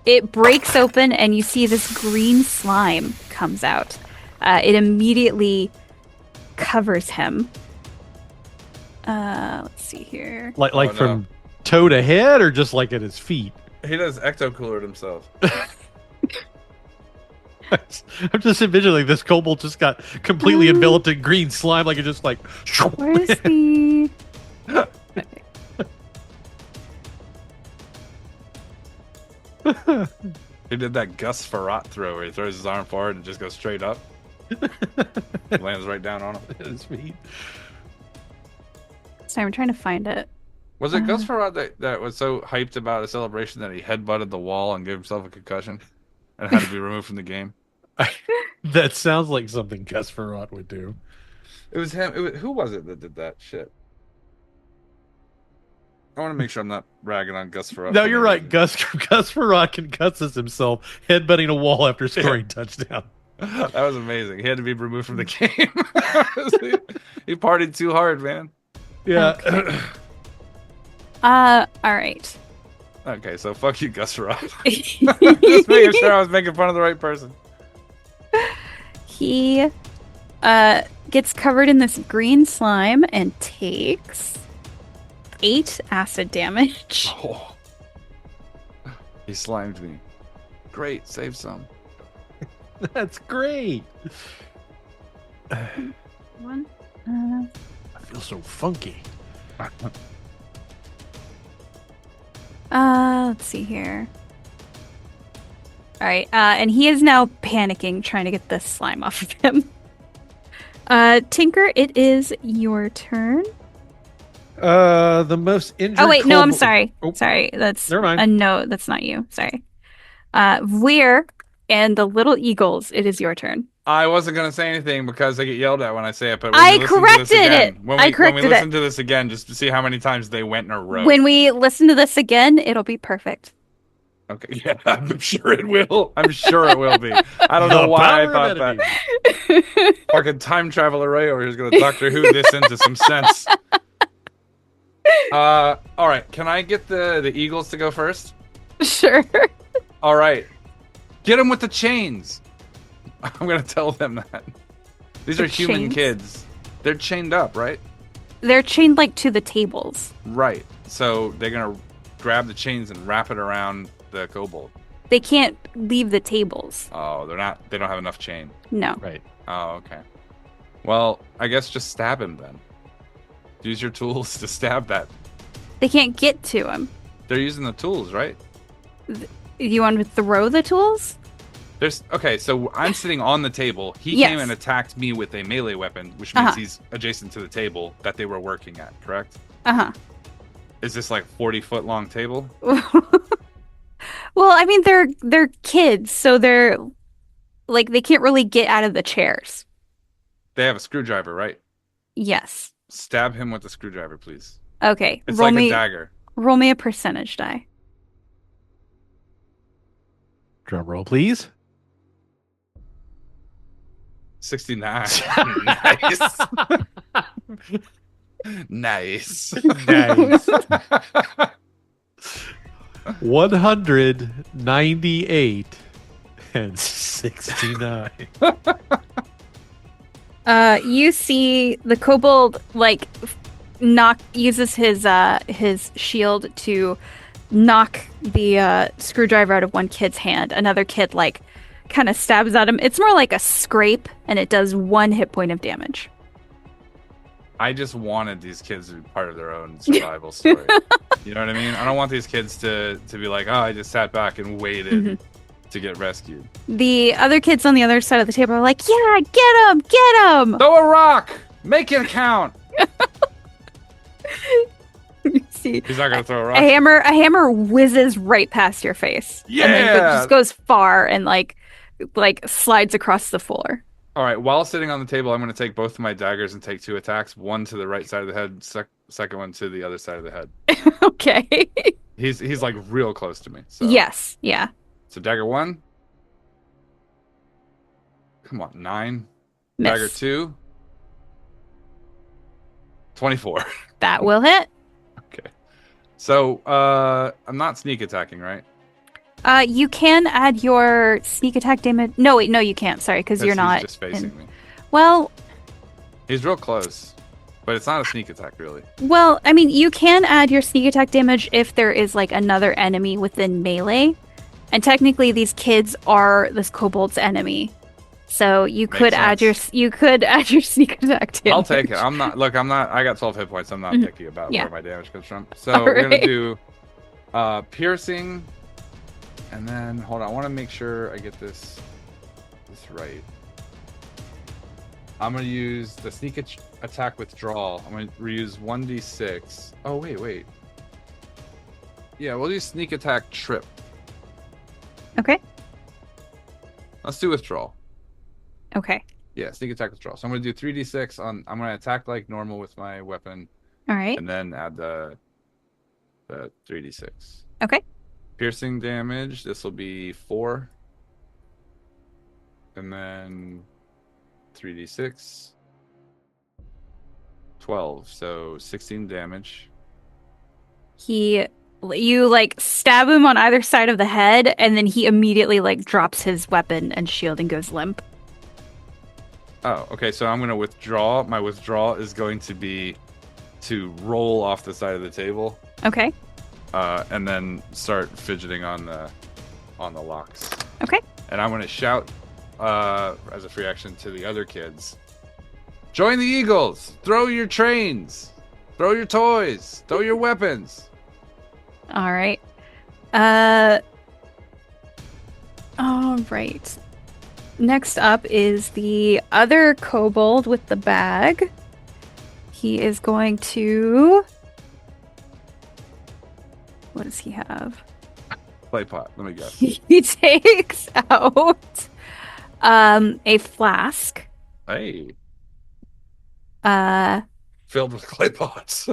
Speaker 3: It breaks open and you see this green slime comes out. It immediately covers him. Let's see here.
Speaker 1: Like
Speaker 2: Oh, no.
Speaker 1: from toe to head or just like at his feet?
Speaker 2: He does ecto-cooler himself.
Speaker 1: I'm just envisioning this kobold just got completely enveloped in green slime, like it just like.
Speaker 3: Where's the...
Speaker 2: He did that Gus Farrat throw where he throws his arm forward and just goes straight up. Lands right down on him.
Speaker 1: At his feet.
Speaker 3: Sorry, I'm trying to find it.
Speaker 2: Was it Gus Farrat that was so hyped about a celebration that he headbutted the wall and gave himself a concussion and had to be removed from the game?
Speaker 1: That sounds like something Gus Farrat would do.
Speaker 2: It was him. Who was it that did that shit? I want to make sure I'm not ragging on Gus Farrat.
Speaker 1: No, you're right. Gus Farrat concusses himself headbutting a wall after scoring touchdown.
Speaker 2: That was amazing. He had to be removed from the game. He partied too hard, man.
Speaker 1: Yeah.
Speaker 3: Okay. All right.
Speaker 2: Okay, so fuck you, Gus Farrat. Just making sure I was making fun of the right person.
Speaker 3: He gets covered in this green slime and takes 8 acid damage.
Speaker 2: Oh. He slimed me. Great, save some.
Speaker 1: That's great.
Speaker 3: One.
Speaker 1: I feel so funky.
Speaker 3: Let's see here. All right, and he is now panicking, trying to get this slime off of him. Tinker, it is your turn.
Speaker 1: The most injured.
Speaker 3: Oh wait, no, I'm
Speaker 1: kobold-
Speaker 3: sorry.
Speaker 1: Oh.
Speaker 3: Sorry, that's
Speaker 1: Never mind.
Speaker 3: no, that's not you. Sorry. Veer and the little eagles. It is your turn.
Speaker 2: I wasn't gonna say anything because I get yelled at when I say it, but when
Speaker 3: I
Speaker 2: we listen to this
Speaker 3: corrected
Speaker 2: again-
Speaker 3: it.
Speaker 2: When
Speaker 3: I
Speaker 2: we
Speaker 3: corrected it.
Speaker 2: listen to this again, just to see how many times they went in a row.
Speaker 3: When we listen to this again, it'll be perfect.
Speaker 2: Okay, yeah, I'm sure it will. I'm sure it will be. I don't know
Speaker 1: The
Speaker 2: why I
Speaker 1: power
Speaker 2: thought
Speaker 1: of
Speaker 2: that.
Speaker 1: editing.
Speaker 2: Fucking time traveler Ray over here is gonna Doctor Who this into some sense. All right. Can I get the Eagles to go first?
Speaker 3: Sure.
Speaker 2: All right. Get them with the chains. I'm gonna tell them that. These
Speaker 3: The
Speaker 2: are human
Speaker 3: chains?
Speaker 2: kids. They're chained up, right?
Speaker 3: They're chained like to the tables.
Speaker 2: Right. So they're gonna grab the chains and wrap it around the kobold.
Speaker 3: They can't leave the tables.
Speaker 2: Oh, they're not. They don't have enough chain.
Speaker 3: No.
Speaker 1: Right.
Speaker 2: Oh, okay. Well, I guess just stab him then. Use your tools to stab that.
Speaker 3: They can't get to him.
Speaker 2: They're using the tools, right?
Speaker 3: You want to throw the tools?
Speaker 2: So I'm sitting on the table. He
Speaker 3: Yes.
Speaker 2: came and attacked me with a melee weapon, which means
Speaker 3: Uh-huh.
Speaker 2: he's adjacent to the table that they were working at, correct?
Speaker 3: Uh-huh.
Speaker 2: Is this like 40-foot long table?
Speaker 3: Well, I mean they're kids, so they're like they can't really get out of the chairs.
Speaker 2: They have a screwdriver, right?
Speaker 3: Yes.
Speaker 2: Stab him with the screwdriver, please.
Speaker 3: Okay.
Speaker 2: It's like a dagger.
Speaker 3: Roll me a percentage die.
Speaker 1: Drum roll, please.
Speaker 2: 69. Nice. Nice.
Speaker 1: Nice. 198 and 69.
Speaker 3: You see the kobold like uses his shield to knock the screwdriver out of one kid's hand. Another kid like kind of stabs at him. It's more like a scrape, and it does 1 hit point of damage.
Speaker 2: I just wanted these kids to be part of their own survival story. You know what I mean? I don't want these kids to be like, oh, I just sat back and waited to get rescued.
Speaker 3: The other kids on the other side of the table are like, yeah, get him, get him.
Speaker 2: Throw a rock! Make it count!
Speaker 3: You see,
Speaker 2: He's not going to throw a rock.
Speaker 3: a hammer whizzes right past your face. And then
Speaker 2: Yeah!
Speaker 3: just goes far and like slides across the floor.
Speaker 2: All right, while sitting on the table, I'm going to take both of my daggers and take 2 attacks. One to the right side of the head, second one to the other side of the head.
Speaker 3: Okay.
Speaker 2: He's like real close to me. So.
Speaker 3: Yes, yeah.
Speaker 2: So dagger 1. Come on, 9.
Speaker 3: Miss.
Speaker 2: Dagger 2. 24.
Speaker 3: That will hit.
Speaker 2: Okay. So I'm not sneak attacking, right?
Speaker 3: You can add your sneak attack damage. No, wait, no, you can't. Sorry, because you're not.
Speaker 2: He's just facing me.
Speaker 3: Well,
Speaker 2: He's real close, but it's not a sneak attack, really.
Speaker 3: well, I mean, you can add your sneak attack damage if there is like another enemy within melee, and technically these kids are this kobold's enemy, so you
Speaker 2: Makes
Speaker 3: could add your
Speaker 2: sense.
Speaker 3: sneak attack damage.
Speaker 2: I'll take it. I'm not. Look, I'm not. I got 12 hit points. I'm not picky about
Speaker 3: Yeah.
Speaker 2: where my damage comes from. So we're gonna
Speaker 3: Alright.
Speaker 2: do piercing, and then hold on. I want to make sure I get this right. I'm gonna use the sneak attack withdrawal. I'm gonna reuse 1d6. Oh wait. Yeah, we'll do sneak attack trip.
Speaker 3: Okay.
Speaker 2: Let's do withdrawal.
Speaker 3: Okay.
Speaker 2: Yeah, sneak attack withdrawal. So I'm gonna do 3d6 on. I'm gonna attack like normal with my weapon,
Speaker 3: All right.
Speaker 2: and then add the 3d6.
Speaker 3: Okay.
Speaker 2: Piercing damage. This will be 4, and then 3d6. 12. So 16 damage.
Speaker 3: You like stab him on either side of the head, and then he immediately like drops his weapon and shield and goes limp.
Speaker 2: Oh, okay. So I'm gonna withdraw. My withdrawal is going to be to roll off the side of the table.
Speaker 3: Okay.
Speaker 2: And then start fidgeting on the locks.
Speaker 3: Okay.
Speaker 2: And I'm gonna shout as a free action to the other kids. Join the Eagles! Throw your trains! Throw your toys! Throw your weapons!
Speaker 3: All right. All right. Next up is the other kobold with the bag. He is going to... What does he have?
Speaker 2: Play pot. Let me guess.
Speaker 3: He takes out a flask.
Speaker 2: Hey.
Speaker 3: Uh,
Speaker 2: Filled with clay pots.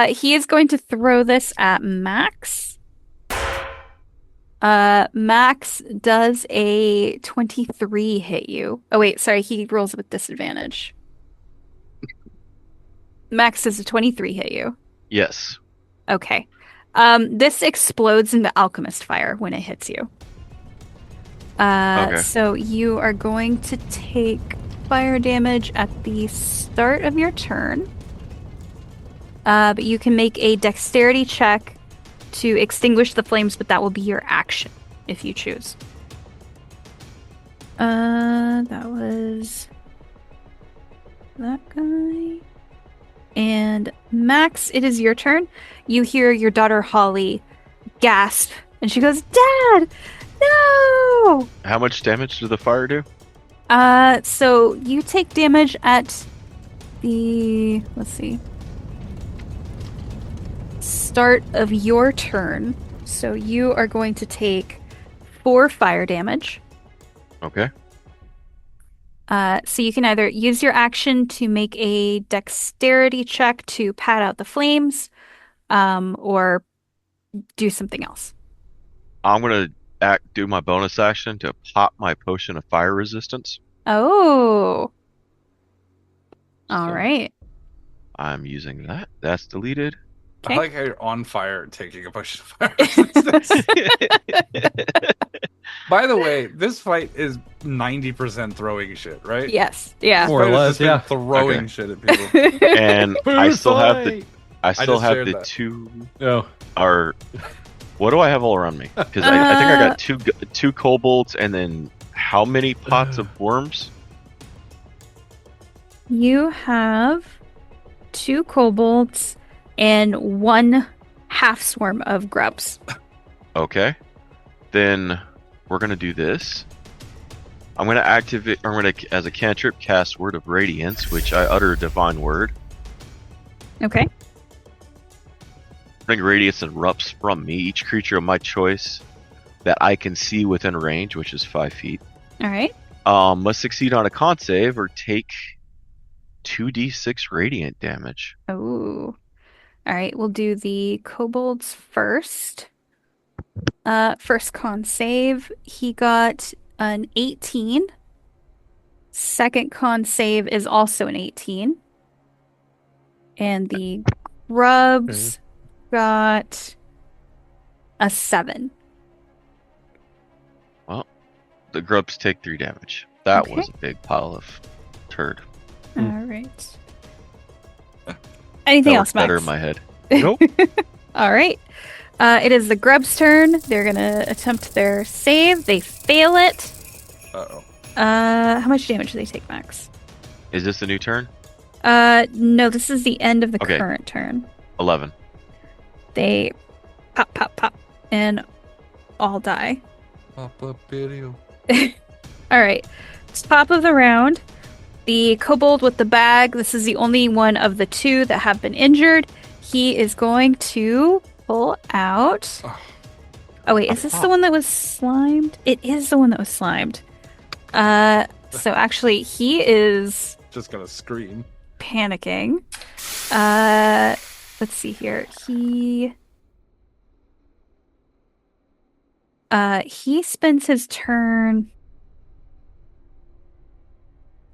Speaker 3: he is going to throw this at Max. Max does a 23 hit you. Oh wait, sorry, he rolls with disadvantage. Max does a 23 hit you.
Speaker 4: Yes.
Speaker 3: Okay. This explodes into alchemist fire when it hits you.
Speaker 4: Okay.
Speaker 3: So you are going to take fire damage at the start of your turn. But you can make a dexterity check to extinguish the flames, but that will be your action if you choose. That was that guy. And Max, it is your turn. You hear your daughter Holly gasp And she goes, Dad, no!
Speaker 4: How much damage does the fire do?
Speaker 3: So you take damage at the, let's see, start of your turn. So you are going to take 4 fire damage.
Speaker 4: Okay.
Speaker 3: So you can either use your action to make a dexterity check to pat out the flames, or do something else.
Speaker 4: I'm gonna do my bonus action to pop my potion of fire resistance.
Speaker 3: Oh, all
Speaker 4: So
Speaker 3: right.
Speaker 4: I'm using that. That's deleted.
Speaker 3: Okay.
Speaker 2: I like how you're on fire taking a potion of fire resistance. By the way, this fight is 90% throwing shit, right?
Speaker 3: Yes. Yeah.
Speaker 1: More or
Speaker 2: Fight has
Speaker 1: less,
Speaker 2: just been
Speaker 1: yeah.
Speaker 2: throwing
Speaker 4: Okay.
Speaker 2: shit at people.
Speaker 4: And I still have the
Speaker 1: Fight!
Speaker 4: I still
Speaker 2: just
Speaker 4: have
Speaker 2: shared
Speaker 4: the
Speaker 2: that.
Speaker 4: 2
Speaker 1: Oh,
Speaker 4: are. What do I have all around me? Because I think I got two kobolds and then how many pots of worms?
Speaker 3: You have 2 kobolds and 1 half swarm of grubs.
Speaker 4: Okay. Then we're gonna do this. I'm gonna activate. I'm gonna, as a cantrip, cast Word of Radiance, which I utter a divine word.
Speaker 3: Okay.
Speaker 4: Ring radiance erupts from me. Each creature of my choice that I can see within range, which is 5 feet,
Speaker 3: All right.
Speaker 4: must succeed on a con save or take 2d6 radiant damage.
Speaker 3: Oh. All right. We'll do the kobolds first. First con save. He got an 18. Second con save is also an 18. And the grubs got a 7.
Speaker 4: The grubs take 3 damage. That
Speaker 3: Okay.
Speaker 4: was a big pile of turd.
Speaker 3: All right. Anything
Speaker 4: That
Speaker 3: else,
Speaker 4: worked better
Speaker 3: Max?
Speaker 4: in my head.
Speaker 1: nope.
Speaker 3: All right. It is the grub's turn. They're gonna attempt their save. They fail it.
Speaker 2: Uh-oh.
Speaker 3: How much damage do they take, Max?
Speaker 4: Is this a new turn?
Speaker 3: No, this is the end of the
Speaker 4: Okay.
Speaker 3: current turn.
Speaker 4: 11.
Speaker 3: They pop, pop, pop, and all die.
Speaker 2: Pop-up video.
Speaker 3: All right. Top of the round, the kobold with the bag. This is the only one of the 2 that have been injured. He is going to pull out. Oh wait, is this the one that was slimed? It is the one that was slimed. So actually, he is
Speaker 2: Just gonna scream.
Speaker 3: panicking. Let's see here. He spends his turn.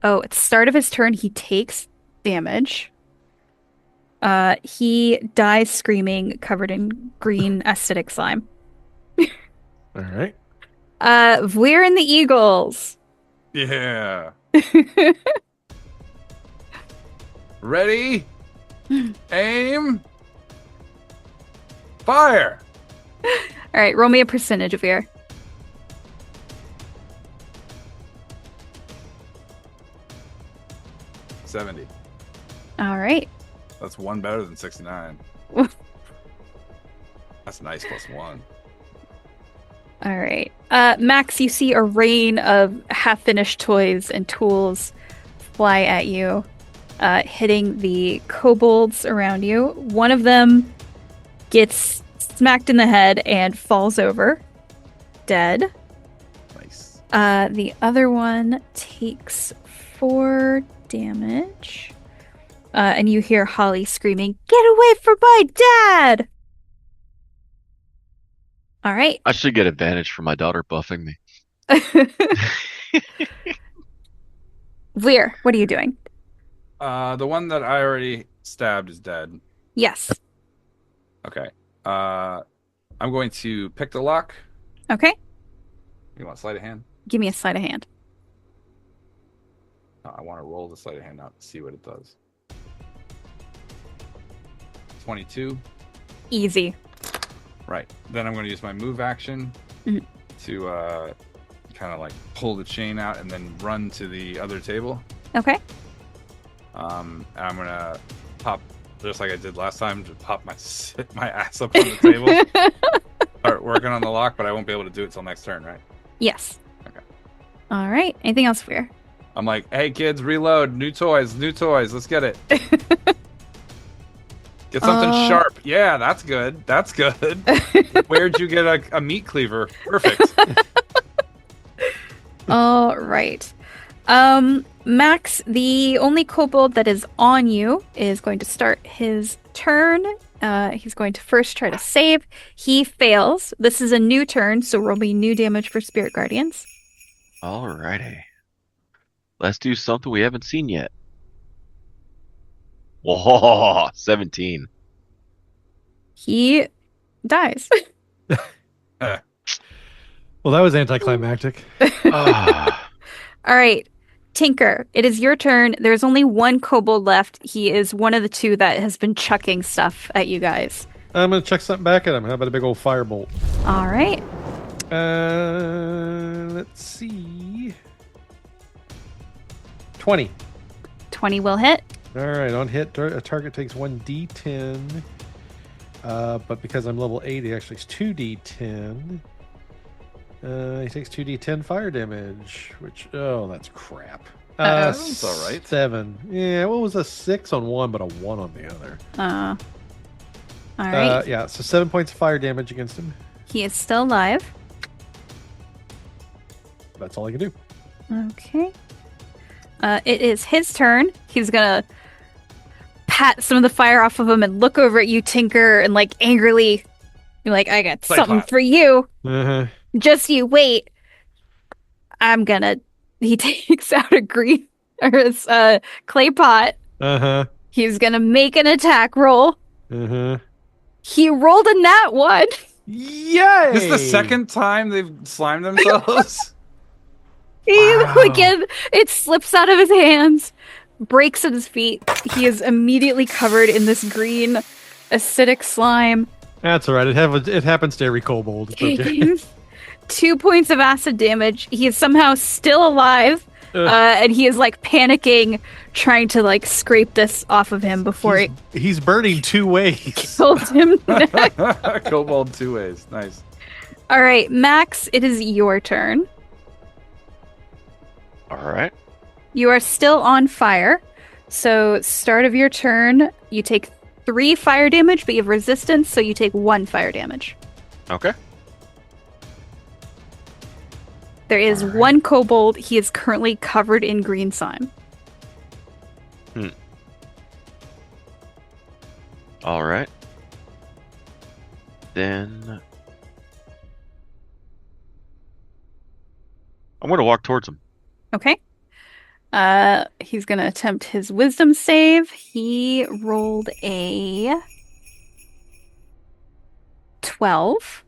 Speaker 3: Oh, at the start of his turn, he takes damage. He dies screaming, covered in green acidic slime.
Speaker 1: All right.
Speaker 3: Vlir and the Eagles.
Speaker 2: Yeah. Ready? Aim. Fire.
Speaker 3: All right, roll me a percentage of here.
Speaker 2: $70.
Speaker 3: All right.
Speaker 2: That's 1 better than 69. That's nice +1.
Speaker 3: All right. Max, you see a rain of half-finished toys and tools fly at you, hitting the kobolds around you. One of them gets smacked in the head and falls over, dead.
Speaker 2: Nice.
Speaker 3: The other one takes 4 damage. And you hear Holly screaming, "Get away from my dad!" All right.
Speaker 4: I should get advantage for my daughter buffing me.
Speaker 3: Vlir, what are you doing?
Speaker 2: The one that I already stabbed is dead.
Speaker 3: Yes.
Speaker 2: Okay. I'm going to pick the lock.
Speaker 3: Okay.
Speaker 2: You want sleight of hand?
Speaker 3: Give me a sleight of hand.
Speaker 2: I want to roll the sleight of hand out to see what it does. 22.
Speaker 3: Easy.
Speaker 2: Right. Then I'm going to use my move action
Speaker 3: Mhm.
Speaker 2: to kind of like pull the chain out and then run to the other table.
Speaker 3: Okay.
Speaker 2: And I'm going to pop, just like I did last time, to pop my ass up on the table. Or working on the lock, but I won't be able to do it till next turn, right?
Speaker 3: Yes.
Speaker 2: Okay.
Speaker 3: All right. Anything else, Fear?
Speaker 2: I'm like, hey kids, reload, new toys, let's get it. Get something sharp. Yeah, that's good. That's good. Where'd you get a meat cleaver? Perfect.
Speaker 3: All right. Max, the only kobold that is on you is going to start his turn. He's going to first try to save. He fails. This is a new turn, so roll me new damage for Spirit Guardians.
Speaker 4: Alrighty. Let's do something we haven't seen yet. Whoa, 17.
Speaker 3: He dies.
Speaker 1: Well, that was anticlimactic.
Speaker 4: Ah,
Speaker 3: All right. Tinker, it is your turn. There's only one kobold left. He is one of the two that has been chucking stuff at you guys.
Speaker 1: I'm going to chuck something back at him. How about a big old firebolt?
Speaker 3: All right.
Speaker 1: Let's see. 20.
Speaker 3: 20 will hit.
Speaker 1: All right, on hit, a target takes 1d10. But because I'm level 8, he actually takes 2d10. He takes 2d10 fire damage, which, that's crap.
Speaker 2: That's all right.
Speaker 1: 7. Yeah, what was a 6 on one, but a 1 on the other?
Speaker 3: All right.
Speaker 1: Yeah, so 7 points of fire damage against him.
Speaker 3: He is still alive.
Speaker 1: That's all I can do.
Speaker 3: Okay. It is his turn. He's gonna pat some of the fire off of him and look over at you, Tinker, and like angrily, you're like, I got something for you.
Speaker 1: Uh-huh.
Speaker 3: Just you wait. He takes out a green or his clay pot.
Speaker 1: Uh-huh.
Speaker 3: He's gonna make an attack roll.
Speaker 1: Uh-huh.
Speaker 3: He rolled a nat 1.
Speaker 1: Yay!
Speaker 2: This is the second time they've slimed themselves.
Speaker 3: Again, it slips out of his hands, breaks at his feet. He is immediately covered in this green acidic slime.
Speaker 1: That's all right. It happens to every kobold. It's okay.
Speaker 3: 2 points of acid damage. He is somehow still alive, and he is like panicking, trying to like scrape this off of him before
Speaker 1: he's burning 2 ways.
Speaker 3: kills him.
Speaker 2: Kobold 2 ways. Nice.
Speaker 3: All right, Max, it is your turn.
Speaker 4: alright.
Speaker 3: You are still on fire. So, start of your turn, you take 3 fire damage, but you have resistance, so you take 1 fire damage.
Speaker 4: Okay.
Speaker 3: There is one kobold. He is currently covered in green slime.
Speaker 4: Alright. Then I'm going to walk towards him.
Speaker 3: Okay. He's going to attempt his wisdom save. He rolled a 12.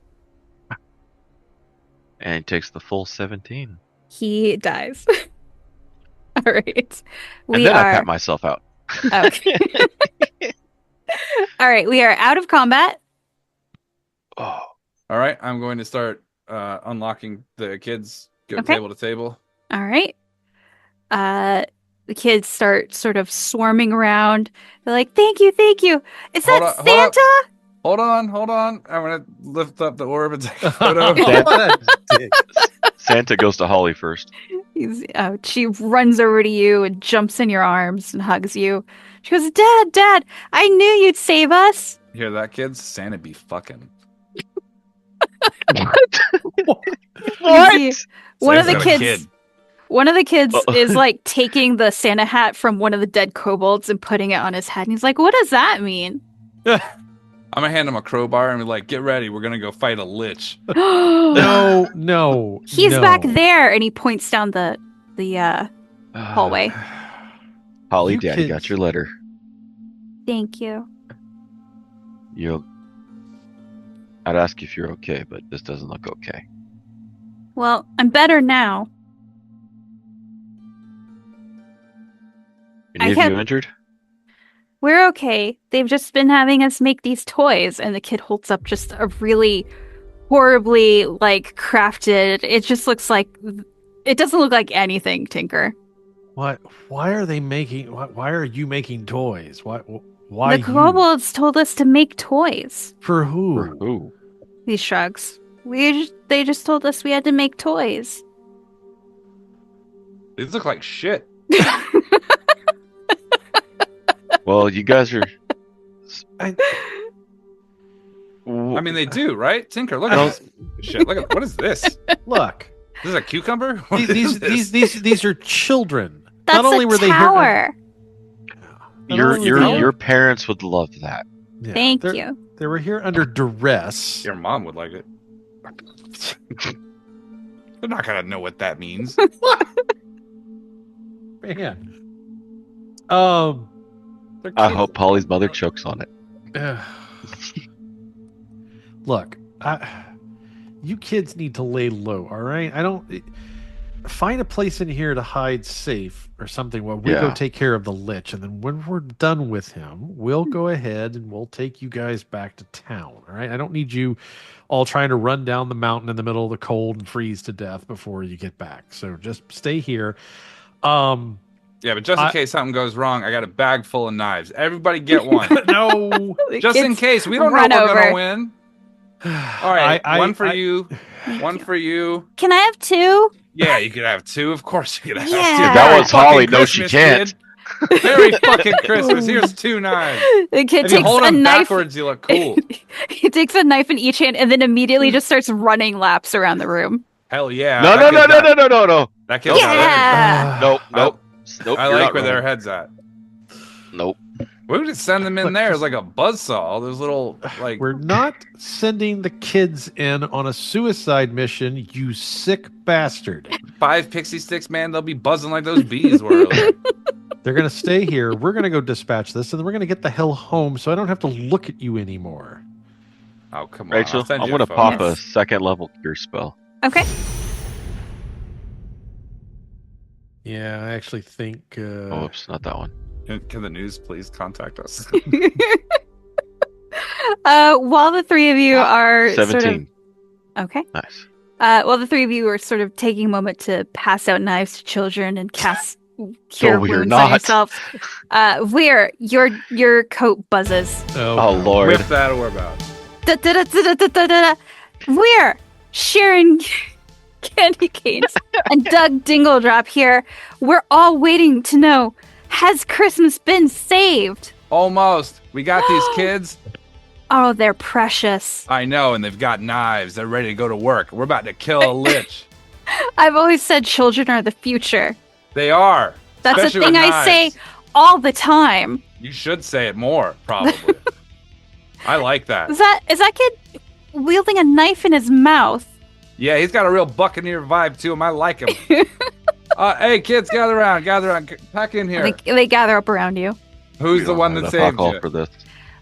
Speaker 4: And he takes the full 17.
Speaker 3: He dies. All right.
Speaker 4: And then I pat myself out.
Speaker 3: Okay. All right. We are out of combat.
Speaker 4: Oh.
Speaker 2: All right, I'm going to start unlocking the kids. Go
Speaker 3: Okay.
Speaker 2: table to table.
Speaker 3: All right. The kids start sort of swarming around. They're like, "Thank you, thank you. Is
Speaker 2: Hold
Speaker 3: that
Speaker 2: on,
Speaker 3: Santa?"
Speaker 2: Hold on. I'm going to lift up the orb and take a photo.
Speaker 4: Santa goes to Holly first.
Speaker 3: She runs over to you and jumps in your arms and hugs you. She goes, Dad, I knew you'd save us.
Speaker 2: Hear that, kids? Santa be fucking.
Speaker 3: What? One of
Speaker 2: Santa's
Speaker 3: the
Speaker 2: got a
Speaker 3: kids.
Speaker 2: kid.
Speaker 3: One of the kids is like taking the Santa hat from one of the dead kobolds and putting it on his head. And he's like, "What does that mean?"
Speaker 2: I'm gonna hand him a crowbar and be like, "Get ready, we're gonna go fight a lich."
Speaker 1: No.
Speaker 3: He's
Speaker 1: no.
Speaker 3: back there, and he points down the hallway.
Speaker 4: Holly,
Speaker 1: You
Speaker 4: Daddy
Speaker 1: kids.
Speaker 4: got your letter.
Speaker 3: Thank you.
Speaker 4: I'd ask if you're okay, but this doesn't look okay.
Speaker 3: Well, I'm better now.
Speaker 4: Any of
Speaker 3: can't-
Speaker 4: you injured?
Speaker 3: We're okay. They've just been having us make these toys, and the kid holds up just a really horribly like crafted. It just looks like it doesn't look like anything, Tinker.
Speaker 1: What? Why are they making? Why are you making toys? Why?
Speaker 3: The kobolds told us to make toys.
Speaker 1: For who?
Speaker 4: For who?
Speaker 3: He shrugs. They just told us we had to make toys.
Speaker 2: These look like shit.
Speaker 4: Well, you guys are.
Speaker 2: I mean, they do, right? Tinker, look at this shit. Look at what is this?
Speaker 1: Look,
Speaker 2: This is a cucumber? What
Speaker 1: these
Speaker 2: is this?
Speaker 1: these are children.
Speaker 3: That's
Speaker 1: Not only
Speaker 3: a
Speaker 1: were they
Speaker 3: tower.
Speaker 1: here,
Speaker 4: Your parents would love that.
Speaker 1: yeah,
Speaker 3: Thank
Speaker 1: they're-
Speaker 3: you.
Speaker 1: They were here under duress.
Speaker 2: Your mom would like it. They're not gonna know what that means.
Speaker 1: Man.
Speaker 2: They're
Speaker 4: I
Speaker 2: kids.
Speaker 4: hope Polly's mother chokes on it.
Speaker 1: Look, you kids need to lay low, all right? Find a place in here to hide safe or something while we go
Speaker 4: Yeah.
Speaker 1: take care of the Lich. And then when we're done with him, we'll go ahead and we'll take you guys back to town, all right? I don't need you all trying to run down the mountain in the middle of the cold and freeze to death before you get back. So just stay here.
Speaker 2: Yeah, but just in case something goes wrong, I got a bag full of knives. Everybody get one.
Speaker 1: No.
Speaker 2: Just in case. We don't know
Speaker 3: run
Speaker 2: if we're
Speaker 3: over.
Speaker 2: gonna win. All right, one for
Speaker 1: I-
Speaker 2: you. One for you.
Speaker 3: Can I have two?
Speaker 2: Yeah, you could have two. Of course you could have
Speaker 3: Yeah.
Speaker 2: two.
Speaker 4: That was
Speaker 2: Fucking
Speaker 4: Holly. No, she
Speaker 2: Christmas,
Speaker 4: can't.
Speaker 2: kid. Merry fucking Christmas. Here's two knives.
Speaker 3: The kid
Speaker 2: If you
Speaker 3: takes
Speaker 2: hold
Speaker 3: a
Speaker 2: them
Speaker 3: knife.
Speaker 2: backwards, you look cool.
Speaker 3: He takes a knife in each hand and then immediately just starts running laps around the room.
Speaker 2: Hell yeah.
Speaker 4: No,
Speaker 2: That
Speaker 4: no,
Speaker 2: kid's
Speaker 4: no,
Speaker 2: got-
Speaker 4: no, no, no, no.
Speaker 2: That kid's got
Speaker 3: Yeah.
Speaker 4: Nope,
Speaker 2: I-
Speaker 4: nope. Nope.
Speaker 2: I
Speaker 4: you're
Speaker 2: like
Speaker 4: not
Speaker 2: where their
Speaker 4: running.
Speaker 2: head's at.
Speaker 4: Nope.
Speaker 2: We would just send them in there as like a buzzsaw. Those little like
Speaker 1: We're not sending the kids in on a suicide mission, you sick bastard.
Speaker 2: 5 pixie sticks, man. They'll be buzzing like those bees were earlier.
Speaker 1: They're going to stay here. We're going to go dispatch this, and then we're going to get the hell home so I don't have to look at you anymore.
Speaker 2: Oh come on,
Speaker 4: Rachel,
Speaker 2: I'll send
Speaker 4: I'm
Speaker 2: you a
Speaker 4: going to
Speaker 2: photo.
Speaker 4: pop
Speaker 3: Yes.
Speaker 4: a second level cure spell.
Speaker 3: Okay.
Speaker 1: Yeah, I actually think...
Speaker 4: Oh, oops, not that one.
Speaker 2: Can the news please contact us?
Speaker 3: While the three of you are
Speaker 4: 17.
Speaker 3: okay.
Speaker 4: Nice.
Speaker 3: While the three of you are sort of taking a moment to pass out knives to children and cast cure
Speaker 4: we're
Speaker 3: wounds on
Speaker 4: not.
Speaker 3: yourselves, Weir, your coat buzzes.
Speaker 4: Oh, Lord.
Speaker 2: Whip that or about.
Speaker 3: Da-da-da-da-da-da-da-da. We're Sharon Candy Canes and Doug Dingledrop here. We're all waiting to know, has Christmas been saved?
Speaker 2: Almost. We got these kids.
Speaker 3: Oh, they're precious.
Speaker 2: I know, and they've got knives. They're ready to go to work. We're about to kill a lich.
Speaker 3: I've always said children are the future.
Speaker 2: They are.
Speaker 3: That's a
Speaker 2: Especially
Speaker 3: thing
Speaker 2: with
Speaker 3: I say
Speaker 2: knives.
Speaker 3: all the time.
Speaker 2: You should say it more, probably. I like that.
Speaker 3: Is that kid wielding a knife in his mouth?
Speaker 2: Yeah, he's got a real Buccaneer vibe to him. I like him. Hey, kids, gather around. Pack in here.
Speaker 3: They gather up around you.
Speaker 2: Who's
Speaker 4: We
Speaker 2: the
Speaker 4: don't
Speaker 2: one
Speaker 4: have
Speaker 2: that
Speaker 4: enough
Speaker 2: saved
Speaker 4: alcohol
Speaker 2: you?
Speaker 4: for this.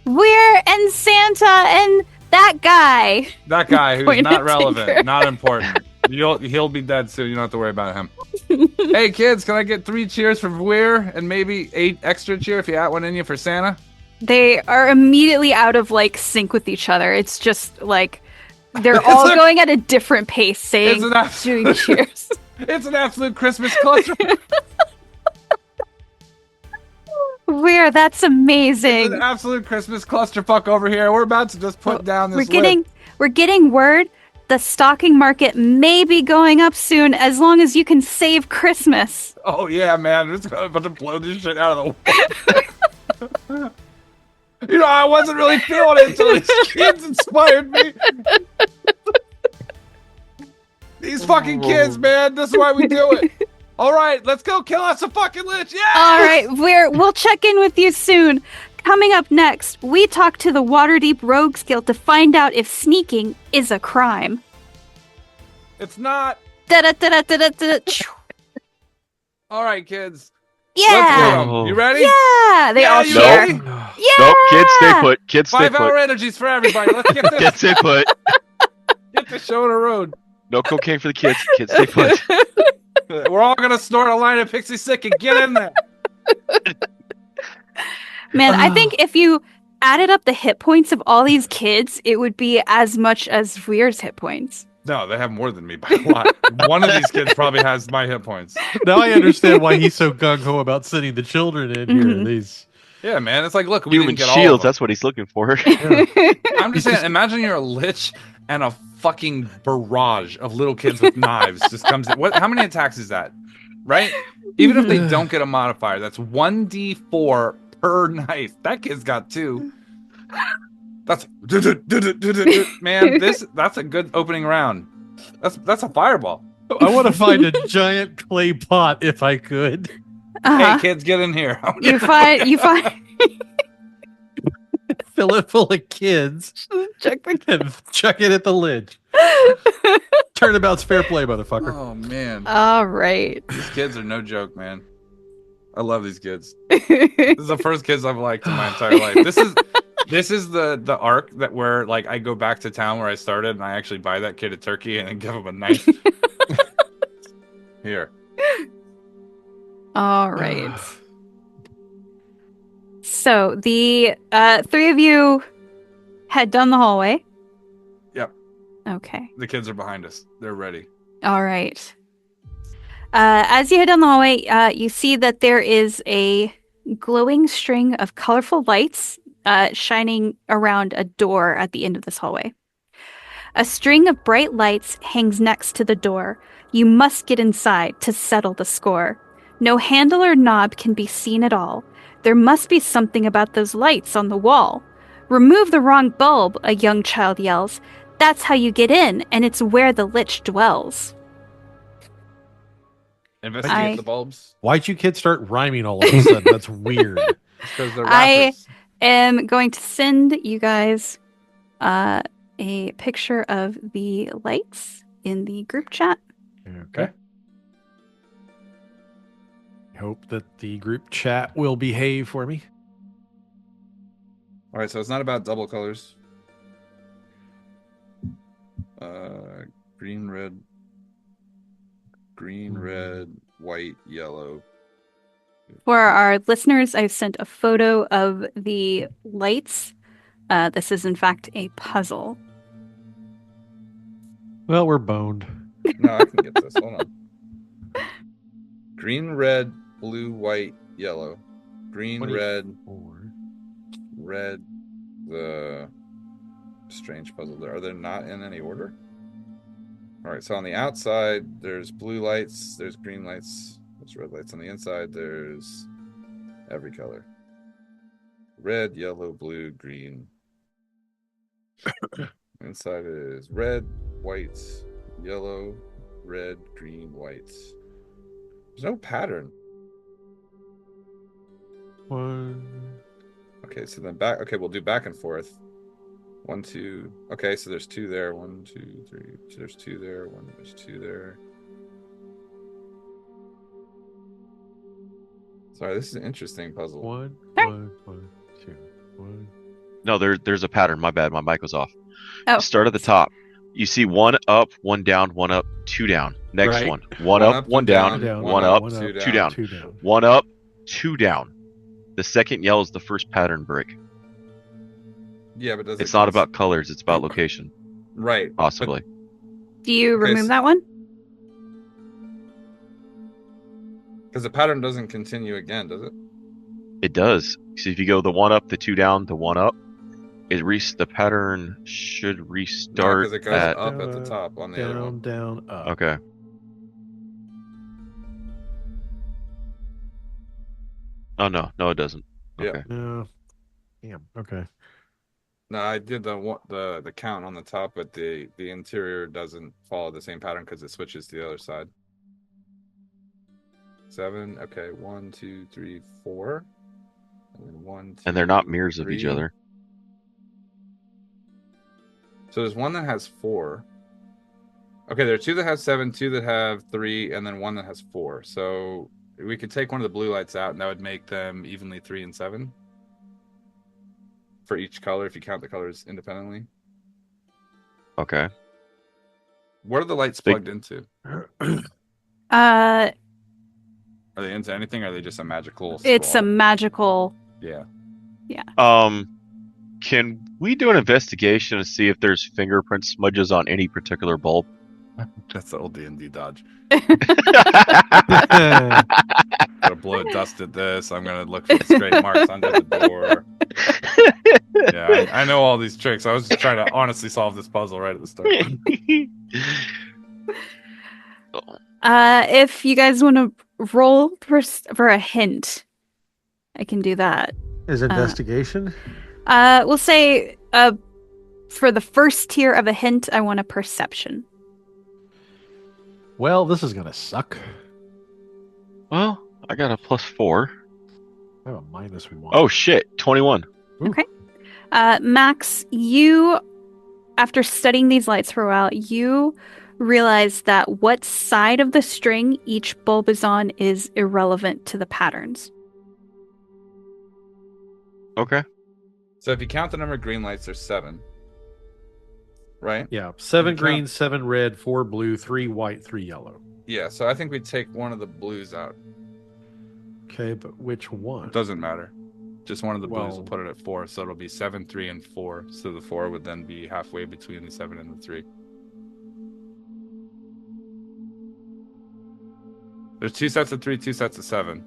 Speaker 3: We're and Santa and that guy.
Speaker 2: That guy who's
Speaker 3: Point
Speaker 2: not
Speaker 3: at
Speaker 2: relevant,
Speaker 3: Tinker.
Speaker 2: not important. He'll be dead soon. You don't have to worry about him. Hey, kids, can I get 3 cheers for Weir and maybe 8 extra cheer if you got one in you for Santa?
Speaker 3: They are immediately out of sync with each other. It's just like they're all
Speaker 2: It's a-
Speaker 3: going at a different pace, saying
Speaker 2: It's an absolute-
Speaker 3: doing cheers.
Speaker 2: It's an absolute Christmas cluster.
Speaker 3: We're that's
Speaker 2: It's
Speaker 3: amazing.
Speaker 2: an absolute Christmas clusterfuck over here. We're about to just put down this
Speaker 3: We're getting word the stocking market may be going up soon as long as you can save Christmas.
Speaker 2: Oh yeah, man. It's about to blow this shit out of the water. I wasn't really feeling it until these kids inspired me. These fucking kids, man. This is why we do it. All right, let's go kill us a fucking lich. Yeah.
Speaker 3: All right, we'll check in with you soon. Coming up next, we talk to the Waterdeep Rogues Guild to find out if sneaking is a crime.
Speaker 2: It's not.
Speaker 3: Da-da-da-da-da-da-da.
Speaker 2: All right, kids.
Speaker 3: Yeah,
Speaker 2: Let's get 'em. You ready?
Speaker 3: yeah, they all
Speaker 2: you
Speaker 3: share.
Speaker 2: ready?
Speaker 3: Yeah,
Speaker 4: Nope, kids stay put. Kids stay
Speaker 2: 5 hour
Speaker 4: put.
Speaker 2: energies for everybody. Let's get this.
Speaker 4: Kids stay put.
Speaker 2: Get the show on the road.
Speaker 4: No cocaine for the kids. Kids stay put.
Speaker 2: We're all gonna snort a line of Pixie Sick and get in there.
Speaker 3: Man, I think if you added up the hit points of all these kids, it would be as much as Weir's hit points.
Speaker 2: No, they have more than me by a lot. One of these kids probably has my hit points.
Speaker 1: Now I understand why he's so gung-ho about sending the children in here.
Speaker 3: Mhm.
Speaker 1: These
Speaker 2: Yeah, man. It's like, look, we
Speaker 4: Human
Speaker 2: didn't get all of
Speaker 4: shields.
Speaker 2: them.
Speaker 4: That's what he's looking for.
Speaker 2: I'm just saying, imagine you're a lich and a fucking barrage of little kids with knives just comes in. How many attacks is that? Right? Even if they don't get a modifier, that's 1d4 per knife. That kid's got 2. That's man, that's a good opening round. That's a fireball.
Speaker 1: I want to find a giant clay pot if I could.
Speaker 2: Hey kids, get in here.
Speaker 3: You find
Speaker 1: Fill it full of kids
Speaker 3: check the
Speaker 1: and chuck it at the lid. Turnabout's fair play, motherfucker.
Speaker 2: Oh man.
Speaker 3: All right.
Speaker 2: These kids are no joke, man. I love these kids. This is the first kids I've liked in my entire life. This is the arc that where like I go back to town where I started and I actually buy that kid a turkey and then give him a knife. Here.
Speaker 3: All right. So the 3 of you head down the hallway.
Speaker 2: Yep.
Speaker 3: Okay.
Speaker 2: The kids are behind us. They're ready.
Speaker 3: All right. As you head down the hallway, you see that there is a glowing string of colorful lights shining around a door at the end of this hallway. A string of bright lights hangs next to the door. You must get inside to settle the score. No handle or knob can be seen at all. There must be something about those lights on the wall. Remove the wrong bulb, a young child yells. That's how you get in, and it's where the Lich dwells.
Speaker 2: Investigate the bulbs.
Speaker 1: Why'd you kids start rhyming all of a sudden? That's weird.
Speaker 2: Because they're
Speaker 3: I
Speaker 2: rappers.
Speaker 3: am going to send you guys a picture of the lights in the group chat.
Speaker 1: Okay. Hope that the group chat will behave for me.
Speaker 2: All right, so it's not about double colors. Green, red, white, yellow.
Speaker 3: For our listeners, I've sent a photo of the lights. This is, in fact, a puzzle.
Speaker 1: Well, we're boned.
Speaker 2: No, I can get this. Hold on. Green, red, blue, white, yellow. Green, red, red. The strange puzzle there. Are they not in any order? All right, so on the outside, there's blue lights, there's green lights, there's red lights. On the inside, there's every color. Red, yellow, blue, green. Inside is red, white, yellow, red, green, white. There's no pattern. Okay, so then back. Okay, we'll do back and forth. 1, 2. Okay, so there's 2 there. 1, 2, 3. So there's 2 there. There's 2 there. Sorry, this is an interesting puzzle.
Speaker 1: 1,
Speaker 3: Sorry.
Speaker 1: 1, 1, 2, 1.
Speaker 4: No, there's a pattern. My bad. My mic was off.
Speaker 3: Oh.
Speaker 4: Start at the top. You see 1 up, 1 down, 1 up, 2 down. Next
Speaker 1: Right.
Speaker 4: one. 1 up, 1 down, 1 up,
Speaker 2: 2
Speaker 4: 2 down.
Speaker 1: 2 down.
Speaker 4: 1 up, 2 down. The second yellow is the first pattern break.
Speaker 2: Yeah, but does
Speaker 4: It's not about colors. It's about location,
Speaker 2: right?
Speaker 4: possibly.
Speaker 3: Do you
Speaker 2: Okay,
Speaker 3: remove
Speaker 2: so-
Speaker 3: that one?
Speaker 2: Because the pattern doesn't continue again, does it?
Speaker 4: It does. So if you go the 1 up, the 2 down, the 1 up, the pattern should restart
Speaker 2: Because it goes
Speaker 4: at.
Speaker 2: up at the top on the other one.
Speaker 1: Down, up.
Speaker 4: Okay. Oh no, it doesn't.
Speaker 2: Yeah.
Speaker 4: Okay.
Speaker 1: No. Damn. Okay.
Speaker 2: No, I did the count on the top, but the interior doesn't follow the same pattern because it switches to the other side. 7. Okay, 1, 2, 3, 4, and then 1, 2,
Speaker 4: And they're not mirrors of each
Speaker 2: 3.
Speaker 4: other.
Speaker 2: So there's one that has 4. Okay, there are 2 that have 7, 2 that have 3, and then 1 that has 4. So we could take one of the blue lights out, and that would make them evenly 3 and 7 for each color if you count the colors independently.
Speaker 4: Okay.
Speaker 2: What are the lights plugged into? Are they into anything, or are they just a magical
Speaker 3: It's a
Speaker 2: scroll?
Speaker 3: magical.
Speaker 2: Yeah.
Speaker 4: Can we do an investigation and see if there's fingerprint smudges on any particular bulb?
Speaker 2: That's the old D&D dodge. gonna blow dust at this. I'm gonna look for straight marks under the door. Yeah, I know all these tricks. I was just trying to honestly solve this puzzle right at the start.
Speaker 3: If you guys want to roll for a hint, I can do that.
Speaker 5: Is investigation?
Speaker 3: We'll say for the first tier of a hint, I want a perception.
Speaker 5: Well, this is gonna suck.
Speaker 4: Well, I got a +4.
Speaker 5: I have a -1.
Speaker 4: Oh shit, 21.
Speaker 3: Okay. Max, you, after studying these lights for a while, you realize that what side of the string each bulb is on is irrelevant to the patterns.
Speaker 4: Okay.
Speaker 2: So if you count the number of green lights, there's 7. Right?
Speaker 5: Yeah, 7 green, 7 red, 4 blue, 3 white, 3 yellow.
Speaker 2: Yeah, so I think we'd take one of the blues out.
Speaker 5: Okay, but which one?
Speaker 2: It doesn't matter. Just one of the blues.
Speaker 5: Well-
Speaker 2: We'll put it at 4, so it'll be 7, 3, and 4. So the 4 would then be halfway between the 7 and the 3. There's 2 sets of 3, 2 sets of 7.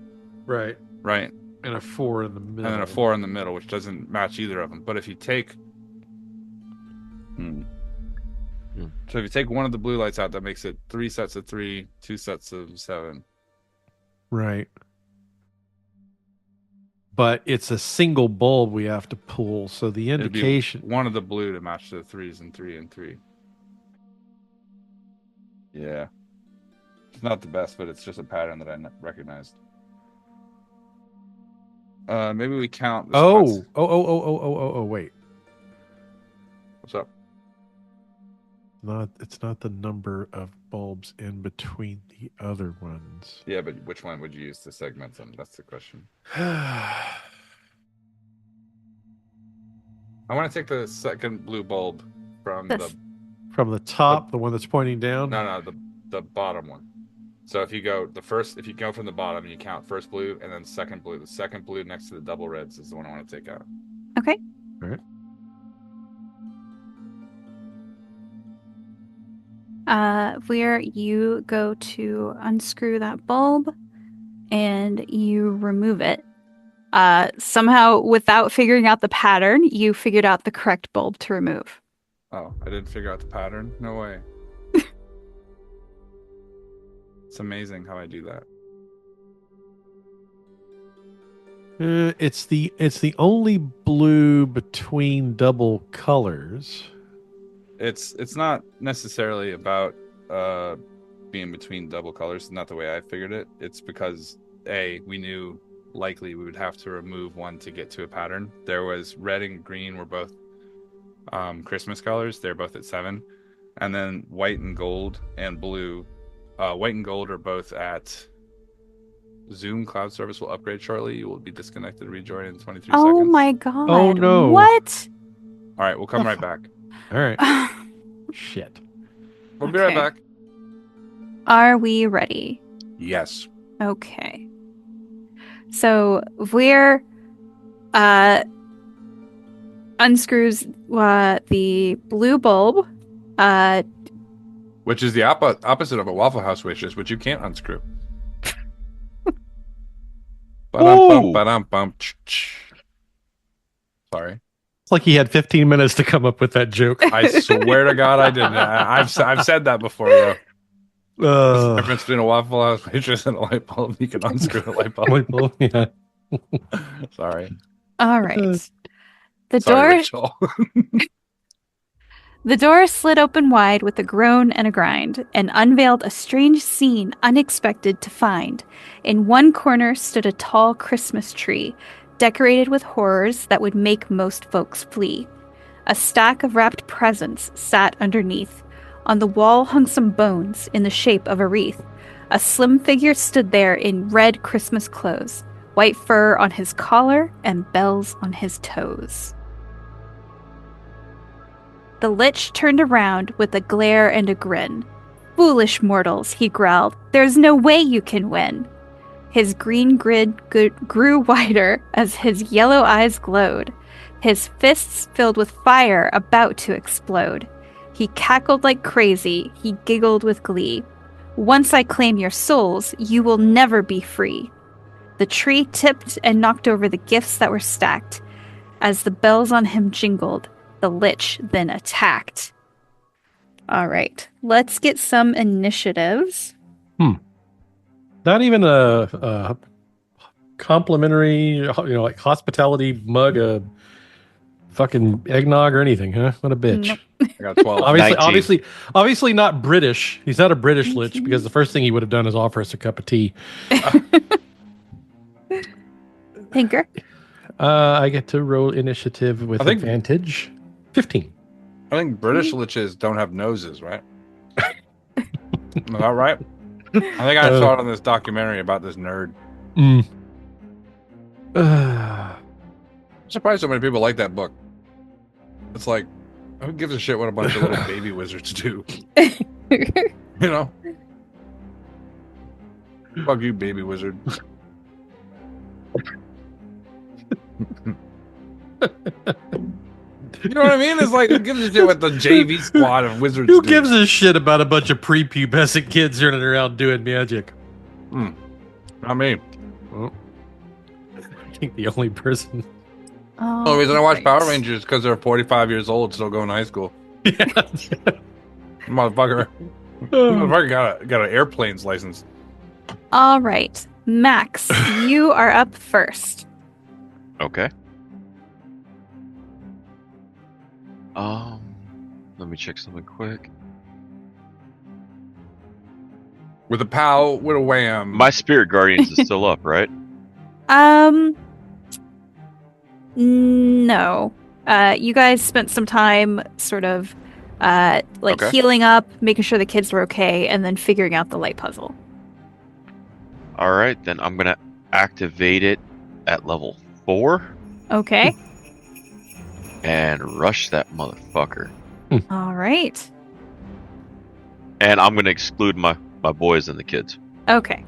Speaker 5: Right.
Speaker 2: Right?
Speaker 5: And a 4 in the middle.
Speaker 2: And then a 4 in the middle, which doesn't match either of them. But if you take... So if you take one of the blue lights out, that makes it 3 sets of 3, 2 sets of 7.
Speaker 5: Right. But it's a single bulb we have to pull, so the
Speaker 2: It'd be
Speaker 5: indication...
Speaker 2: one of the blue to match the 3s and 3 and 3. Yeah. It's not the best, but it's just a pattern that I recognized. Maybe we count the spots.
Speaker 5: Wait.
Speaker 2: What's up?
Speaker 5: It's not the number of bulbs in between the other ones.
Speaker 2: Yeah, but which one would you use to segment them? That's the question. I want to take the second blue bulb from
Speaker 5: From the top, the one that's pointing down?
Speaker 2: No, the bottom one. So if you go from the bottom and you count first blue and then second blue, the second blue next to the double reds is the one I want to take out.
Speaker 3: Okay.
Speaker 5: All right.
Speaker 3: Where you go to unscrew that bulb and you remove it. Somehow, without figuring out the pattern, you figured out the correct bulb to remove.
Speaker 2: Oh, I didn't figure out the pattern? No way. It's amazing how I do that.
Speaker 5: It's the only blue between double colors.
Speaker 2: It's not necessarily about being between double colors. Not the way I figured it. It's because we knew likely we would have to remove one to get to a pattern. There was red and green were both Christmas colors. They're both at 7, and then white and gold and blue. White and gold are both at Zoom cloud service will upgrade shortly. You will be disconnected. Rejoin in 23 seconds.
Speaker 3: Oh my god.
Speaker 5: Oh, no.
Speaker 3: What?
Speaker 2: All right, we'll come right back.
Speaker 5: All right. Shit.
Speaker 2: We'll be right back.
Speaker 3: Are we ready?
Speaker 2: Yes.
Speaker 3: Okay. So Veer unscrews the blue bulb.
Speaker 2: Which is the opposite of a Waffle House wishes, which you can't unscrew. Ba-dum-bum. Sorry.
Speaker 5: It's like he had 15 minutes to come up with that joke.
Speaker 2: I swear to God I didn't. I've said that before, though. There's a difference between a Waffle House waitress and a light bulb. You can unscrew the light bulb.
Speaker 5: Yeah.
Speaker 2: Sorry.
Speaker 3: All right. The
Speaker 2: Sorry,
Speaker 3: door
Speaker 2: Rachel.
Speaker 3: The door slid open wide with a groan and a grind, and unveiled a strange scene unexpected to find. In one corner stood a tall Christmas tree, decorated with horrors that would make most folks flee. A stack of wrapped presents sat underneath. On the wall hung some bones in the shape of a wreath. A slim figure stood there in red Christmas clothes, white fur on his collar and bells on his toes. The Lich turned around with a glare and a grin. "Foolish mortals," he growled, "there's no way you can win." His green grid grew wider as his yellow eyes glowed, his fists filled with fire about to explode. He cackled like crazy, he giggled with glee. "Once I claim your souls, you will never be free." The tree tipped and knocked over the gifts that were stacked. As the bells on him jingled, the Lich then attacked. All right, let's get some initiatives.
Speaker 1: Not even a complimentary, like hospitality mug, a fucking eggnog or anything, huh? What a bitch.
Speaker 3: Nope.
Speaker 2: I got 12.
Speaker 1: Obviously not British. He's not a British Lich because the first thing he would have done is offer us a cup of tea.
Speaker 3: Tinker.
Speaker 1: I get to roll initiative with advantage. 15.
Speaker 2: I think British liches don't have noses, right? Am I that right? I think I saw it on this documentary about this nerd. I'm surprised so many people like that book. It's like, who gives a shit what a bunch of little baby wizards do? You know? Fuck you, baby wizard. You know what I mean? It's like, who gives a shit what the JV squad of wizards
Speaker 1: Who
Speaker 2: do?
Speaker 1: gives a shit about a bunch of prepubescent kids running around doing magic?
Speaker 2: Not me.
Speaker 1: Well, I think the only person.
Speaker 2: The only reason I watch Power Rangers is because they're 45 years old, still going to high school.
Speaker 1: Yeah.
Speaker 2: Motherfucker got an airplane's license.
Speaker 3: All right, Max, you are up first.
Speaker 4: Okay. Let me check something quick.
Speaker 2: With a pow, with a wham.
Speaker 4: My Spirit Guardians is still up, right?
Speaker 3: No. You guys spent some time sort of
Speaker 4: Okay.
Speaker 3: healing up, making sure the kids were okay, and then figuring out the light puzzle.
Speaker 4: All right, then I'm gonna activate it at level 4
Speaker 3: Okay.
Speaker 4: and rush that motherfucker.
Speaker 3: All right.
Speaker 4: And I'm gonna exclude my boys and the kids,
Speaker 3: Okay.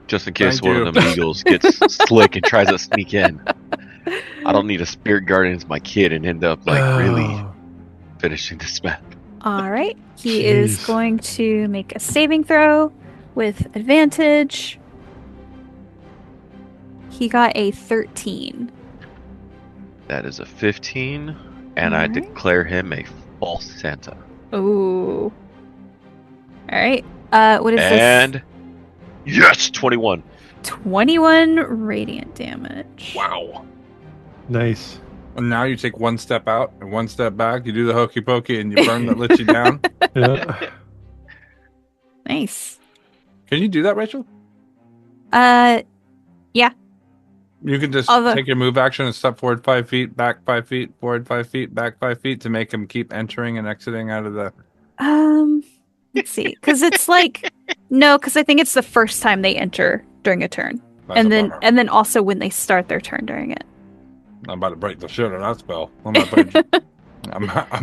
Speaker 4: just in case
Speaker 2: Thank
Speaker 4: one
Speaker 2: you.
Speaker 4: of them eagles gets slick and tries to sneak in. I don't need a Spirit Guardian as my kid and end up really finishing this map.
Speaker 3: All right. He is
Speaker 1: Jeez.
Speaker 3: going to make a saving throw with advantage. He got a 13.
Speaker 4: That is a 15, and I
Speaker 3: Alright.
Speaker 4: declare him a false Santa.
Speaker 3: Ooh. All right. What is
Speaker 4: And yes, 21.
Speaker 3: this? 21 radiant damage.
Speaker 2: Wow.
Speaker 1: Nice.
Speaker 2: And now you take one step out and one step back. You do the hokey pokey and you burn that lit you down.
Speaker 1: Yeah.
Speaker 3: Nice.
Speaker 2: Can you do that, Rachel? You can just
Speaker 3: Although-
Speaker 2: take your move action and step forward 5 feet, back 5 feet, forward 5 feet, back 5 feet to make him keep entering and exiting out of the.
Speaker 3: Let's see, because it's like no, because I think it's the first time they enter during a turn,
Speaker 2: That's
Speaker 3: and
Speaker 2: a
Speaker 3: then
Speaker 2: bummer.
Speaker 3: also when they start their turn during it.
Speaker 2: I'm about to break the shit out of that spell. I'm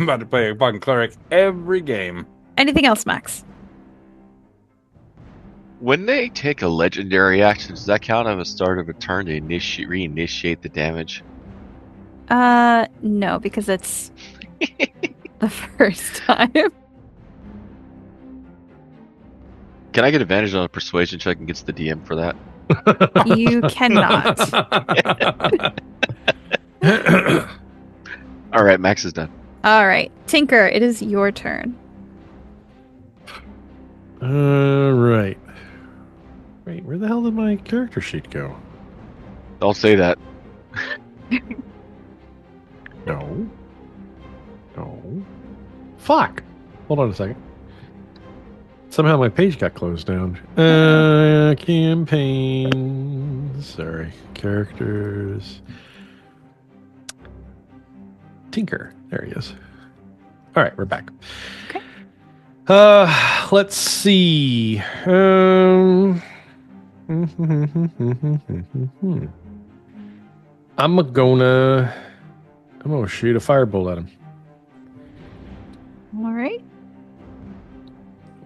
Speaker 2: about to play a fucking cleric every game.
Speaker 3: Anything else, Max?
Speaker 4: When they take a legendary action, does that count as a start of a turn to reinitiate the damage?
Speaker 3: No, because it's the first time.
Speaker 4: Can I get advantage on a persuasion check against the DM for that?
Speaker 3: You cannot.
Speaker 4: All right, Max is done.
Speaker 3: All right, Tinker, it is your turn.
Speaker 1: All right. Wait, where the hell did my character sheet go?
Speaker 4: Don't say that.
Speaker 1: No. No. Fuck. Hold on a second. Somehow my page got closed down. Campaign. Sorry. Characters. Tinker. There he is. All right, we're back.
Speaker 3: Okay.
Speaker 1: Let's see. I'm gonna shoot a firebolt at him.
Speaker 3: All right,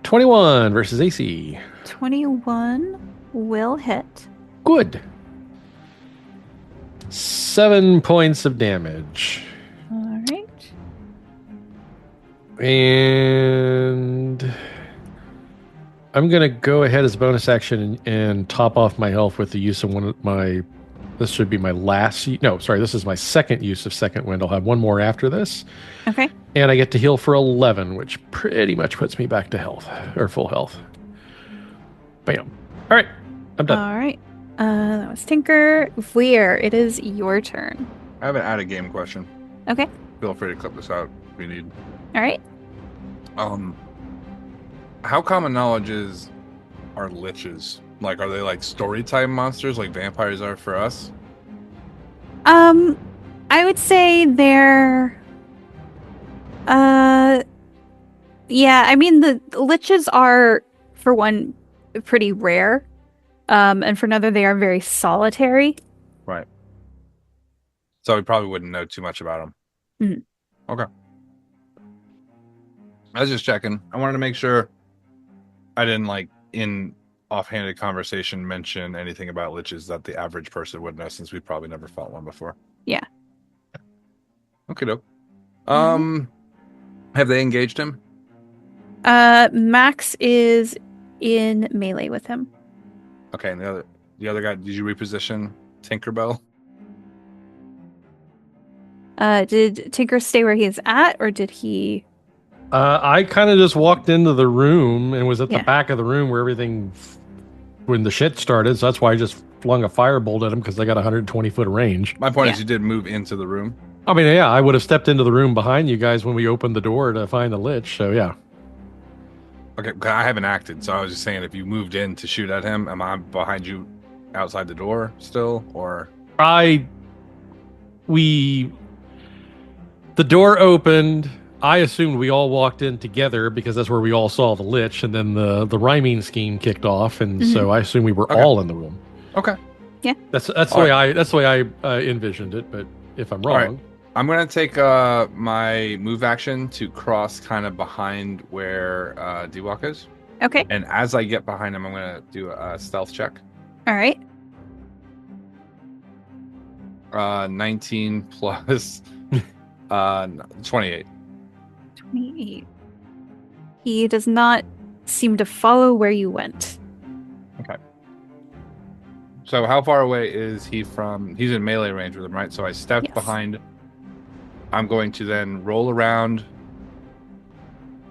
Speaker 1: 21 versus AC.
Speaker 3: 21 will hit.
Speaker 1: Good. 7 points of damage.
Speaker 3: All right.
Speaker 1: And I'm gonna go ahead as a bonus action and top off my health with the use of one of my. This should be my last. No, sorry, this is my second use of second wind. I'll have one more after this,
Speaker 3: Okay.
Speaker 1: and I get to heal for 11, which pretty much puts me back to health or full health. Bam. All right, I'm done.
Speaker 3: All right. That was Tinker. Veer, it is your turn.
Speaker 2: I have an out of game question.
Speaker 3: Okay.
Speaker 2: Feel free to clip this out if you need.
Speaker 3: All right.
Speaker 2: How common knowledge are liches? Like, are they like story type monsters like vampires are for us?
Speaker 3: I would say they're. Yeah. I mean, the liches are, for one, pretty rare, and for another, they are very solitary.
Speaker 2: Right. So we probably wouldn't know too much about them.
Speaker 3: Mhm.
Speaker 2: Okay. I was just checking. I wanted to make sure I didn't, like, in offhanded conversation, mention anything about liches that the average person would know, since we probably never fought one before.
Speaker 3: Yeah.
Speaker 2: Okay, dope.
Speaker 3: Mhm.
Speaker 2: Have they engaged him?
Speaker 3: Max is in melee with him.
Speaker 2: Okay, and the other guy, did you reposition Tinkerbell?
Speaker 3: Did Tinker stay where he's at, or did he?
Speaker 1: I kind of just walked into the room and was at the
Speaker 3: Yeah.
Speaker 1: back of the room where everything, when the shit started. So that's why I just flung a firebolt at him because they got 120 foot range.
Speaker 2: My point
Speaker 3: Yeah.
Speaker 2: is, you did move into the room.
Speaker 1: I mean, yeah, I would have stepped into the room behind you guys when we opened the door to find the Lich. So yeah.
Speaker 2: Okay, 'cause I haven't acted, so I was just saying, if you moved in to shoot at him, am I behind you outside the door still, or?
Speaker 1: The door opened. I assumed we all walked in together because that's where we all saw the Lich, and then the rhyming scheme kicked off, and so I assumed we were
Speaker 2: Okay.
Speaker 1: all in the room.
Speaker 2: Okay.
Speaker 1: That's the way I envisioned it. But if I'm
Speaker 2: All right.
Speaker 1: wrong,
Speaker 2: I'm gonna take my move action to cross kind of behind where D-Walk is,
Speaker 3: Okay.
Speaker 2: and as I get behind him, I'm gonna do a stealth check.
Speaker 3: All right.
Speaker 2: 19 plus 28.
Speaker 3: 28. He does not seem to follow where you went.
Speaker 2: So how far away is he from? He's in melee range with him, right? So I stepped
Speaker 3: Yes.
Speaker 2: behind. I'm going to then roll around.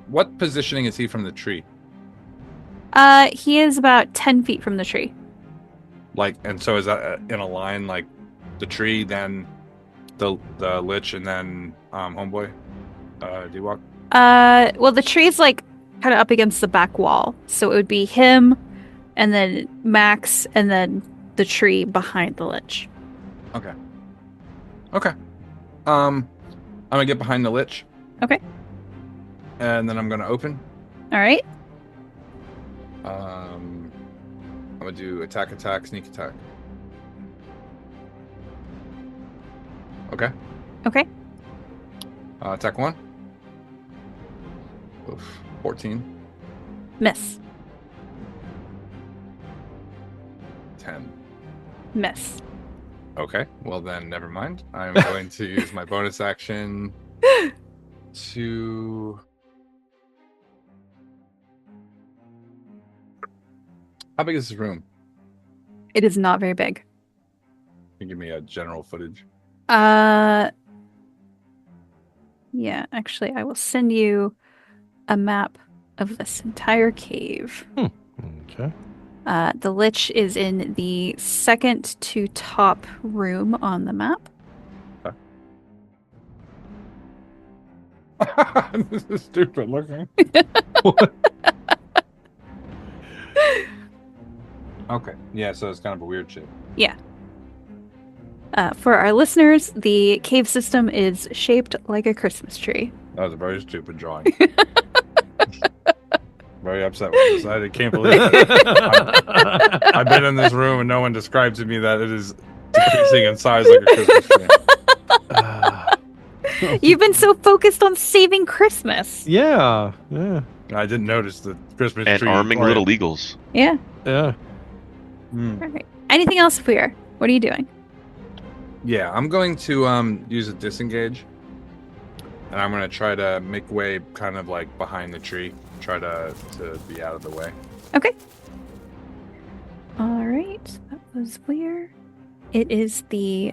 Speaker 2: What positioning is he from the tree?
Speaker 3: He is about 10 feet from the tree.
Speaker 2: Like, and so is that in a line, like the tree, then the Lich, and then homeboy, D-Walk?
Speaker 3: Well, the tree's like kind of up against the back wall, so it would be him, and then Max, and then the tree behind the Lich.
Speaker 2: Okay. I'm gonna get behind the Lich.
Speaker 3: Okay.
Speaker 2: And then I'm gonna open.
Speaker 3: All right.
Speaker 2: I'm gonna do attack, sneak attack. Okay.
Speaker 3: Okay.
Speaker 2: Attack 1. Oof, 14.
Speaker 3: Miss.
Speaker 2: 10.
Speaker 3: Miss.
Speaker 2: Okay. Well then, never mind. I'm going to use my bonus action to. How big is this room?
Speaker 3: It is not very big.
Speaker 2: Can you give me a general footage?
Speaker 3: Yeah, actually, I will send you a map of this entire cave.
Speaker 1: okay.
Speaker 3: The Lich is in the second to top room on the map.
Speaker 2: This is stupid looking. Okay. Yeah, so it's kind of a weird shape.
Speaker 3: Yeah. For our listeners, the cave system is shaped like a Christmas tree.
Speaker 2: That was a very stupid drawing. Very upset with this. I can't believe it. I've been in this room and no one describes to me that it is decreasing in size like a Christmas tree.
Speaker 3: You've been so focused on saving Christmas.
Speaker 1: Yeah.
Speaker 2: I didn't notice the Christmas
Speaker 4: And
Speaker 2: tree.
Speaker 4: arming
Speaker 2: or-
Speaker 4: little eagles.
Speaker 3: Yeah.
Speaker 1: Yeah.
Speaker 2: Hmm.
Speaker 3: All right. Anything else, Veer? What are you doing?
Speaker 2: Yeah, I'm going to use a disengage. And I'm going to try to make way kind of like behind the tree. Try to be out of the way.
Speaker 3: Okay. All right. That was where. It is the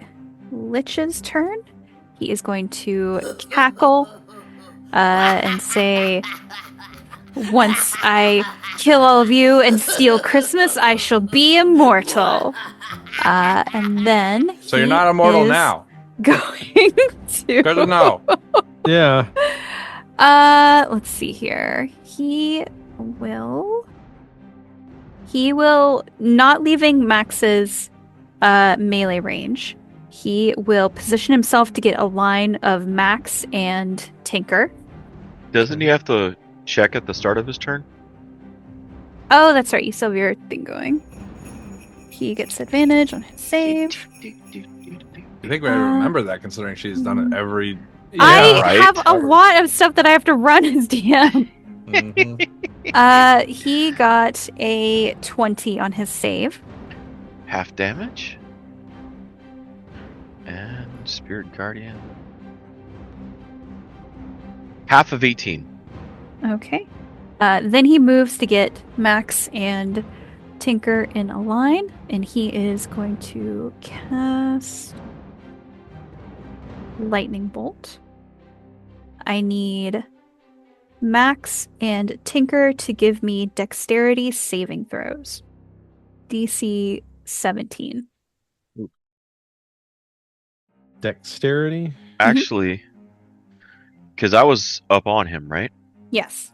Speaker 3: Lich's turn. He is going to cackle and say, "Once I kill all of you and steal Christmas, I shall be immortal." And then
Speaker 2: So you're
Speaker 3: he
Speaker 2: not immortal
Speaker 3: is
Speaker 2: now.
Speaker 3: Going
Speaker 2: Good to
Speaker 3: to.
Speaker 2: know.
Speaker 1: Yeah.
Speaker 3: Let's see here. He will not leaving Max's melee range. He will position himself to get a line of Max and Tinker.
Speaker 4: Doesn't he have to check at the start of his turn?
Speaker 3: Oh, that's right. You still have your thing going. He gets advantage on his save.
Speaker 2: I think we remember that, considering she's done it every.
Speaker 3: I
Speaker 4: right.
Speaker 3: have a lot of stuff that I have to run as DM. He got a 20 on his save.
Speaker 4: Half damage. And Spirit Guardian. Half of 18.
Speaker 3: Okay. Then he moves to get Max and Tinker in a line, and he is going to cast Lightning Bolt. I need Max and Tinker to give me dexterity saving throws. DC 17.
Speaker 1: Dexterity.
Speaker 4: Actually, because I was up on him, right?
Speaker 3: Yes.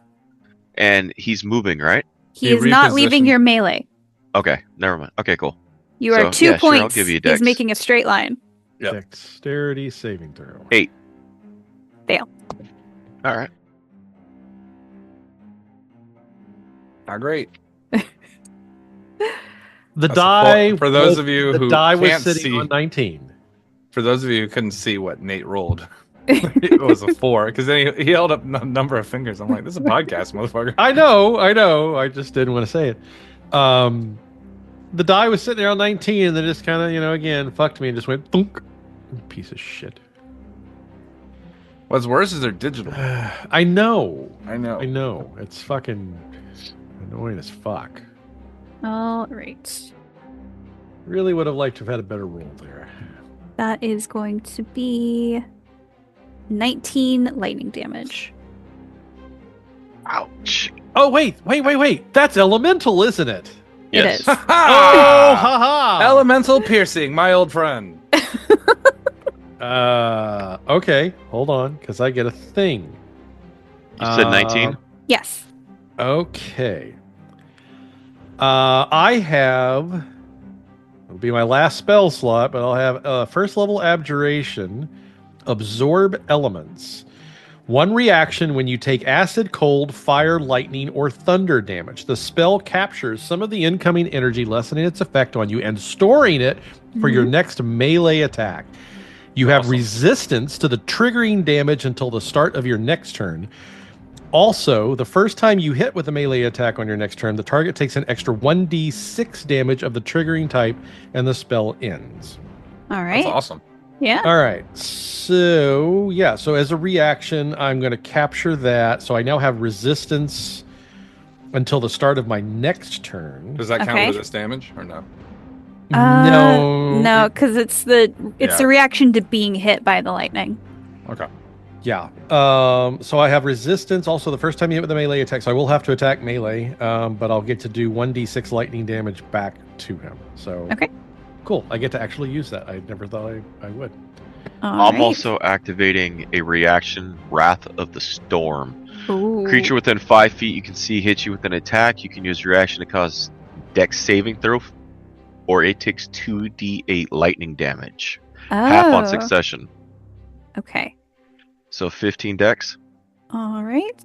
Speaker 4: And he's moving, right?
Speaker 3: He is not leaving
Speaker 2: repositioned.
Speaker 3: your melee.
Speaker 4: Okay, never mind. Okay, cool.
Speaker 3: You are
Speaker 4: So,
Speaker 3: 2
Speaker 4: yeah, sure, I'll
Speaker 3: points.
Speaker 4: give you a
Speaker 3: He's
Speaker 4: dex.
Speaker 3: making a straight line.
Speaker 2: Yep.
Speaker 1: Dexterity saving throw.
Speaker 4: 8.
Speaker 3: Fail.
Speaker 4: All right.
Speaker 2: Not great.
Speaker 1: The
Speaker 2: That's a
Speaker 1: die.
Speaker 2: four. For those
Speaker 1: was-
Speaker 2: of you
Speaker 1: the
Speaker 2: who
Speaker 1: die was
Speaker 2: can't
Speaker 1: sitting
Speaker 2: see-
Speaker 1: on 19.
Speaker 2: For those of you who couldn't see what Nate rolled, it was a 4, because then he held up a number of fingers. I'm like, this is a podcast, motherfucker.
Speaker 1: I know. I just didn't want to say it. The die was sitting there on 19, and then just kind of, again, fucked me and just went thunk. Piece of shit.
Speaker 2: What's worse is they're digital.
Speaker 1: I know.
Speaker 2: I know.
Speaker 1: I know. It's fucking annoying as fuck.
Speaker 3: All right.
Speaker 1: Really would have liked to have had a better roll there.
Speaker 3: That is going to be 19 lightning damage.
Speaker 4: Ouch.
Speaker 1: Oh, wait. That's elemental, isn't it?
Speaker 4: Yes.
Speaker 3: It is.
Speaker 1: Oh, haha.
Speaker 2: Elemental piercing, my old friend.
Speaker 1: Okay. Hold on, because I get a thing.
Speaker 4: You said 19?
Speaker 3: Yes.
Speaker 1: Okay. I have. It'll be my last spell slot, but I'll have first level abjuration, absorb elements. One reaction when you take acid, cold, fire, lightning, or thunder damage. The spell captures some of the incoming energy, lessening its effect on you and storing it for your next melee attack. You have resistance to the triggering damage until the start of your next turn. Also, the first time you hit with a melee attack on your next turn, the target takes an extra 1d6 damage of the triggering type, and the spell ends.
Speaker 3: All right.
Speaker 2: That's awesome.
Speaker 3: Yeah.
Speaker 1: All right. So as a reaction, I'm going to capture that. So I now have resistance until the start of my next turn.
Speaker 2: Does that count
Speaker 3: Okay.
Speaker 2: for this damage or no?
Speaker 3: No, because it's the
Speaker 2: Yeah.
Speaker 3: reaction to being hit by the lightning.
Speaker 2: Okay.
Speaker 1: Yeah. So I have resistance also the first time you hit with a melee attack. So I will have to attack melee, but I'll get to do 1d6 lightning damage back to him. So
Speaker 3: Okay.
Speaker 1: Cool. I get to actually use that. I never thought I would.
Speaker 3: All
Speaker 4: I'm
Speaker 3: right.
Speaker 4: also activating a reaction, Wrath of the Storm.
Speaker 3: Ooh.
Speaker 4: Creature within 5 feet you can see hits you with an attack. You can use your action to cause dex saving throw, or it takes 2d8 lightning damage. Half on
Speaker 3: Oh,
Speaker 4: succession.
Speaker 3: Okay.
Speaker 4: So 15 dex.
Speaker 3: All right.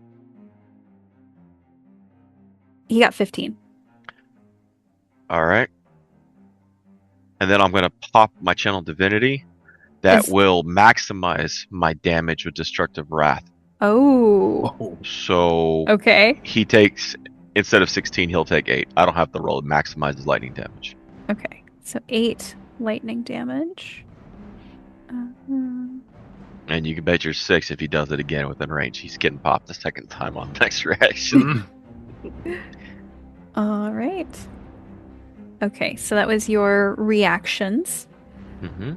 Speaker 3: He got 15.
Speaker 4: Alright. And then I'm going to pop my Channel Divinity. That
Speaker 3: Is-
Speaker 4: will maximize my damage with Destructive Wrath.
Speaker 3: Oh.
Speaker 4: So
Speaker 3: Okay.
Speaker 4: he takes, instead of 16, he'll take 8. I don't have to roll. It maximizes lightning damage.
Speaker 3: Okay. So 8 lightning damage.
Speaker 4: And you can bet your 6 if he does it again within range. He's getting popped the second time on the next reaction.
Speaker 3: All right. Okay, so that was your reactions.
Speaker 4: Mm-hmm.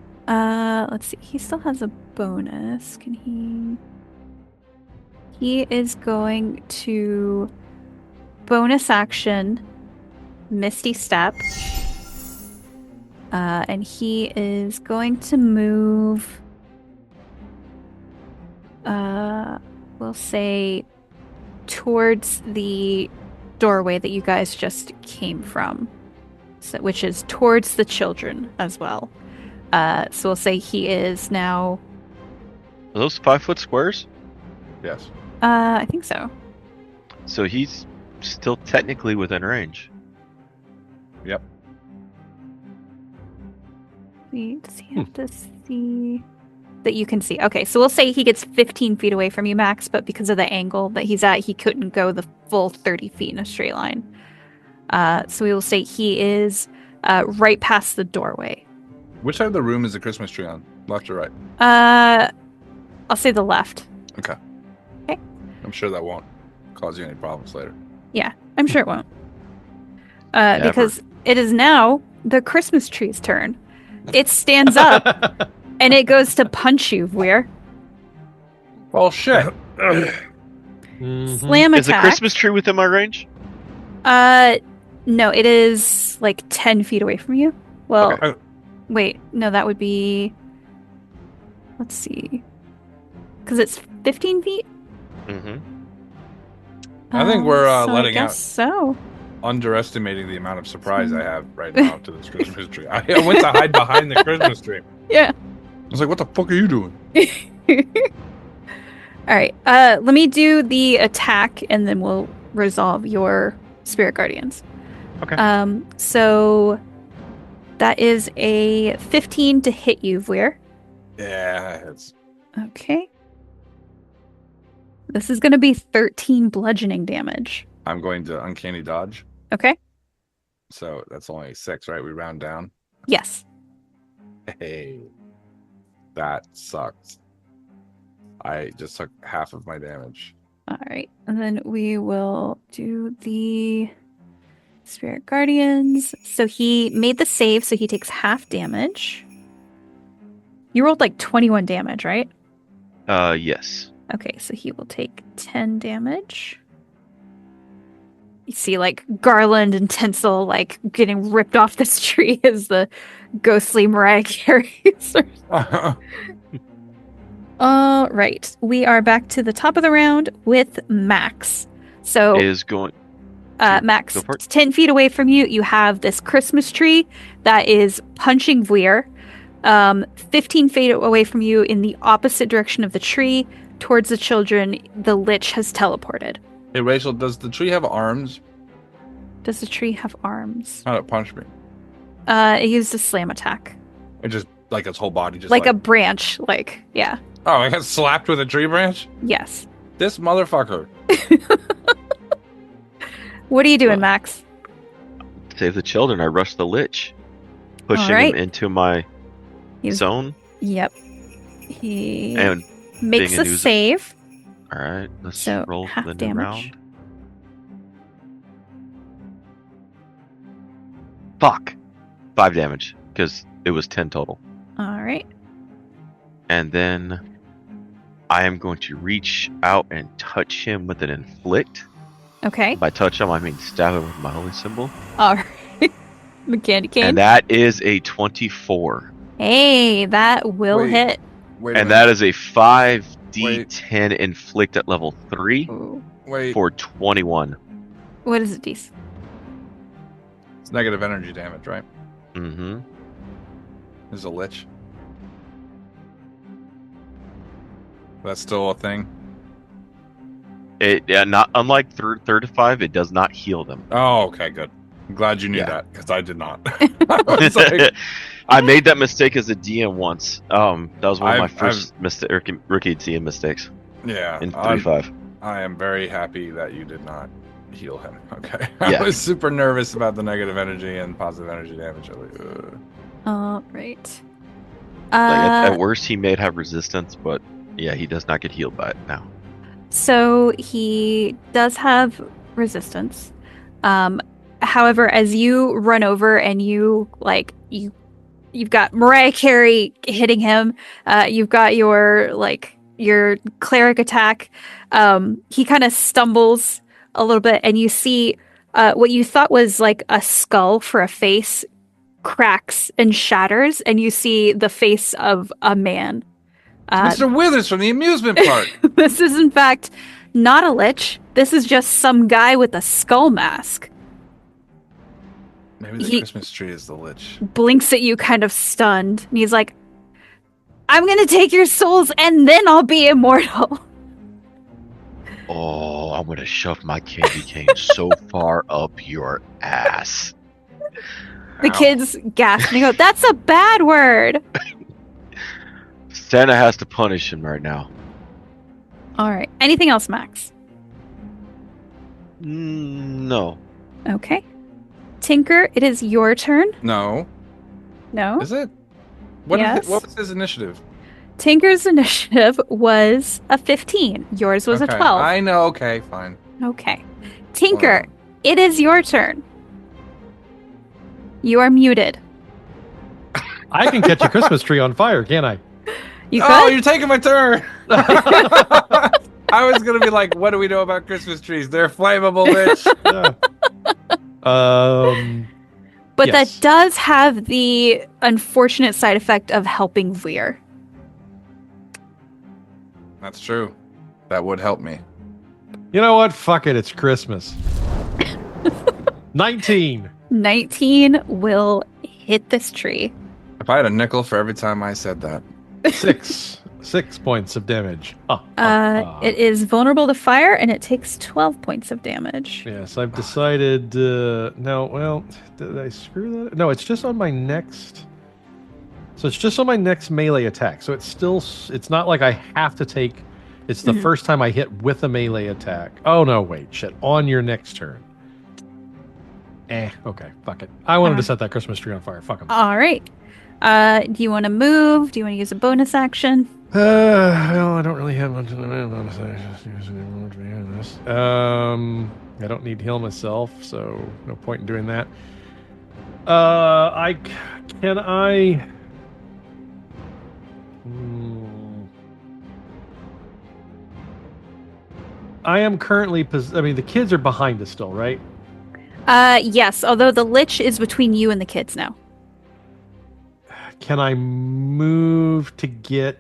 Speaker 3: Let's see. He still has a bonus. Can he? He is going to bonus action Misty Step. And he is going to move, we'll say, towards the doorway that you guys just came from, so, which is towards the children as well. So we'll say he is now.
Speaker 4: Are those 5-foot squares?
Speaker 2: Yes.
Speaker 3: I think so.
Speaker 4: So he's still technically within range.
Speaker 2: Yep.
Speaker 3: Does he have to see that you can see? Okay, so we'll say he gets 15 feet away from you, Max, but because of the angle that he's at, he couldn't go the full 30 feet in a straight line. So we will say he is right past the doorway.
Speaker 2: Which side of the room is the Christmas tree on? Left or right?
Speaker 3: I'll say the left.
Speaker 2: Okay.
Speaker 3: Okay.
Speaker 2: I'm sure that won't cause you any problems later.
Speaker 3: Yeah, I'm sure it won't. Because it is now the Christmas tree's turn. It stands up and it goes to punch you, Weir.
Speaker 2: Well, shit.
Speaker 3: Slam attack.
Speaker 4: Is the Christmas tree within my range?
Speaker 3: No, it is like 10 feet away from you. Well,
Speaker 2: Okay.
Speaker 3: wait, no, that would be. Let's see. Because it's 15 feet?
Speaker 4: Mm-hmm.
Speaker 2: I think we're
Speaker 3: so
Speaker 2: letting
Speaker 3: I guess
Speaker 2: out-
Speaker 3: So.
Speaker 2: Underestimating the amount of surprise I have right now to this Christmas tree. I went to hide behind the Christmas tree.
Speaker 3: Yeah.
Speaker 2: I was like, what the fuck are you doing?
Speaker 3: All right. Let me do the attack and then we'll resolve your Spirit Guardians.
Speaker 4: Okay.
Speaker 3: So that is a 15 to hit you, Vlir.
Speaker 2: Yeah, it's
Speaker 3: Okay. This is going to be 13 bludgeoning damage.
Speaker 2: I'm going to uncanny dodge.
Speaker 3: Okay?
Speaker 2: So that's only 6, right? We round down.
Speaker 3: Yes.
Speaker 2: Hey. That sucked. I just took half of my damage.
Speaker 3: All right. And then we will do the Spirit Guardians. So he made the save, so he takes half damage. You rolled like 21 damage, right?
Speaker 4: Yes.
Speaker 3: Okay, so he will take 10 damage. You see, like, garland and tinsel, like, getting ripped off this tree as the ghostly Mariah Carey starts. All right, we are back to the top of the round with Max. So,
Speaker 4: Is going.
Speaker 3: Max,
Speaker 4: Go for it.
Speaker 3: 10 feet away from you, you have this Christmas tree that is punching Vlir. 15 feet away from you, in the opposite direction of the tree, towards the children, the Lich has teleported.
Speaker 2: Hey, Rachel, does the tree have arms?
Speaker 3: Does the tree have arms?
Speaker 2: How'd it punch me?
Speaker 3: It used a slam attack.
Speaker 2: It just, like, its whole body just
Speaker 3: Like a branch, like, yeah.
Speaker 2: Oh, I got slapped with a tree branch?
Speaker 3: Yes.
Speaker 2: This motherfucker.
Speaker 3: What are you doing,
Speaker 4: Well,
Speaker 3: Max?
Speaker 4: Save the children. I rush the Lich, pushing
Speaker 3: Alright.
Speaker 4: him into my
Speaker 3: He's-
Speaker 4: zone.
Speaker 3: Yep. He
Speaker 4: And
Speaker 3: makes
Speaker 4: being
Speaker 3: a
Speaker 4: a news-
Speaker 3: save.
Speaker 4: all right, let's
Speaker 3: So,
Speaker 4: roll
Speaker 3: half
Speaker 4: for the
Speaker 3: damage.
Speaker 4: new round. Fuck. 5 damage because it was 10 total.
Speaker 3: All right.
Speaker 4: And then I am going to reach out and touch him with an inflict.
Speaker 3: Okay.
Speaker 4: By touch him, I mean stab him with my holy symbol.
Speaker 3: All right. The candy cane.
Speaker 4: And that is a 24.
Speaker 3: Hey, that will
Speaker 2: Wait.
Speaker 3: hit.
Speaker 2: Wait a
Speaker 4: And
Speaker 2: minute.
Speaker 4: that is a 5d10 inflict at level 3
Speaker 3: Ooh.
Speaker 2: Wait.
Speaker 4: for 21.
Speaker 3: What is it, Dees?
Speaker 2: It's negative energy damage, right?
Speaker 4: Mm-hmm.
Speaker 2: This is a lich. That's still a thing?
Speaker 4: Not unlike third to 5, it does not heal them.
Speaker 2: Oh, okay, good. I'm glad you knew
Speaker 4: Yeah.
Speaker 2: that, because I did not. I was like,
Speaker 4: I made that mistake as a DM once. That was one of my
Speaker 2: I've-
Speaker 4: first rookie DM mistakes
Speaker 2: yeah.
Speaker 4: in
Speaker 2: I'm-
Speaker 4: 3.5.
Speaker 2: I am very happy that you did not heal him. Okay. I
Speaker 4: Yeah.
Speaker 2: was super nervous about the negative energy and positive energy damage. I was like, ugh.
Speaker 3: All right.
Speaker 4: At worst, he may have resistance, but yeah, he does not get healed by it now.
Speaker 3: So he does have resistance. However, as you run over and you've got Mariah Carey hitting him, you've got your cleric attack. He kind of stumbles a little bit, and you see what you thought was like a skull for a face cracks and shatters, and you see the face of a man.
Speaker 2: Mr. Withers from the amusement park.
Speaker 3: This is, in fact, not a lich. This is just some guy with a skull mask.
Speaker 2: Maybe the Christmas tree is the Lich.
Speaker 3: Blinks at you kind of stunned, and he's like, I'm gonna take your souls and then I'll be immortal.
Speaker 4: Oh, I'm gonna shove my candy cane so far up your ass.
Speaker 3: The kids gasp and go, that's a bad word.
Speaker 4: Santa has to punish him right now.
Speaker 3: All right. Anything else, Max?
Speaker 4: No.
Speaker 3: Okay. Tinker, it is your turn.
Speaker 2: No.
Speaker 3: No?
Speaker 2: Is it?
Speaker 3: Yes.
Speaker 2: What was his initiative?
Speaker 3: Tinker's initiative was a 15. Yours was
Speaker 2: Okay,
Speaker 3: a 12.
Speaker 2: I know. Okay, fine.
Speaker 3: Okay. Tinker, it is your turn. You are muted.
Speaker 1: I can catch a Christmas tree on fire, can't I?
Speaker 3: You could?
Speaker 2: Oh, you're taking my turn. I was gonna be like, what do we know about Christmas trees? They're flammable, bitch.
Speaker 3: But
Speaker 1: yes.
Speaker 3: that does have the unfortunate side effect of helping Veer.
Speaker 2: That's true. That would help me.
Speaker 1: You know what? Fuck it. It's Christmas. 19.
Speaker 3: 19 will hit this tree.
Speaker 2: If I had a nickel for every time I said that.
Speaker 1: 6 points of damage.
Speaker 3: It is vulnerable to fire, and it takes 12 points of damage.
Speaker 1: Yes, I've decided. No, well, did I screw that? No, it's just on my next. So it's just on my next melee attack. So it's not like I have to take. It's the first time I hit with a melee attack. Oh no, wait, shit. On your next turn. Okay, fuck it. I wanted to set that Christmas tree on fire. Fuck 'em.
Speaker 3: All right. Do you want to move? Do you want to use a bonus action?
Speaker 1: Well, I don't really have much. I don't need to heal myself, so no point in doing that. I am currently. I mean, the kids are behind us still, right?
Speaker 3: Yes. Although the Lich is between you and the kids now.
Speaker 1: Can I move to get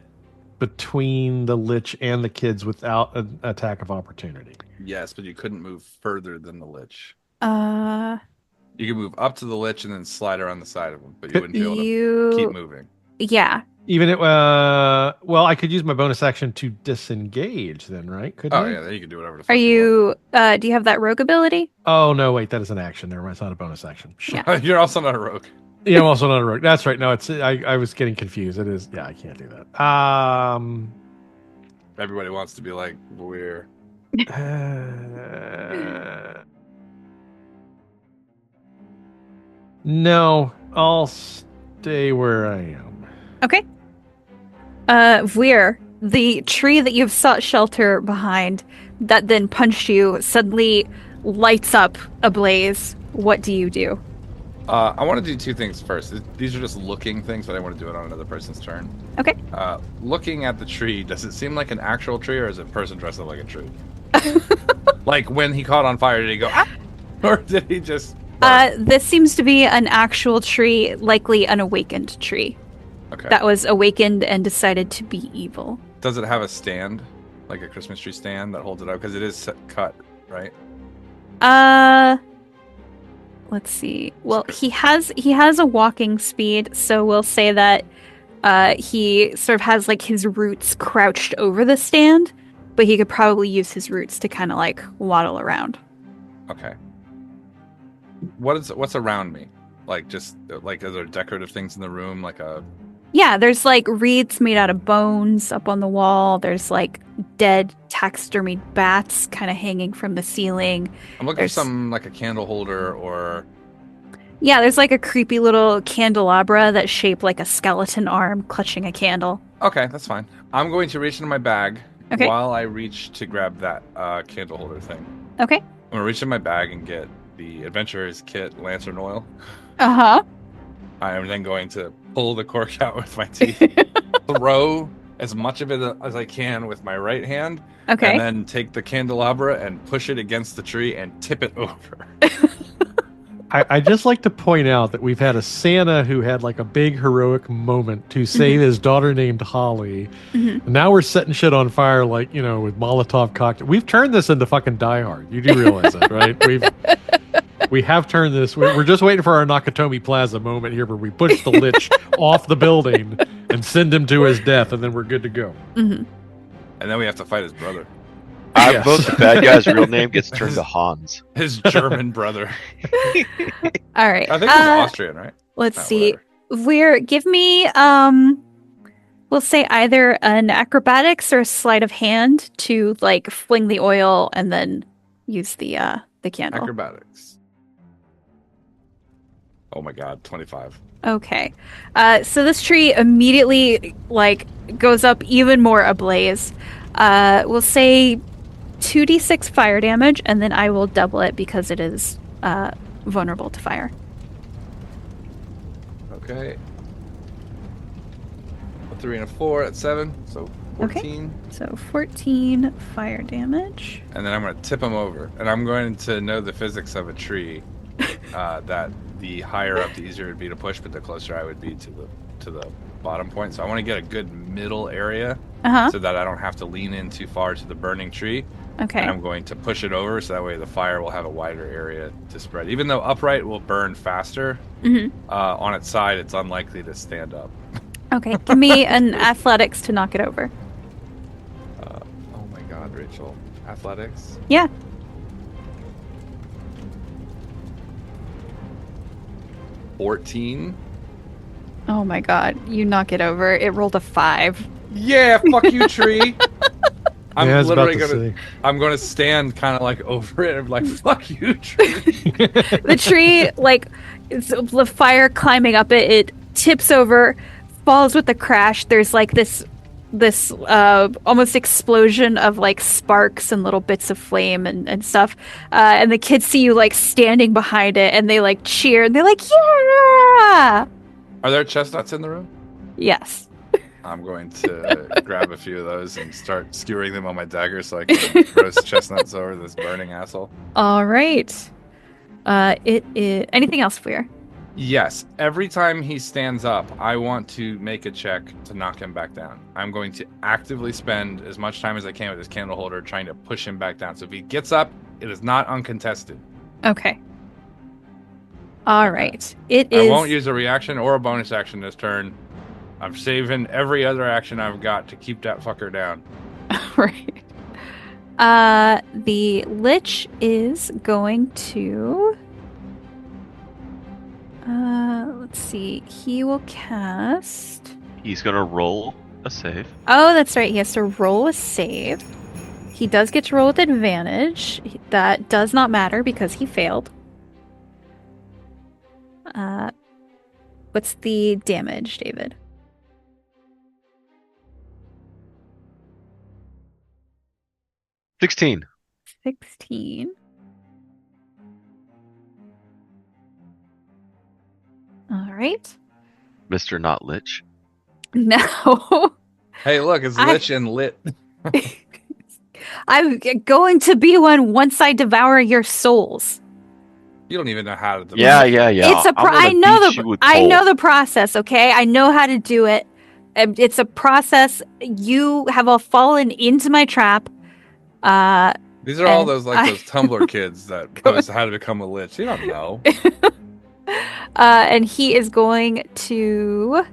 Speaker 1: between the Lich and the kids without an attack of opportunity?
Speaker 2: Yes, but you couldn't move further than the Lich.
Speaker 3: Uh,
Speaker 2: You could move up to the Lich and then slide around the side of him, but you wouldn't be able to keep moving.
Speaker 3: Yeah.
Speaker 1: Well, I could use my bonus action to disengage then, right? Couldn't I?
Speaker 2: Yeah, then you can do whatever the fuck
Speaker 3: Are
Speaker 2: you
Speaker 3: you? Do you have that rogue ability?
Speaker 1: Oh no, wait, that is an action. Never mind, it's not a bonus action. Shit.
Speaker 2: want. You're also not a rogue.
Speaker 1: Yeah, I'm also not a rogue. That's right. No, it's I was getting confused. It is. Yeah, I can't do that.
Speaker 2: Everybody wants to be like, we're...
Speaker 1: No, I'll stay where I am.
Speaker 3: Okay. Veer, the tree that you've sought shelter behind that then punched you suddenly lights up ablaze. What do you do?
Speaker 2: I want to do two things first. These are just looking things, but I want to do it on another person's turn.
Speaker 3: Okay.
Speaker 2: Looking at the tree, does it seem like an actual tree, or is it a person dressed up like a tree? Like when he caught on fire, did he go, ah? Or did he just...
Speaker 3: This seems to be an actual tree, likely an awakened tree.
Speaker 2: Okay.
Speaker 3: That was awakened and decided to be evil.
Speaker 2: Does it have a stand? Like a Christmas tree stand that holds it up? Because it is cut, right?
Speaker 3: Let's see. Well, he has a walking speed, so we'll say that he sort of has like his roots crouched over the stand, but he could probably use his roots to kind of like waddle around.
Speaker 2: Okay. What's around me? Like just like are there decorative things in the room? Like a...
Speaker 3: Yeah, there's like wreaths made out of bones up on the wall. There's like dead taxidermied bats kind of hanging from the ceiling.
Speaker 2: I'm looking for something like a candle holder or...
Speaker 3: Yeah, there's like a creepy little candelabra that's shaped like a skeleton arm clutching a candle.
Speaker 2: Okay, that's fine. I'm going to reach into my bag
Speaker 3: Okay.
Speaker 2: while I reach to grab that candle holder thing.
Speaker 3: Okay.
Speaker 2: I'm going to reach in my bag and get the adventurer's kit lantern oil.
Speaker 3: Uh-huh.
Speaker 2: I am then going to pull the cork out with my teeth, throw as much of it as I can with my right hand,
Speaker 3: Okay.
Speaker 2: and then take the candelabra and push it against the tree and tip it over.
Speaker 1: I just like to point out that we've had a Santa who had like a big heroic moment to save his daughter named Holly.
Speaker 3: Mhm.
Speaker 1: And now we're setting shit on fire, like, you know, with Molotov cocktail. We've turned this into fucking Die Hard. You do realize that, right? We have turned this. We're just waiting for our Nakatomi Plaza moment here where we push the Lich off the building and send him to his death, and then we're good to go.
Speaker 3: Mhm.
Speaker 2: And then we have to fight his brother.
Speaker 4: I
Speaker 1: Yes.
Speaker 4: vote the bad guy's real name gets turned to Hans.
Speaker 2: His German brother.
Speaker 3: All right.
Speaker 2: I think he's Austrian, right?
Speaker 3: Let's
Speaker 2: Oh,
Speaker 3: see.
Speaker 2: whatever.
Speaker 3: Give me we'll say either an acrobatics or a sleight of hand to like fling the oil and then use the candle.
Speaker 2: Acrobatics. Oh my god, 25.
Speaker 3: Okay. So this tree immediately like goes up even more ablaze. We'll say 2d6 fire damage, and then I will double it because it is vulnerable to fire.
Speaker 2: Okay. A 3 and a 4 at 7, so 14.
Speaker 3: So 14 fire damage.
Speaker 2: And then I'm going to tip him over. And I'm going to know the physics of a tree. That the higher up, the easier it would be to push, but the closer I would be to the bottom point. So I want to get a good middle area
Speaker 3: Uh-huh.
Speaker 2: so that I don't have to lean in too far to the burning tree.
Speaker 3: Okay.
Speaker 2: And I'm going to push it over so that way the fire will have a wider area to spread. Even though upright will burn faster, on its side, it's unlikely to stand up.
Speaker 3: Okay. Give me an athletics to knock it over.
Speaker 2: Oh my god, Rachel. Athletics?
Speaker 3: Yeah.
Speaker 2: 14.
Speaker 3: Oh my god. You knock it over. It rolled a 5.
Speaker 2: Yeah, fuck you, tree. I'm
Speaker 5: Yeah, I was about
Speaker 2: literally
Speaker 5: to
Speaker 2: gonna. I'm gonna stand kind of like over it and be like, "Fuck you, tree."
Speaker 3: The tree, like, the fire climbing up it, it tips over, falls with a crash. There's like this almost explosion of like sparks and little bits of flame and stuff. And the kids see you like standing behind it, and they like cheer, and they're like, "Yeah!"
Speaker 2: Are there chestnuts in the room?
Speaker 3: Yes.
Speaker 2: I'm going to grab a few of those and start skewering them on my dagger so I can roast chestnuts over this burning asshole.
Speaker 3: All right. It is anything else, Fleer?
Speaker 2: Yes. Every time he stands up, I want to make a check to knock him back down. I'm going to actively spend as much time as I can with this candle holder trying to push him back down. So if he gets up, it is not uncontested.
Speaker 3: Okay. All right. It is.
Speaker 2: I won't use a reaction or a bonus action this turn. I'm saving every other action I've got to keep that fucker down.
Speaker 3: Right. The Lich is going to. Let's see. He will cast.
Speaker 4: He's gonna roll a save.
Speaker 3: Oh, that's right. He has to roll a save. He does get to roll with advantage. That does not matter because he failed. What's the damage, David?
Speaker 4: 16.
Speaker 3: 16. All right.
Speaker 4: Mr. Not Lich.
Speaker 3: Now,
Speaker 2: Hey, look, it's Lich and lit.
Speaker 3: I'm going to be one once I devour your souls.
Speaker 2: You don't even know how to.
Speaker 4: Yeah.
Speaker 3: It's a
Speaker 4: I'm gonna
Speaker 3: I know
Speaker 4: beat you
Speaker 3: the
Speaker 4: with
Speaker 3: I
Speaker 4: coal.
Speaker 3: know the process, okay? I know how to do it. It's a process. You have all fallen into my trap.
Speaker 2: These are all
Speaker 3: And
Speaker 2: those those Tumblr kids that post how to become a Lich. You don't know.
Speaker 3: And he is going to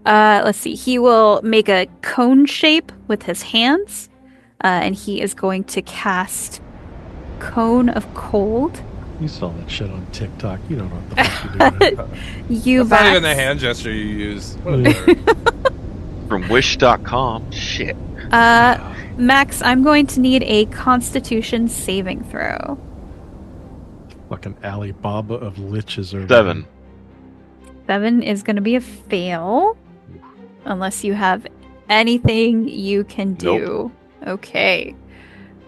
Speaker 3: let's see. He will make a cone shape with his hands. And he is going to cast Cone of Cold.
Speaker 1: You saw that shit on TikTok. You don't know what the fuck you're doing.
Speaker 3: You
Speaker 2: That's not even
Speaker 3: Vax.
Speaker 2: the hand gesture you use. What a
Speaker 1: Yeah.
Speaker 2: nerd.
Speaker 4: From wish.com. Shit.
Speaker 3: Max, I'm going to need a Constitution saving throw.
Speaker 1: Fucking Alibaba of liches over
Speaker 4: 7.
Speaker 3: 7 is going to be a fail, unless you have anything you can do. Okay.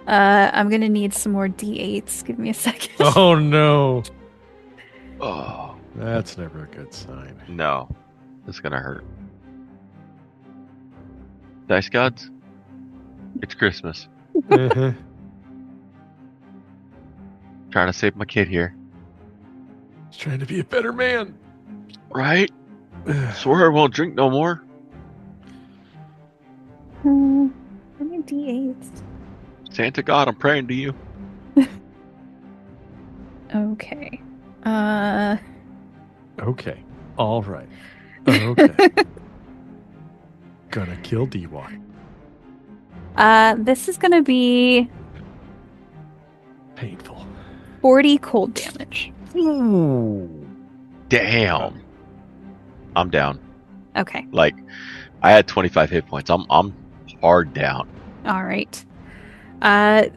Speaker 3: I'm gonna need some more D8s. Give me a second.
Speaker 1: Oh no.
Speaker 4: Oh,
Speaker 5: That's never a good sign.
Speaker 4: no. That's gonna hurt. Dice gods? It's Christmas.
Speaker 1: Uh-huh.
Speaker 4: Trying to save my kid here.
Speaker 1: He's trying to be a better man.
Speaker 4: Right? Swear I won't drink no more.
Speaker 3: How many D8s?
Speaker 4: Santa God, I'm praying to you.
Speaker 3: Okay.
Speaker 5: Okay. All right. Okay. Gonna kill D-Walk.
Speaker 3: This is gonna be
Speaker 5: Painful.
Speaker 3: 40 cold damage.
Speaker 5: Ooh.
Speaker 4: Damn. I'm down.
Speaker 3: Okay.
Speaker 4: Like, I had 25 hit points. I'm hard down.
Speaker 3: All right.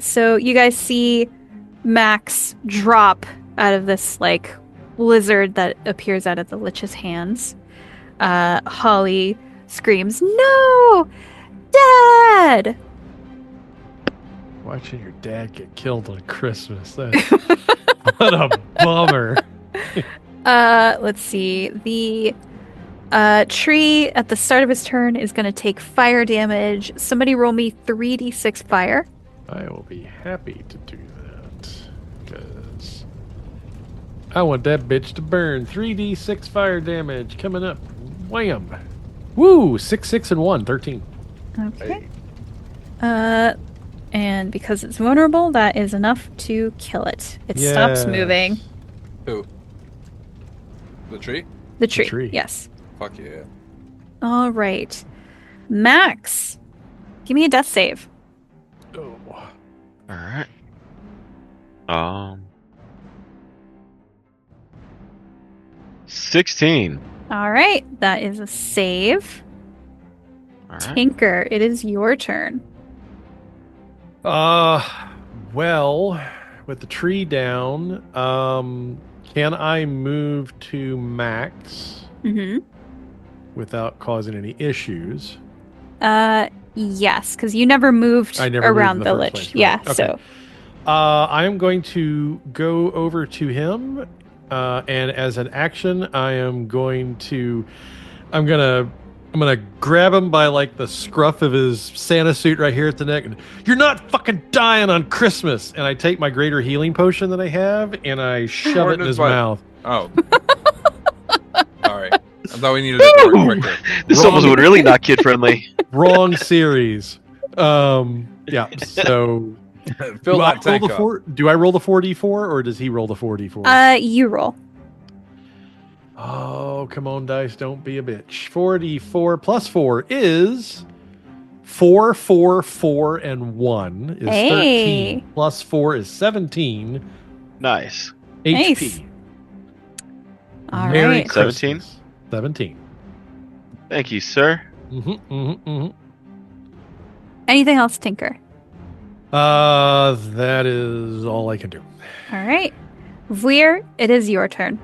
Speaker 3: So you guys see Max drop out of this like blizzard that appears out of the Lich's hands. Holly screams, "No! Dad!"
Speaker 5: Watching your dad get killed on Christmas. That's what a bummer.
Speaker 3: Let's see. The tree at the start of his turn is going to take fire damage. Somebody roll me 3d6 fire.
Speaker 5: I will be happy to do that. Because I want that bitch to burn. 3d6 fire damage coming up. Wham!
Speaker 1: Woo! 6, 6, and 1, 13.
Speaker 3: Okay. And because it's vulnerable, that is enough to kill it. It stops
Speaker 1: Yes.
Speaker 3: moving.
Speaker 2: Who? The tree?
Speaker 3: The tree.
Speaker 5: tree.
Speaker 3: Yes.
Speaker 2: Fuck yeah.
Speaker 3: All right. Max, give me a death save.
Speaker 5: Oh.
Speaker 4: Alright. 16.
Speaker 3: All right. That is a save.
Speaker 4: Alright.
Speaker 3: Tinker, it is your turn.
Speaker 5: Well, with the tree down, can I move to max
Speaker 3: Mm-hmm.
Speaker 5: without causing any issues?
Speaker 3: Yes, because you never moved
Speaker 5: I never moved
Speaker 3: around
Speaker 5: in the
Speaker 3: the
Speaker 5: first
Speaker 3: Lich.
Speaker 5: place, right.
Speaker 3: Yeah,
Speaker 5: Okay.
Speaker 3: so
Speaker 5: I am going to go over to him, and as an action, I'm gonna grab him by like the scruff of his Santa suit right here at the neck, and you're not fucking dying on Christmas. And I take my greater healing potion that I have, and I shove it in his
Speaker 2: butt.
Speaker 5: mouth.
Speaker 2: Oh. All right. I thought we needed it more quicker.
Speaker 4: This almost would really not kid friendly.
Speaker 5: Wrong series. Yeah. So
Speaker 2: Fill
Speaker 5: do I
Speaker 2: that
Speaker 5: roll
Speaker 2: tank
Speaker 5: the
Speaker 2: up.
Speaker 5: four? Do I roll the 4d4 or does he roll the 4d4?
Speaker 3: you roll.
Speaker 5: Oh, come on, dice. Don't be a bitch. 4d4 plus 4 is 4, 4, 4, and 1 is
Speaker 3: Hey.
Speaker 5: 13. Plus 4 is 17
Speaker 4: Nice.
Speaker 3: Nice.
Speaker 5: HP.
Speaker 3: All
Speaker 5: Merry
Speaker 3: right.
Speaker 4: 17?
Speaker 5: Christmas. 17.
Speaker 4: Thank you, sir.
Speaker 3: Anything else, Tinker?
Speaker 5: That is all I can do.
Speaker 3: All right. Vlir, it is your turn.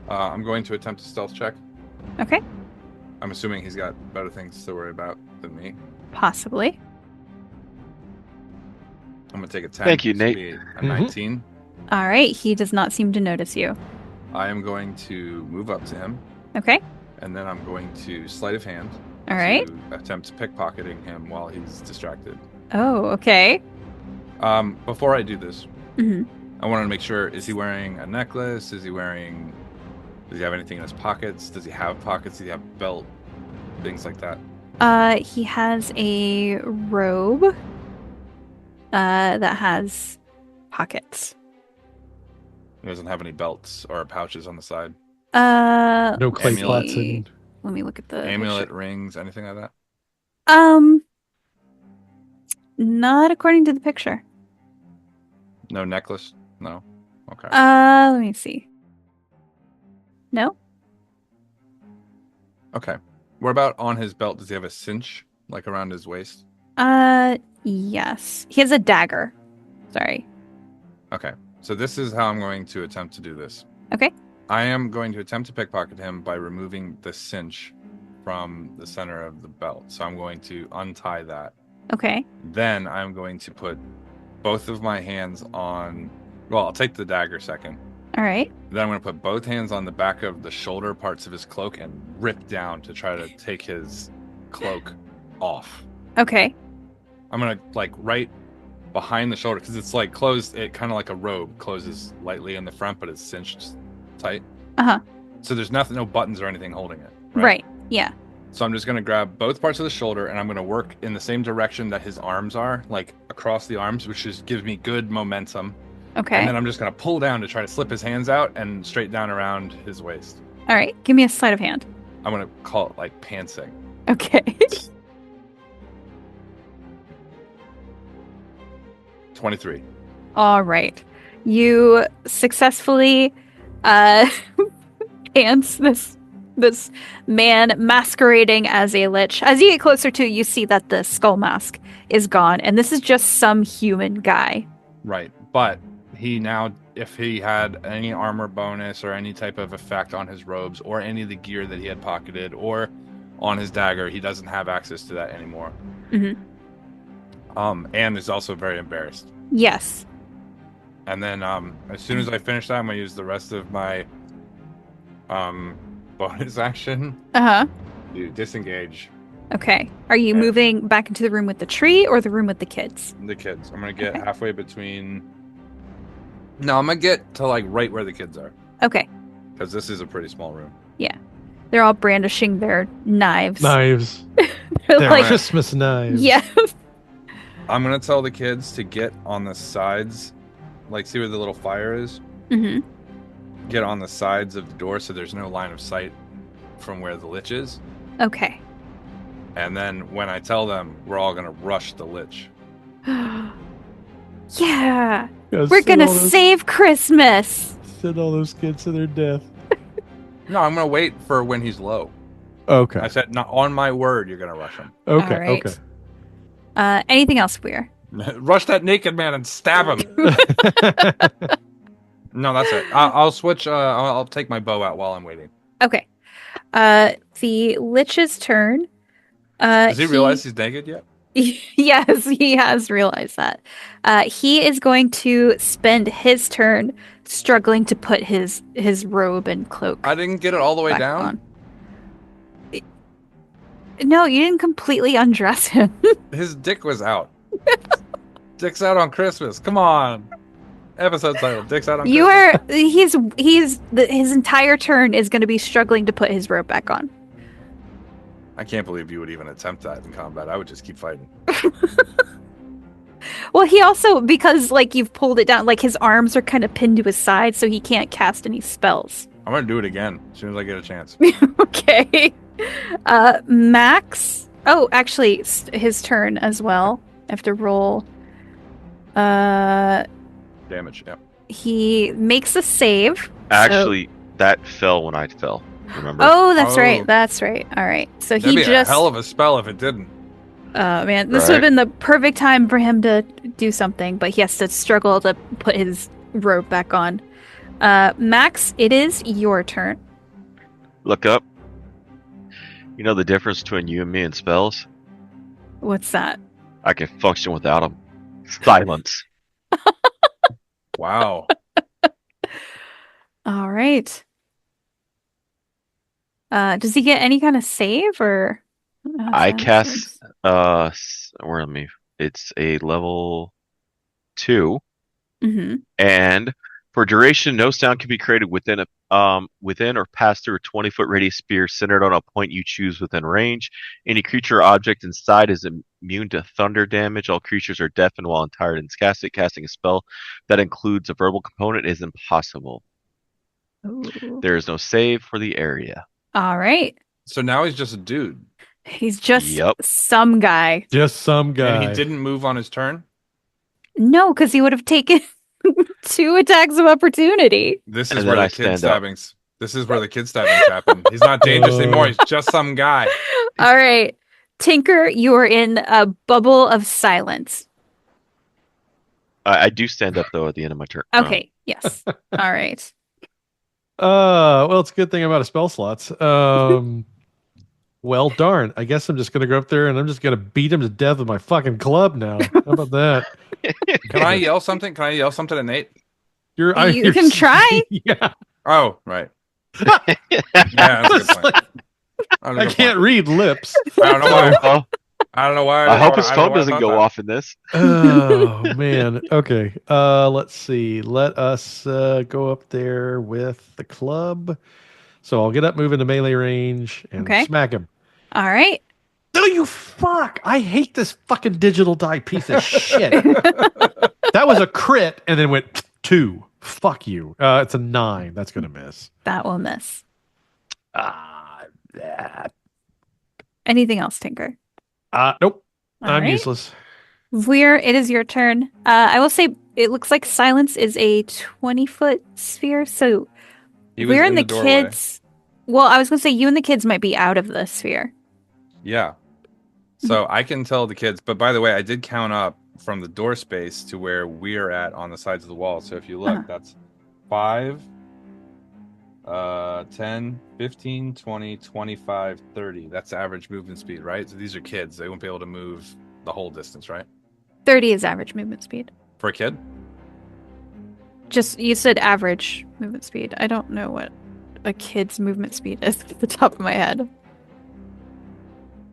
Speaker 2: I'm going to attempt a stealth check.
Speaker 3: Okay.
Speaker 2: I'm assuming he's got better things to worry about than me.
Speaker 3: Possibly.
Speaker 2: I'm going to take a 10.
Speaker 4: Thank you,
Speaker 2: This will
Speaker 4: Nate.
Speaker 2: be A
Speaker 5: Mhm.
Speaker 2: 19.
Speaker 3: All right. He does not seem to notice you.
Speaker 2: I am going to move up to him,
Speaker 3: Okay.
Speaker 2: and then I'm going to sleight of hand.
Speaker 3: All right.
Speaker 2: To attempt pickpocketing him while he's distracted.
Speaker 3: Oh, okay.
Speaker 2: Before I do this,
Speaker 3: hmm
Speaker 2: I wanted to make sure: is he wearing a necklace? Does he have anything in his pockets? Does he have pockets? Does he have a belt? Things like that.
Speaker 3: He has a robe that has pockets.
Speaker 2: He doesn't have any belts or pouches on the side.
Speaker 5: No clay
Speaker 2: Amulet.
Speaker 5: pots and
Speaker 3: Let me look at the
Speaker 2: Amulet, rings, anything like that?
Speaker 3: Not according to the picture.
Speaker 2: No necklace? No. Okay.
Speaker 3: Let me see. No.
Speaker 2: Okay. What about on his belt? Does he have a cinch like around his waist?
Speaker 3: Yes. He has a dagger. Sorry.
Speaker 2: Okay. So this is how I'm going to attempt to do this.
Speaker 3: Okay.
Speaker 2: I am going to attempt to pickpocket him by removing the cinch from the center of the belt. So I'm going to untie that
Speaker 3: Okay.
Speaker 2: Then I'm going to put both of my hands on. Well, I'll take the dagger second.
Speaker 3: All right.
Speaker 2: Then I'm going to put both hands on the back of the shoulder parts of his cloak and rip down to try to take his cloak off.
Speaker 3: Okay.
Speaker 2: I'm going to, like, right behind the shoulder, because it's, like, closed, it kind of like a robe, closes lightly in the front, but it's cinched tight.
Speaker 3: Uh-huh.
Speaker 2: So there's no buttons or anything holding it.
Speaker 3: Right. Yeah.
Speaker 2: So I'm just going to grab both parts of the shoulder, and I'm going to work in the same direction that his arms are, like, across the arms, which just gives me good momentum.
Speaker 3: Okay.
Speaker 2: And then I'm just going to pull down to try to slip his hands out and straight down around his waist.
Speaker 3: All right. Give me a sleight of hand.
Speaker 2: I'm going to call it, like, pantsing.
Speaker 3: Okay.
Speaker 2: 23.
Speaker 3: All right. You successfully pants this man masquerading as a lich. As you get closer to, you see that the skull mask is gone, and this is just some human guy.
Speaker 2: Right. But he now, if he had any armor bonus or any type of effect on his robes or any of the gear that he had pocketed or on his dagger, he doesn't have access to that anymore.
Speaker 3: Mm-hmm.
Speaker 2: And is also very embarrassed.
Speaker 3: Yes.
Speaker 2: And then as soon as I finish that, I'm going to use the rest of my bonus action
Speaker 3: Uh-huh.
Speaker 2: to disengage
Speaker 3: Okay. Are you
Speaker 2: Yeah.
Speaker 3: moving back into the room with the tree or the room with the kids?
Speaker 2: the kids. I'm going to get
Speaker 3: Okay.
Speaker 2: halfway between... No, I'm going to get to, like, right where the kids are.
Speaker 3: Okay.
Speaker 2: Because this is a pretty small room.
Speaker 3: They're all brandishing their knives.
Speaker 5: Knives.
Speaker 3: They're
Speaker 5: They're
Speaker 3: like,
Speaker 5: Christmas knives.
Speaker 3: yeah.
Speaker 2: I'm going to tell the kids to get on the sides, like, see where the little fire is?
Speaker 3: hmm
Speaker 2: Get on the sides of the door so there's no line of sight from where the lich is.
Speaker 3: Okay.
Speaker 2: And then when I tell them, we're all going to rush the lich.
Speaker 3: Yeah.
Speaker 5: Yeah,
Speaker 3: We're
Speaker 5: send
Speaker 3: gonna
Speaker 5: all those-
Speaker 3: save Christmas.
Speaker 5: Send all those kids to their death.
Speaker 2: No, I'm going to wait for when he's low.
Speaker 5: Okay.
Speaker 2: I said, not on my word, you're going to rush him.
Speaker 5: Okay.
Speaker 3: All right.
Speaker 5: Okay.
Speaker 3: Anything else, Weir?
Speaker 2: Rush that naked man and stab him. No, that's it. I'll switch. I'll take my bow out while I'm waiting.
Speaker 3: Okay. The Lich's turn.
Speaker 2: Does he realize he's naked yet?
Speaker 3: Yes, he has realized that. He is going to spend his turn struggling to put his robe and cloak
Speaker 2: I didn't get it all the way
Speaker 3: back
Speaker 2: down.
Speaker 3: on. No, you didn't completely undress him.
Speaker 2: His dick was out. Dick's out on Christmas. Come on. Episode title: Dick's out on
Speaker 3: You
Speaker 2: Christmas.
Speaker 3: are his entire turn is going to be struggling to put his robe back on.
Speaker 2: I can't believe you would even attempt that in combat. I would just keep fighting.
Speaker 3: Well, he also, because like you've pulled it down, like his arms are kind of pinned to his side, so he can't cast any spells.
Speaker 2: I'm gonna do it again as soon as I get a chance.
Speaker 3: Okay. Max. Oh, actually, his turn as well. I have to roll.
Speaker 2: Damage. Yeah.
Speaker 3: He makes a save.
Speaker 4: Actually, that fell when I fell. Remember?
Speaker 3: Oh, that's
Speaker 2: Oh.
Speaker 3: right. That's right. All right. So
Speaker 2: That'd
Speaker 3: he
Speaker 2: be
Speaker 3: just.
Speaker 2: a hell of a spell if it didn't.
Speaker 3: Man, this would have
Speaker 4: Right.
Speaker 3: been the perfect time for him to do something, but he has to struggle to put his robe back on. Max, it is your turn.
Speaker 4: Look up. You know the difference between you and me and spells?
Speaker 3: What's that?
Speaker 4: I can function without them. Silence.
Speaker 2: Wow.
Speaker 3: All right. Does he get any kind of save or? how does
Speaker 4: I
Speaker 3: that
Speaker 4: cast
Speaker 3: work?
Speaker 4: where am I? It's a level 2,
Speaker 3: Mhm.
Speaker 4: and for duration, no sound can be created within or pass through a 20-foot radius sphere centered on a point you choose within range. Any creature or object inside is immune to thunder damage. All creatures are deafened while entire and casted. Casting a spell that includes a verbal component is impossible.
Speaker 3: Ooh.
Speaker 4: There is no save for the area.
Speaker 3: All right.
Speaker 2: So now he's just a dude,
Speaker 3: He's just
Speaker 4: Yep.
Speaker 3: some guy.
Speaker 5: Just some guy.
Speaker 2: and he didn't move on his turn.
Speaker 3: No, because he would have taken 2 attacks of opportunity.
Speaker 2: This
Speaker 4: And
Speaker 2: is
Speaker 4: then
Speaker 2: where
Speaker 4: I
Speaker 2: the kid
Speaker 4: stand up.
Speaker 2: stabbings. This is where the kid stabbings happen. He's not dangerous anymore. He's just some guy.
Speaker 3: All right. Tinker, you are in a bubble of silence.
Speaker 4: I do stand up though at the end of my turn.
Speaker 3: Okay. Yes. All right.
Speaker 5: Well, it's a good thing I'm out of spell slots. Well, darn. I guess I'm just gonna go up there and I'm just gonna beat him to death with my fucking club now. How about that?
Speaker 2: Can I yell something? Can I yell something at Nate?
Speaker 3: You can try.
Speaker 5: Yeah.
Speaker 2: Oh, right. Yeah, that's a good point.
Speaker 5: I can't read lips.
Speaker 2: I don't know why.
Speaker 4: Well,
Speaker 2: I don't know why.
Speaker 4: I hope his
Speaker 2: I don't know
Speaker 4: phone
Speaker 2: why I
Speaker 4: doesn't
Speaker 2: thought
Speaker 4: go
Speaker 2: that.
Speaker 4: off in this.
Speaker 5: Oh man. Okay. Let's see. Let us go up there with the club. So I'll get up, move into melee range, and
Speaker 3: Okay.
Speaker 5: smack him.
Speaker 3: All right.
Speaker 5: Oh, you fuck! I hate this fucking digital die piece of shit. That was a crit, and then went 2. Fuck you. It's a 9. That's gonna miss.
Speaker 3: That will miss.
Speaker 5: That.
Speaker 3: Anything else, Tinker?
Speaker 5: Nope.
Speaker 3: All
Speaker 5: I'm
Speaker 3: right.
Speaker 5: useless.
Speaker 3: Veer, it is your turn. I will say it looks like silence is a 20-foot sphere, so
Speaker 2: He was
Speaker 3: Veer
Speaker 2: in
Speaker 3: and the
Speaker 2: doorway.
Speaker 3: kids. Well, I was gonna say you and the kids might be out of the sphere.
Speaker 2: Yeah. So I can tell the kids, but by the way, I did count up from the door space to where we're at on the sides of the wall. So if you look, that's 5, 10, 15, 20, 25, 30. That's the average movement speed, right? So these are kids. They won't be able to move the whole distance, right?
Speaker 3: 30 is average movement speed.
Speaker 2: For a kid?
Speaker 3: Just you said average movement speed. I don't know what a kid's movement speed is at the top of my head.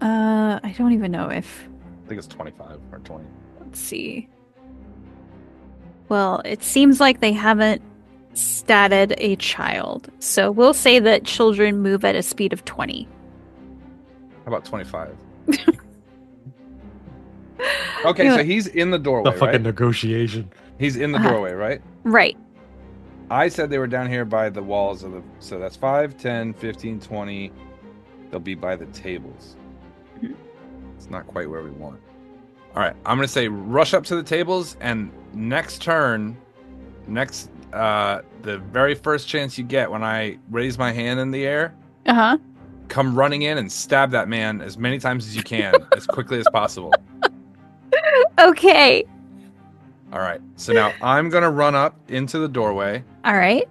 Speaker 3: I don't even know if.
Speaker 2: I think it's 25 or 20.
Speaker 3: Let's see. Well, it seems like they haven't statted a child, so we'll say that children move at a speed of 20.
Speaker 2: How about 25? Okay,
Speaker 3: Yeah.
Speaker 2: so he's in the doorway,
Speaker 5: The fucking
Speaker 2: right?
Speaker 5: negotiation.
Speaker 2: He's in the
Speaker 3: Uh-huh.
Speaker 2: doorway, right?
Speaker 3: Right.
Speaker 2: I said they were down here by the walls of the... So that's 5, 10, 15, 20. They'll be by the tables.
Speaker 3: Mhm.
Speaker 2: It's not quite where we want. All right, I'm going to say rush up to the tables, and next turn, the very first chance you get when I raise my hand in the air,
Speaker 3: Uh-huh.
Speaker 2: come running in and stab that man as many times as you can, as quickly as possible.
Speaker 3: Okay.
Speaker 2: All right, so now I'm going to run up into the doorway,
Speaker 3: All right.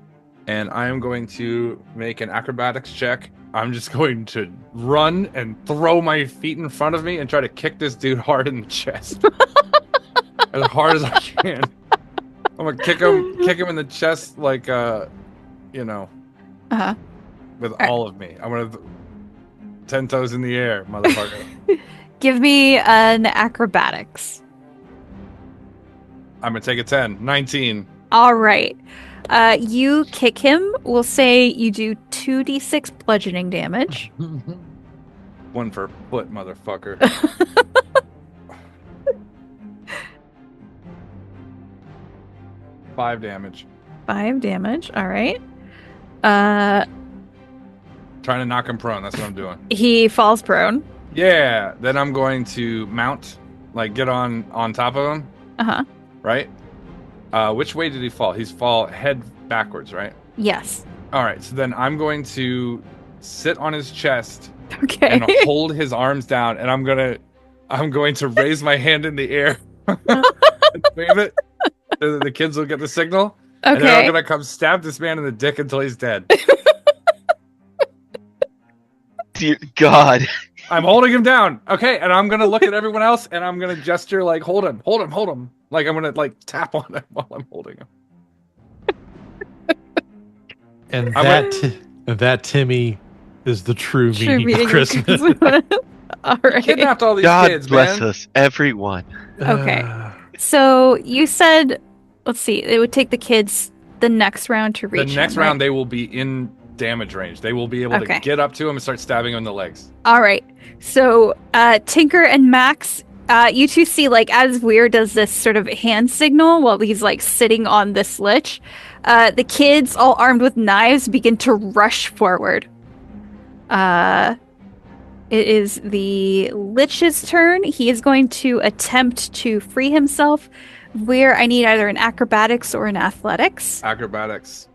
Speaker 2: and I am going to make an acrobatics check. I'm just going to run and throw my feet in front of me and try to kick this dude hard in the chest. As hard as I can. I'm going to kick him in the chest like,
Speaker 3: Uh-huh.
Speaker 2: with
Speaker 3: right.
Speaker 2: all of me. I'm going to 10 toes in the air, motherfucker.
Speaker 3: Give me an acrobatics.
Speaker 2: I'm going to take a 10. 19.
Speaker 3: All right. You kick him. We'll say you do 2d6 bludgeoning damage.
Speaker 2: 1 for foot, motherfucker. 5 damage.
Speaker 3: 5 damage. All right.
Speaker 2: Trying to knock him prone. That's what I'm doing.
Speaker 3: He falls prone.
Speaker 2: Yeah. Then I'm going to mount, like get on top of him.
Speaker 3: Uh-huh.
Speaker 2: Right? Which way did he fall? He's fall head backwards, right?
Speaker 3: Yes.
Speaker 2: All right. So then I'm going to sit on his chest
Speaker 3: Okay.
Speaker 2: and hold his arms down, and I'm going to raise my hand in the air and wave it. The kids will get the signal, and then I'm
Speaker 3: Okay.
Speaker 2: gonna come stab this man in the dick until he's dead.
Speaker 4: Dear God.
Speaker 2: I'm holding him down, okay, and I'm gonna look at everyone else, and I'm gonna gesture like, hold him, like I'm gonna like tap on him while I'm holding him.
Speaker 5: And
Speaker 2: I
Speaker 5: that Timmy is the true
Speaker 3: True
Speaker 5: meaning
Speaker 3: meaning
Speaker 5: of Christmas.
Speaker 3: All right.
Speaker 2: Kidnapped all these
Speaker 4: God
Speaker 2: kids,
Speaker 4: bless
Speaker 2: man.
Speaker 4: us, everyone.
Speaker 3: Okay. So you said, let's see, it would take the kids the next round to
Speaker 2: The
Speaker 3: reach
Speaker 2: next
Speaker 3: him,
Speaker 2: round,
Speaker 3: right?
Speaker 2: they will be in damage range. They will be able
Speaker 3: Okay.
Speaker 2: to get up to him and start stabbing him in the legs.
Speaker 3: All right. So Tinker and Max, you two see, like, as Weir does this sort of hand signal while he's, like, sitting on this lich, the kids, all armed with knives, begin to rush forward. It is the Lich's turn. He is going to attempt to free himself. Where I need either an acrobatics or an athletics.
Speaker 2: Acrobatics,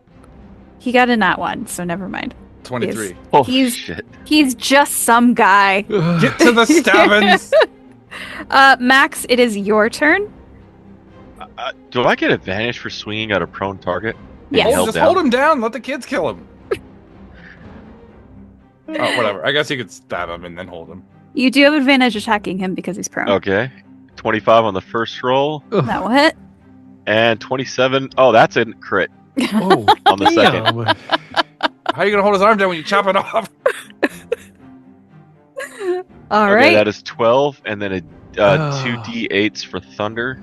Speaker 3: He got a nat one, so never mind.
Speaker 2: 23.
Speaker 4: Oh
Speaker 3: He's-
Speaker 4: shit.
Speaker 3: He's just some guy.
Speaker 2: Get to the stabbins.
Speaker 3: Max, it is your turn.
Speaker 4: Do I get advantage for swinging at a prone target?
Speaker 3: Yes.
Speaker 4: Held
Speaker 2: Just
Speaker 4: down?
Speaker 2: hold him down. Let the kids kill him. Oh, whatever. I guess you could stab him and then hold him.
Speaker 3: You do have advantage attacking him because he's prone.
Speaker 4: Okay. 25 on the first roll.
Speaker 3: That will hit.
Speaker 4: And 27. Oh, that's a crit
Speaker 5: Oh,
Speaker 4: on the second.
Speaker 5: damn.
Speaker 2: How are you gonna hold his arm down when you chop it off?
Speaker 3: All
Speaker 4: Okay,
Speaker 3: right.
Speaker 4: that is 12, and then a 2d8s for thunder.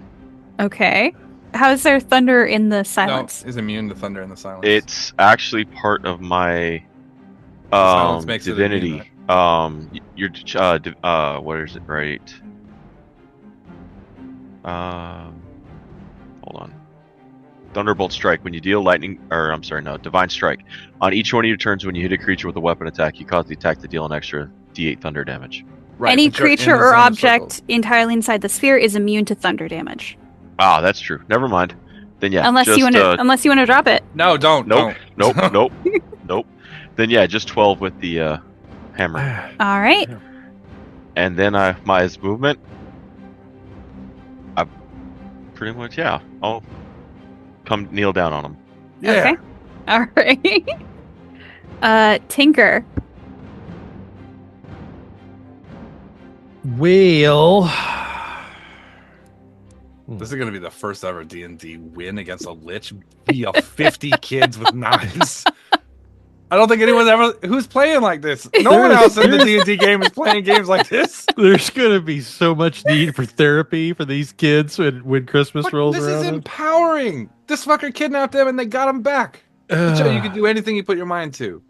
Speaker 3: Okay. How is there thunder in the
Speaker 2: No,
Speaker 3: silence?
Speaker 2: is immune to thunder in the silence.
Speaker 4: It's actually part of my
Speaker 2: silence makes it
Speaker 4: divinity.
Speaker 2: immune,
Speaker 4: What is it? Right. Hold on. Thunderbolt strike. When you deal divine strike. On each one of your turns, when you hit a creature with a weapon attack, you cause the attack to deal an extra d8 thunder damage.
Speaker 2: Right,
Speaker 3: Any
Speaker 2: but you're in
Speaker 3: creature
Speaker 2: the
Speaker 3: or
Speaker 2: zone of
Speaker 3: object
Speaker 2: circles.
Speaker 3: entirely inside the sphere is immune to thunder damage.
Speaker 4: Ah, that's true. Never mind. Then yeah,
Speaker 3: unless you want to drop it.
Speaker 2: No, don't.
Speaker 4: Nope.
Speaker 2: Don't.
Speaker 4: Nope. Nope. Then yeah, just 12 with the hammer.
Speaker 3: All right.
Speaker 4: And then my movement. I pretty much I'll come kneel down on him.
Speaker 2: Yeah.
Speaker 3: Okay. All right. Tinker.
Speaker 5: Well,
Speaker 2: This is gonna be the first ever D&D win against a Lich via 50 kids with knives. I don't think anyone who's playing like this. No one else in the D&D game is playing games like this.
Speaker 5: there's going to be so much need for therapy for these kids when Christmas
Speaker 2: But
Speaker 5: rolls
Speaker 2: this
Speaker 5: around.
Speaker 2: is empowering. This fucker kidnapped them and they got him back. To show you can do anything you put your mind to.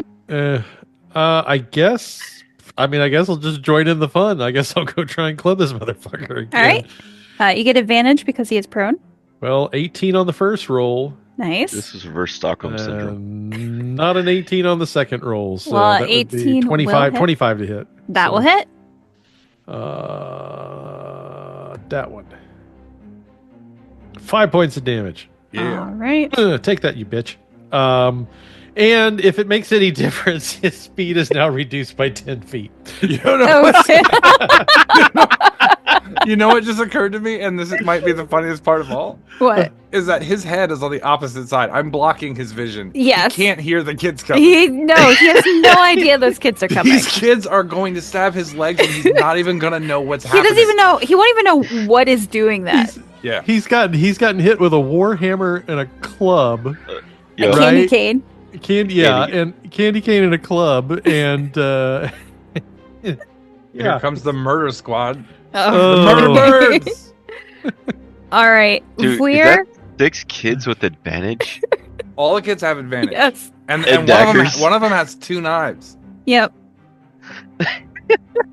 Speaker 5: I guess. I mean, I guess I'll just join in the fun. I guess I'll go try and club this motherfucker again.
Speaker 3: All right. You get advantage because he is prone.
Speaker 5: Well, 18 on the first roll.
Speaker 3: Nice.
Speaker 4: This is reverse Stockholm syndrome.
Speaker 5: Not an 18 on the second roll. So
Speaker 3: Well,
Speaker 5: that would be
Speaker 3: 18 will
Speaker 5: 25,
Speaker 3: hit.
Speaker 5: 25 to hit.
Speaker 3: That
Speaker 5: So,
Speaker 3: will hit.
Speaker 5: That one. 5 points of damage.
Speaker 2: Yeah.
Speaker 3: All right.
Speaker 5: Take that, you bitch. And if it makes any difference, his speed is now reduced by 10 feet.
Speaker 2: You know,
Speaker 3: Okay.
Speaker 2: you know what just occurred to me, and this might be the funniest part of all,
Speaker 3: What?
Speaker 2: is that his head is on the opposite side. I'm blocking his vision.
Speaker 3: Yes.
Speaker 2: He can't hear the kids coming.
Speaker 3: He has no idea those kids are coming.
Speaker 2: These kids are going to stab his legs, and he's not even gonna know what's
Speaker 3: He
Speaker 2: happening.
Speaker 3: doesn't even know. He won't even know what is doing that.
Speaker 2: Yeah.
Speaker 5: He's gotten hit with a war hammer and a club.
Speaker 4: Yeah.
Speaker 3: A
Speaker 5: Right.
Speaker 3: candy cane.
Speaker 5: Candy cane and a club, and
Speaker 2: Here comes the murder squad.
Speaker 3: Oh.
Speaker 2: The murder birds.
Speaker 3: All right.
Speaker 4: Dude, is
Speaker 3: We're
Speaker 4: that 6 kids with advantage?
Speaker 2: All the kids have advantage.
Speaker 3: yes.
Speaker 2: And
Speaker 4: And
Speaker 2: one
Speaker 4: daggers.
Speaker 2: of them has 2 knives.
Speaker 3: Yep.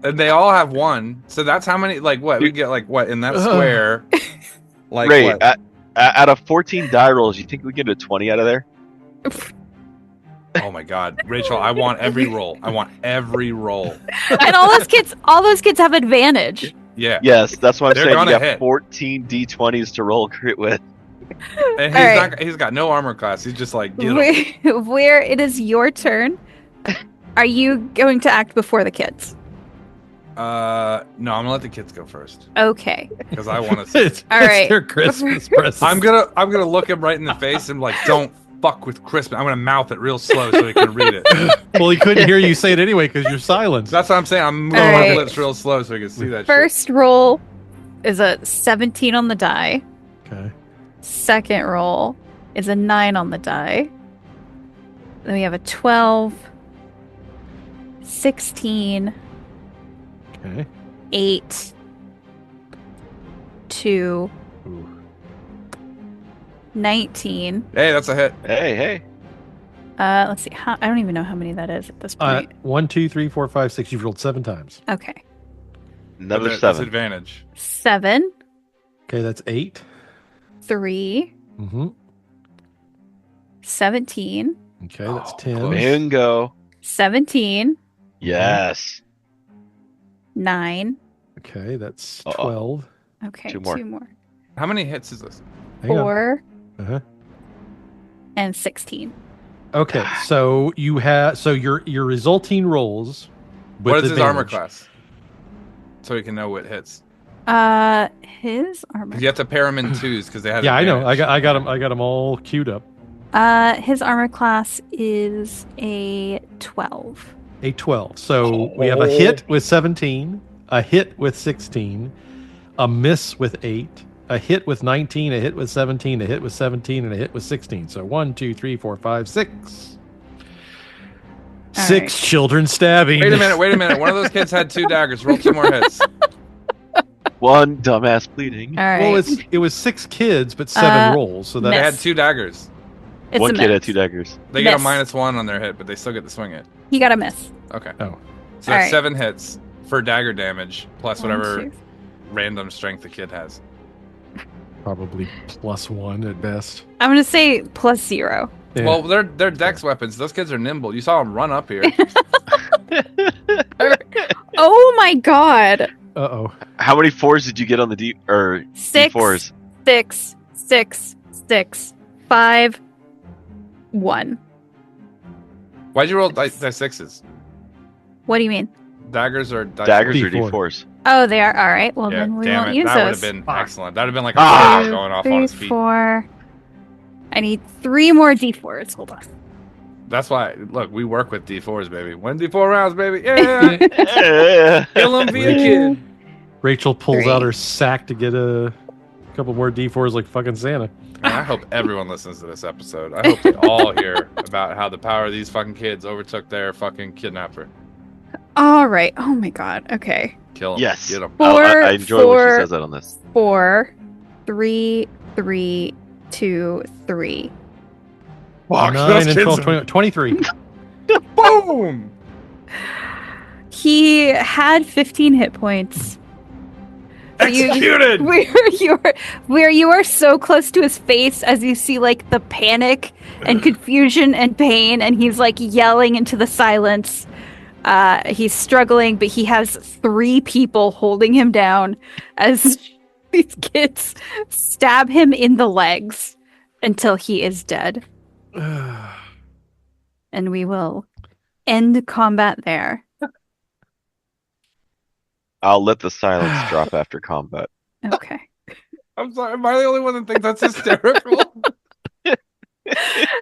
Speaker 2: And they all have 1. So that's how many, like, what? We get, like, what, in that square? Like,
Speaker 4: Ray,
Speaker 2: what?
Speaker 4: out of 14 die rolls, you think we get a 20 out of there?
Speaker 2: Oh my God. Rachel, I want every roll. I want every roll.
Speaker 3: And all those kids have advantage.
Speaker 2: Yeah.
Speaker 4: Yes, that's what I'm
Speaker 2: They're
Speaker 4: saying. You
Speaker 2: gonna
Speaker 4: got
Speaker 2: hit.
Speaker 4: 14 d20s to roll crit with.
Speaker 2: And
Speaker 3: All right.
Speaker 2: he's got no armor class. He's just like, get 'em.
Speaker 3: Where it is your turn. Are you going to act before the kids?
Speaker 2: No, I'm gonna let the kids go first
Speaker 3: Okay.
Speaker 2: because I want to see.
Speaker 5: it's
Speaker 3: All right.
Speaker 5: their Christmas present.
Speaker 2: I'm gonna look him right in the face and like, don't fuck with Christmas. I'm gonna mouth it real slow so he can read it.
Speaker 5: Well, he couldn't hear you say it anyway because you're silent.
Speaker 2: That's what I'm saying. I'm moving
Speaker 3: All
Speaker 2: my
Speaker 3: right.
Speaker 2: lips real slow so he can see that.
Speaker 3: First roll is a 17 on the die.
Speaker 5: Okay.
Speaker 3: Second roll is a 9 on the die. Then we have a 12, 16,
Speaker 5: Okay.
Speaker 3: 8, 2,
Speaker 5: Ooh.
Speaker 3: 19.
Speaker 2: shit. Hey, that's a hit.
Speaker 4: Hey.
Speaker 3: Let's see. I don't even know how many that is at this point.
Speaker 5: 1, 2, 3, 4, 5, 6. You've rolled 7 times.
Speaker 3: Okay.
Speaker 4: Another
Speaker 2: That's
Speaker 4: 7.
Speaker 2: advantage.
Speaker 3: 7,
Speaker 5: Okay, that's 8.
Speaker 3: 3,
Speaker 5: Mm-hmm.
Speaker 3: 17,
Speaker 5: Okay, that's
Speaker 2: Oh,
Speaker 5: 10.
Speaker 2: close.
Speaker 4: Bingo.
Speaker 3: 17,
Speaker 4: Yes.
Speaker 3: 9.
Speaker 5: Okay, that's
Speaker 4: Uh-oh.
Speaker 5: 12.
Speaker 3: Okay,
Speaker 4: 2 more.
Speaker 3: 2 more.
Speaker 2: How many hits is this?
Speaker 5: Hang on.
Speaker 3: 4
Speaker 5: Uh-huh.
Speaker 3: and 16.
Speaker 5: Okay, so your resulting rolls. With
Speaker 2: What is his armor
Speaker 5: advantage.
Speaker 2: class? So he can know what hits.
Speaker 3: His armor.
Speaker 2: 'Cause you have to pair him in twos because they have.
Speaker 5: Yeah, I know.
Speaker 2: advantage.
Speaker 5: I got them all queued up.
Speaker 3: His armor class is a 12.
Speaker 5: A 12. So we have a hit with 17, a hit with 16, a miss with 8, a hit with 19, a hit with 17, a hit with 17, and a hit with 16. So 1, 2, 3, 4, 5, 6.
Speaker 3: All
Speaker 5: Six
Speaker 3: right.
Speaker 5: children stabbing.
Speaker 2: Wait a minute. One of those kids had 2 daggers. Roll 2 more hits.
Speaker 4: One dumbass bleeding.
Speaker 3: All right.
Speaker 5: Well, it was 6 kids, but 7 rolls. So
Speaker 2: They
Speaker 5: that
Speaker 3: miss.
Speaker 2: had 2 daggers.
Speaker 3: It's
Speaker 4: One
Speaker 3: a
Speaker 4: kid
Speaker 3: miss.
Speaker 4: had 2 daggers.
Speaker 2: They get a
Speaker 3: Miss.
Speaker 2: -1 on their hit, but they still get to swing it.
Speaker 3: He got a miss.
Speaker 2: Okay.
Speaker 5: Oh.
Speaker 2: So
Speaker 3: All
Speaker 2: that's
Speaker 3: right.
Speaker 2: 7 hits for dagger damage, plus
Speaker 3: One,
Speaker 2: whatever
Speaker 3: two.
Speaker 2: random strength the kid has.
Speaker 5: Probably +1 at best.
Speaker 3: I'm gonna say +0.
Speaker 5: Yeah.
Speaker 2: Well, they're dex weapons. Those kids are nimble. You saw them run up here.
Speaker 3: Oh my god.
Speaker 5: Uh-oh.
Speaker 4: How many 4s did you get on the
Speaker 3: Six.
Speaker 4: D4s?
Speaker 3: 6, 6, 6, 5, 1.
Speaker 2: Why'd you roll dice 6s?
Speaker 3: What do you mean?
Speaker 2: Daggers or dice
Speaker 4: Daggers or
Speaker 5: D4.
Speaker 4: D4s?
Speaker 3: Oh, they are. All right. Well,
Speaker 2: Yeah,
Speaker 3: then we
Speaker 2: damn
Speaker 3: won't
Speaker 2: it.
Speaker 3: use
Speaker 2: That would have
Speaker 3: those.
Speaker 2: been excellent. That would have been like a
Speaker 4: Ah.
Speaker 2: fire going off on his feet.
Speaker 3: 4. I need 3 more D4s. Hold on.
Speaker 2: That's why, look, we work with D4s, baby. 1 D4 rounds, baby. Yeah.
Speaker 4: Yeah.
Speaker 2: Kill him, be a kid.
Speaker 5: Rachel pulls
Speaker 3: 3.
Speaker 5: out her sack to get a couple more D4s like fucking Santa.
Speaker 2: Man, I hope everyone listens to this episode. I hope they all hear about how the power of these fucking kids overtook their fucking kidnapper.
Speaker 3: All right. Oh my god. Okay.
Speaker 2: Kill him.
Speaker 4: Yes.
Speaker 2: Get him.
Speaker 4: I enjoy when she says that on this.
Speaker 3: 4, 3, 3, 2, 3.
Speaker 2: Fuck,
Speaker 5: 9
Speaker 2: those
Speaker 5: and
Speaker 2: kids
Speaker 5: 12,
Speaker 2: are-
Speaker 5: 20, 23.
Speaker 2: Boom!
Speaker 3: He had 15 hit points.
Speaker 2: Executed!
Speaker 3: Where you are so close to his face as you see like the panic and confusion and pain, and he's like yelling into the silence. He's struggling, but he has 3 people holding him down as these kids stab him in the legs until he is dead. And we will end combat there.
Speaker 4: I'll let the silence drop after combat.
Speaker 3: Okay.
Speaker 2: I'm sorry, am I the only one that thinks that's hysterical?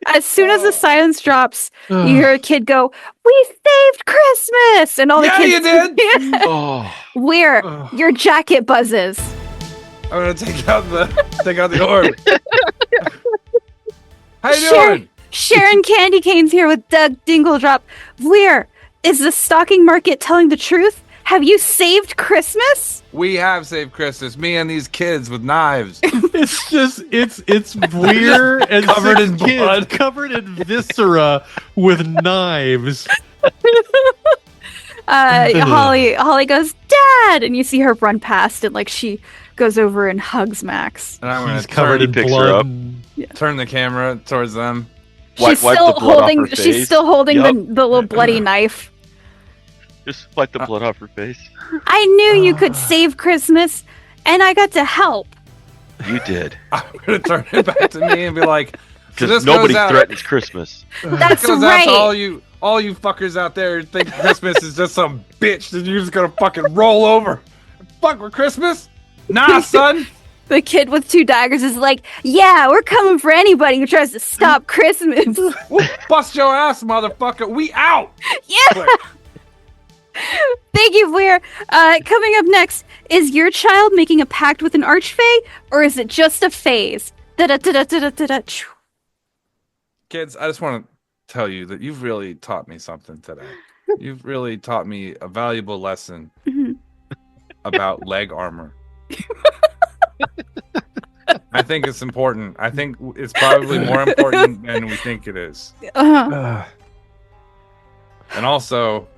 Speaker 3: As soon as the silence drops, you hear a kid go, "We saved Christmas!" And all the
Speaker 2: Yeah,
Speaker 3: kids
Speaker 2: you did!
Speaker 3: Yeah.
Speaker 4: Oh,
Speaker 3: Where your jacket buzzes.
Speaker 2: I'm gonna take out the orb. How you
Speaker 3: Sure.
Speaker 2: doing?
Speaker 3: Sharon Candy Cane's here with Doug Dingledrop. Where is the stocking market telling the truth? Have you saved Christmas?
Speaker 2: We have saved Christmas. Me and these kids with knives.
Speaker 5: It's just it's weird and
Speaker 2: Covered
Speaker 5: 6
Speaker 2: in
Speaker 5: kids
Speaker 2: blood.
Speaker 5: covered in viscera with knives.
Speaker 3: Holly goes, "Dad!" And you see her run past, and like she goes over and hugs Max.
Speaker 2: And I'm gonna
Speaker 5: He's covered in
Speaker 4: picks her
Speaker 5: blood.
Speaker 4: up.
Speaker 5: and-
Speaker 2: turn the camera towards them.
Speaker 3: She's
Speaker 4: Wipe
Speaker 3: still
Speaker 4: the blood off
Speaker 3: holding.
Speaker 4: her
Speaker 3: She's
Speaker 4: face.
Speaker 3: still holding
Speaker 4: Yup.
Speaker 3: the little bloody knife.
Speaker 4: Just wipe the blood off her face.
Speaker 3: I knew you could save Christmas, and I got to help.
Speaker 4: You did.
Speaker 2: I'm gonna turn it back to me and be like, so
Speaker 4: Because
Speaker 2: this
Speaker 4: nobody
Speaker 2: goes out,
Speaker 4: threatens Christmas.
Speaker 3: That's
Speaker 2: goes out
Speaker 3: right.
Speaker 2: to all you fuckers out there who think Christmas is just some bitch that you're just gonna fucking roll over. Fuck with Christmas? Nah, son.
Speaker 3: The kid with 2 daggers is like, "Yeah, we're coming for anybody who tries to stop Christmas."
Speaker 2: We'll bust your ass, motherfucker. We out.
Speaker 3: Yeah. Thank you, Blair. Coming up next, is your child making a pact with an archfey, or is it just a phase? Da-da-da-da-da-da-da.
Speaker 2: Kids, I just want to tell you that you've really taught me something today. You've really taught me a valuable lesson
Speaker 3: Mhm.
Speaker 2: about leg armor. I think it's important. I think it's probably more important than we think it is.
Speaker 3: Uh-huh.
Speaker 2: And also,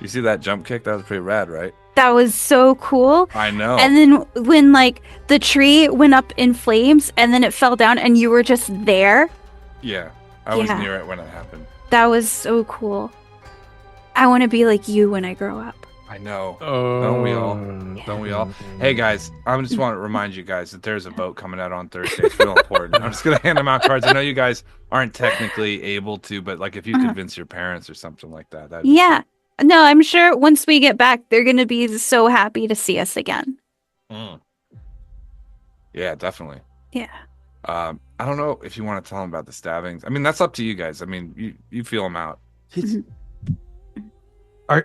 Speaker 2: you see that jump kick? That was pretty rad, right?
Speaker 3: That was so cool.
Speaker 2: I know.
Speaker 3: And then when like the tree went up in flames and then it fell down and you were just there,
Speaker 2: Yeah, I was
Speaker 3: Yeah.
Speaker 2: near it when it happened.
Speaker 3: that was so cool. I want to be like you when I grow up.
Speaker 2: I know.
Speaker 5: Oh,
Speaker 2: Don't we all? Don't we all? Hey guys, I just want to remind you guys that there's a vote coming out on Thursday. It's real important. I'm just gonna hand them out cards. I know you guys aren't technically able to, but like if you convince your parents or something like that, that'd be
Speaker 3: Yeah. No, I'm sure once we get back, they're going to be so happy to see us again.
Speaker 2: Yeah, definitely.
Speaker 3: Yeah.
Speaker 2: I don't know if you want to tell them about the stabbings. I mean, that's up to you guys. I mean, you feel them out.
Speaker 5: It's,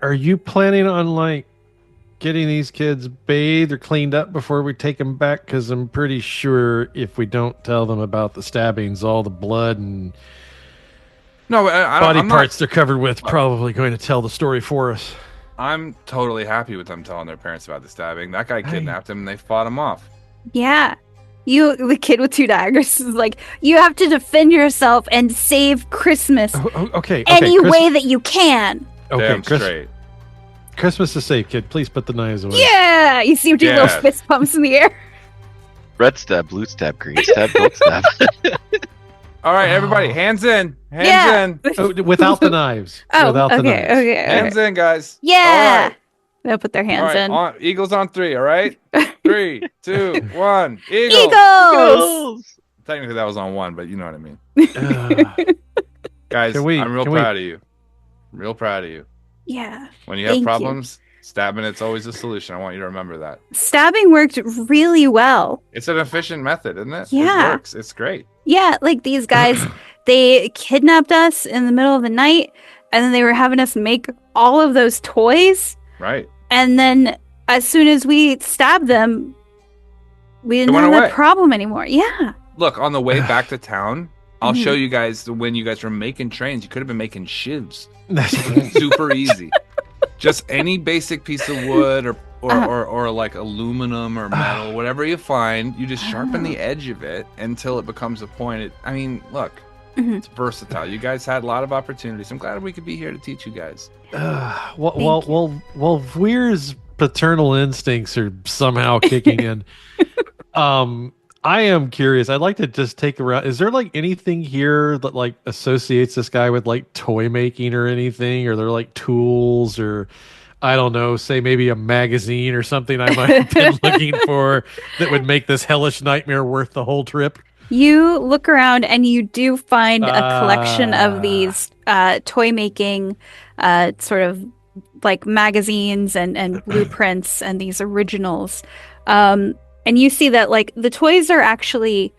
Speaker 5: Are you planning on like getting these kids bathed or cleaned up before we take them back? Because I'm pretty sure if we don't tell them about the stabbings, all the blood and
Speaker 2: No,
Speaker 5: body
Speaker 2: I'm
Speaker 5: parts they're covered with probably going to tell the story for us.
Speaker 2: I'm totally happy with them telling their parents about the stabbing. That guy kidnapped him and they fought him off.
Speaker 3: Yeah. The kid with 2 daggers, is like, you have to defend yourself and save Christmas
Speaker 5: Okay.
Speaker 3: any way that you can.
Speaker 5: Okay,
Speaker 2: Damn straight.
Speaker 5: Christmas is safe, kid. Please put the knives away.
Speaker 3: Yeah! You see him do little fist pumps in the air.
Speaker 4: Red stab, blue stab, green stab, gold stab.
Speaker 2: All right, everybody, hands in. Hands in.
Speaker 5: Oh, without the knives.
Speaker 3: Oh,
Speaker 5: without the
Speaker 3: okay,
Speaker 5: knives.
Speaker 3: okay.
Speaker 2: Hands in, guys.
Speaker 3: Yeah!
Speaker 2: All right.
Speaker 3: They'll put their hands in.
Speaker 2: Eagles on 3, all right? 3, 2, 1. Eagles!
Speaker 3: Eagles!
Speaker 2: Technically, that was on 1, but you know what I mean. Guys,
Speaker 5: I'm
Speaker 2: real proud of you. Real proud of you.
Speaker 3: Yeah.
Speaker 2: When you have
Speaker 3: Thank
Speaker 2: problems, stabbing it's always a solution. I want you to remember that.
Speaker 3: Stabbing worked really well.
Speaker 2: It's an efficient method, isn't it?
Speaker 3: Yeah.
Speaker 2: It works. It's great.
Speaker 3: Yeah, like these guys, they kidnapped us in the middle of the night, and then they were having us make all of those toys.
Speaker 2: Right.
Speaker 3: And then as soon as we stabbed them, we didn't
Speaker 2: They went
Speaker 3: have that
Speaker 2: away.
Speaker 3: problem anymore. Yeah.
Speaker 2: Look, on the way back to town, I'll
Speaker 3: Mhm.
Speaker 2: show you guys when you guys were making trains. You could have been making shivs.
Speaker 5: That's-
Speaker 2: Super easy. Just any basic piece of wood or
Speaker 3: Uh-huh.
Speaker 2: like aluminum or metal, whatever you find, you just sharpen the edge of it until it becomes a point. I mean, look,
Speaker 3: Mhm.
Speaker 2: it's versatile. You guys had a lot of opportunities. I'm glad we could be here to teach you guys.
Speaker 5: well, Weir's paternal instincts are somehow kicking in. I am curious. I'd like to just take around. Is there like anything here that like associates this guy with like toy making or anything? Or they're like tools or I don't know, say maybe a magazine or something I might have been looking for that would make this hellish nightmare worth the whole trip?
Speaker 3: You look around and you do find a collection of these toy making sort of like magazines and blueprints and these originals. And you see that like the toys are actually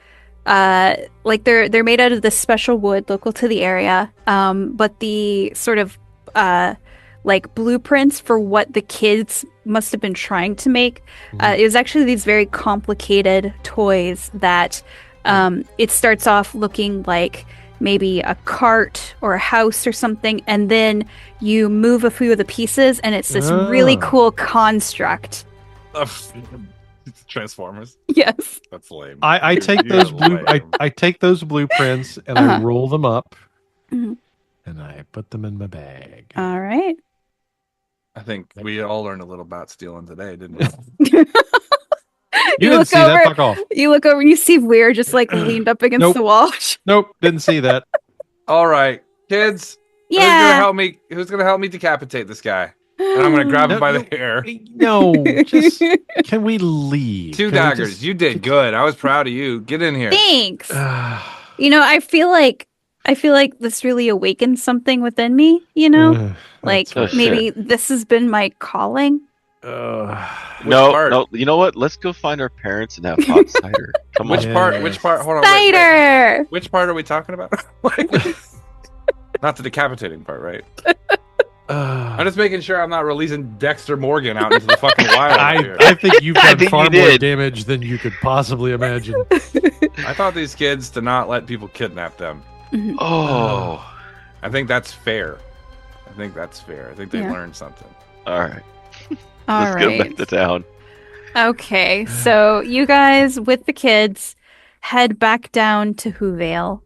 Speaker 3: like they're made out of this special wood local to the area. But the sort of like blueprints for what the kids must have been trying to make, it was actually these very complicated toys that it starts off looking like maybe a cart or a house or something, and then you move a few of the pieces and it's this really cool construct.
Speaker 2: Transformers.
Speaker 3: Yes.
Speaker 2: That's lame.
Speaker 5: I take those I take those blueprints and I roll them up
Speaker 3: Mhm.
Speaker 5: and I put them in my bag.
Speaker 3: All right.
Speaker 2: I think we all learned a little about stealing today, didn't we?
Speaker 5: You didn't see that? Fuck off.
Speaker 3: You look over and you see Weir just like leaned up against
Speaker 5: Nope.
Speaker 3: the wall.
Speaker 5: Nope, didn't see that.
Speaker 2: All right, kids.
Speaker 3: Yeah.
Speaker 2: Who's gonna help me decapitate this guy? And I'm gonna grab him by the hair.
Speaker 5: No, just can we leave?
Speaker 2: 2
Speaker 5: Can we
Speaker 2: daggers.
Speaker 5: just-
Speaker 2: You did good. I was proud of you. Get in here.
Speaker 3: Thanks. You know, I feel like this really awakened something within me, you know? Like
Speaker 4: Oh, shit.
Speaker 3: maybe this has been my calling.
Speaker 4: No,
Speaker 2: part?
Speaker 4: no. You know what? Let's go find our parents and have hot cider. Come on.
Speaker 2: Which part? Which part? Hold on. wait.
Speaker 3: Cider.
Speaker 2: Which part are we talking about? Not the decapitating part, right? I'm just making sure I'm not releasing Dexter Morgan out into the fucking wild.
Speaker 5: I think you've
Speaker 4: I
Speaker 5: done
Speaker 4: think
Speaker 5: far
Speaker 4: you
Speaker 5: more
Speaker 4: did.
Speaker 5: damage than you could possibly imagine.
Speaker 2: I taught these kids to not let people kidnap them.
Speaker 4: Oh,
Speaker 2: I think that's fair. I think they
Speaker 3: Yeah.
Speaker 2: learned something.
Speaker 4: all right.
Speaker 3: All
Speaker 4: Let's go
Speaker 3: right.
Speaker 4: back to town.
Speaker 3: Okay, so you guys with the kids head back down to Whovale.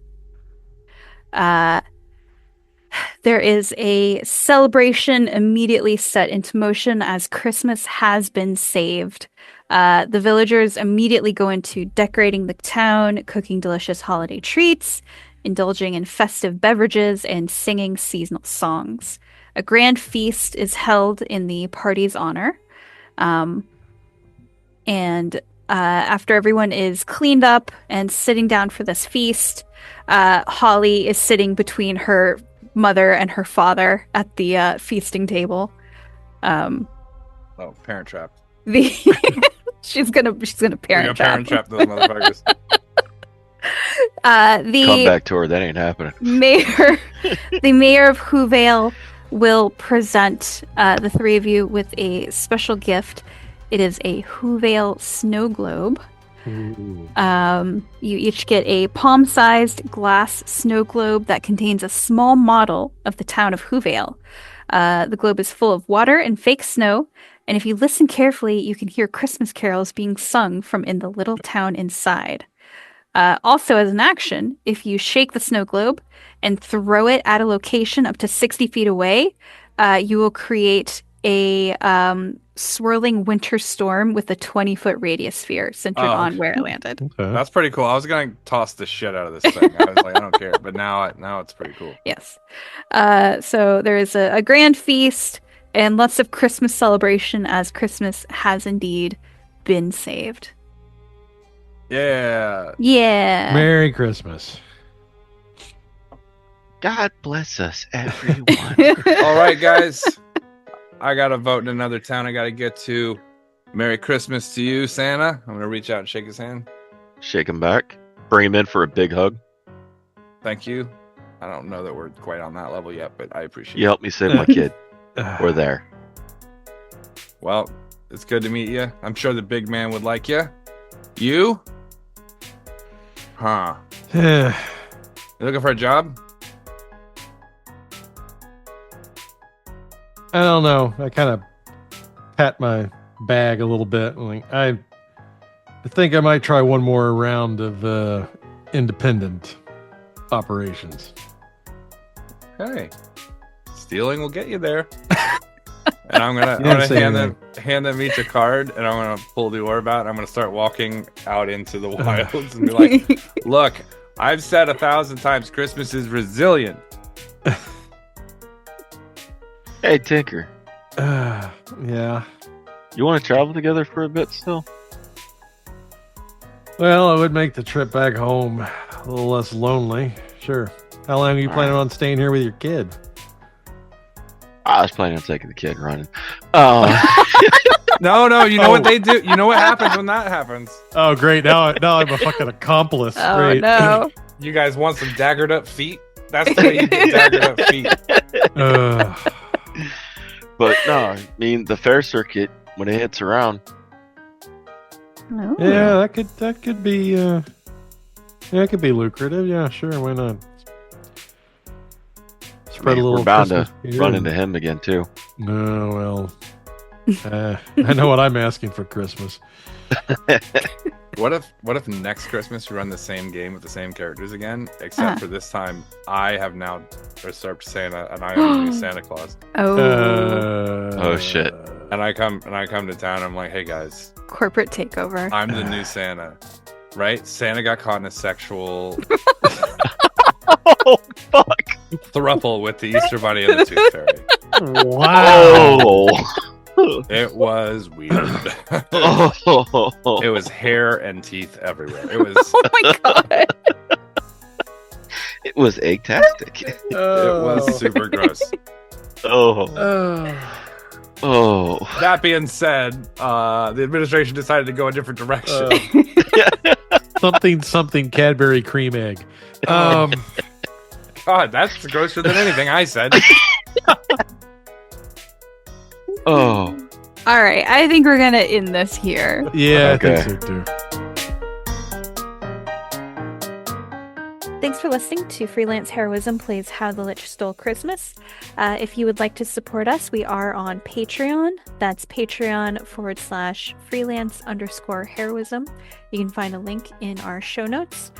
Speaker 3: There is a celebration immediately set into motion as Christmas has been saved. The villagers immediately go into decorating the town, cooking delicious holiday treats, indulging in festive beverages, and singing seasonal songs. A grand feast is held in the party's honor. And after everyone is cleaned up and sitting down for this feast, Holly is sitting between her mother and her father at the feasting table.
Speaker 2: Oh, Parent Trap.
Speaker 3: The she's gonna parent trap.
Speaker 2: Parent Trap those motherfuckers.
Speaker 3: The
Speaker 4: Come back to her. That ain't happening.
Speaker 3: mayor, the mayor of Whovale, will present the three of you with a special gift. It is a Whovale snow globe.
Speaker 5: Ooh.
Speaker 3: You each get a palm-sized glass snow globe that contains a small model of the town of Whovale. The globe is full of water and fake snow, and if you listen carefully, you can hear Christmas carols being sung from in the little town inside. Also, as an action, if you shake the snow globe and throw it at a location up to 60 feet away, you will create a swirling winter storm with a 20-foot radius sphere centered on where it landed.
Speaker 5: Okay.
Speaker 2: That's pretty cool. I was gonna toss the shit out of this thing. I was like, I don't care. But now it's pretty cool.
Speaker 3: Yes. So there is a grand feast and lots of Christmas celebration as Christmas has indeed been saved.
Speaker 2: Yeah.
Speaker 3: Yeah.
Speaker 5: Merry Christmas.
Speaker 4: God bless us, everyone.
Speaker 2: All right, guys. I got to vote in another town I got to get to. Merry Christmas to you, Santa. I'm going to reach out and shake his hand.
Speaker 4: Shake him back. Bring him in for a big hug.
Speaker 2: Thank you. I don't know that we're quite on that level yet, but I appreciate
Speaker 4: You
Speaker 2: it.
Speaker 4: helped me save my kid. We're there.
Speaker 2: Well, it's good to meet you. I'm sure the big man would like you. You? Huh. You looking for a job?
Speaker 5: I don't know. I kind of pat my bag a little bit. Like I think I might try one more round of independent operations.
Speaker 2: Hey, stealing will get you there. And I'm gonna hand them each a card, and I'm gonna pull the orb out. And I'm gonna start walking out into the wilds and be like, "Look, I've said 1,000 times, Christmas is resilient."
Speaker 4: Hey, Tinker.
Speaker 5: Yeah.
Speaker 4: You want to travel together for a bit still?
Speaker 5: Well, it would make the trip back home a little less lonely. Sure. How long are you planning on staying here with your kid?
Speaker 4: I was planning on taking the kid and running.
Speaker 2: No, you know what they do? You know what happens when that happens?
Speaker 5: Oh, great. Now I'm a fucking accomplice.
Speaker 3: Oh,
Speaker 5: Great.
Speaker 3: no.
Speaker 2: You guys want some daggered up feet? That's the way you get daggered up feet.
Speaker 4: But no, I mean the fair circuit when it hits around.
Speaker 3: Oh.
Speaker 5: Yeah, that could be it could be lucrative. Yeah, sure, why not? Spread a little.
Speaker 4: We're bound to
Speaker 5: Christmas
Speaker 4: run
Speaker 5: cheer.
Speaker 4: into him again too.
Speaker 5: No, well, I know what I'm asking for Christmas.
Speaker 2: What if next Christmas we run the same game with the same characters again, except for this time I have now usurped Santa and I am the new Santa Claus.
Speaker 3: Oh.
Speaker 4: Oh shit!
Speaker 2: And I come to town. I'm like, hey guys,
Speaker 3: Corporate takeover.
Speaker 2: I'm the new Santa, right? Santa got caught in a sexual
Speaker 4: Oh fuck!
Speaker 2: throuple with the Easter Bunny and the Tooth Fairy.
Speaker 5: Wow.
Speaker 4: Oh.
Speaker 2: It was weird.
Speaker 4: Oh.
Speaker 2: It was hair and teeth everywhere. It was.
Speaker 3: Oh my god.
Speaker 4: It was egg-tastic.
Speaker 2: It was super gross.
Speaker 4: Oh. Oh.
Speaker 2: That being said, the administration decided to go a different direction.
Speaker 5: Something Cadbury cream egg.
Speaker 2: God, that's grosser than anything I said.
Speaker 4: Oh.
Speaker 3: All right, I think we're gonna end this here.
Speaker 5: Yeah,
Speaker 4: Okay.
Speaker 5: I think so too.
Speaker 3: Thanks for listening to Freelance Heroism Plays How the Lich Stole Christmas. If you would like to support us, we are on Patreon. That's patreon.com/freelance_heroism. You can find a link in our show notes.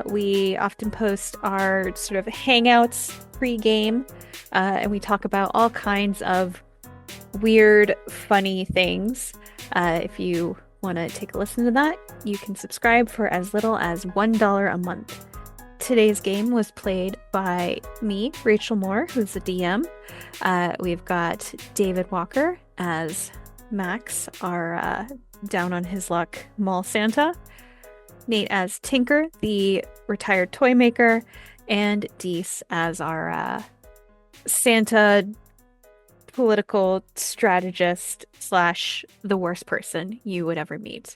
Speaker 3: We often post our sort of hangouts pre-game, and we talk about all kinds of weird, funny things. If you want to take a listen to that, you can subscribe for as little as $1 a month. Today's game was played by me, Rachel Moore, who's the DM. We've got David Walker as Max, our down on his luck mall Santa. Nate as Tinker, the retired toy maker. And Deese as our Santa political strategist / the worst person you would ever meet.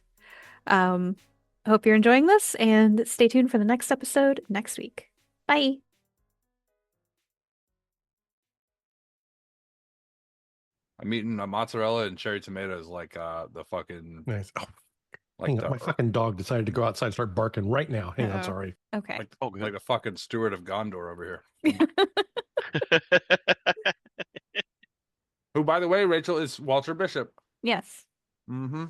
Speaker 3: Hope you're enjoying this, and stay tuned for the next episode next week. Bye!
Speaker 2: I'm eating a mozzarella and cherry tomatoes like the fucking
Speaker 5: Nice. Oh,
Speaker 2: like
Speaker 5: hang on. My fucking dog decided to go outside and start barking right now. Hang on,
Speaker 3: Uh-oh.
Speaker 5: sorry.
Speaker 3: Okay.
Speaker 2: like,
Speaker 4: Oh, good.
Speaker 2: like the fucking steward of Gondor over here. Who, by the way, Rachel, is Walter Bishop.
Speaker 3: Yes.
Speaker 2: Mm-hmm.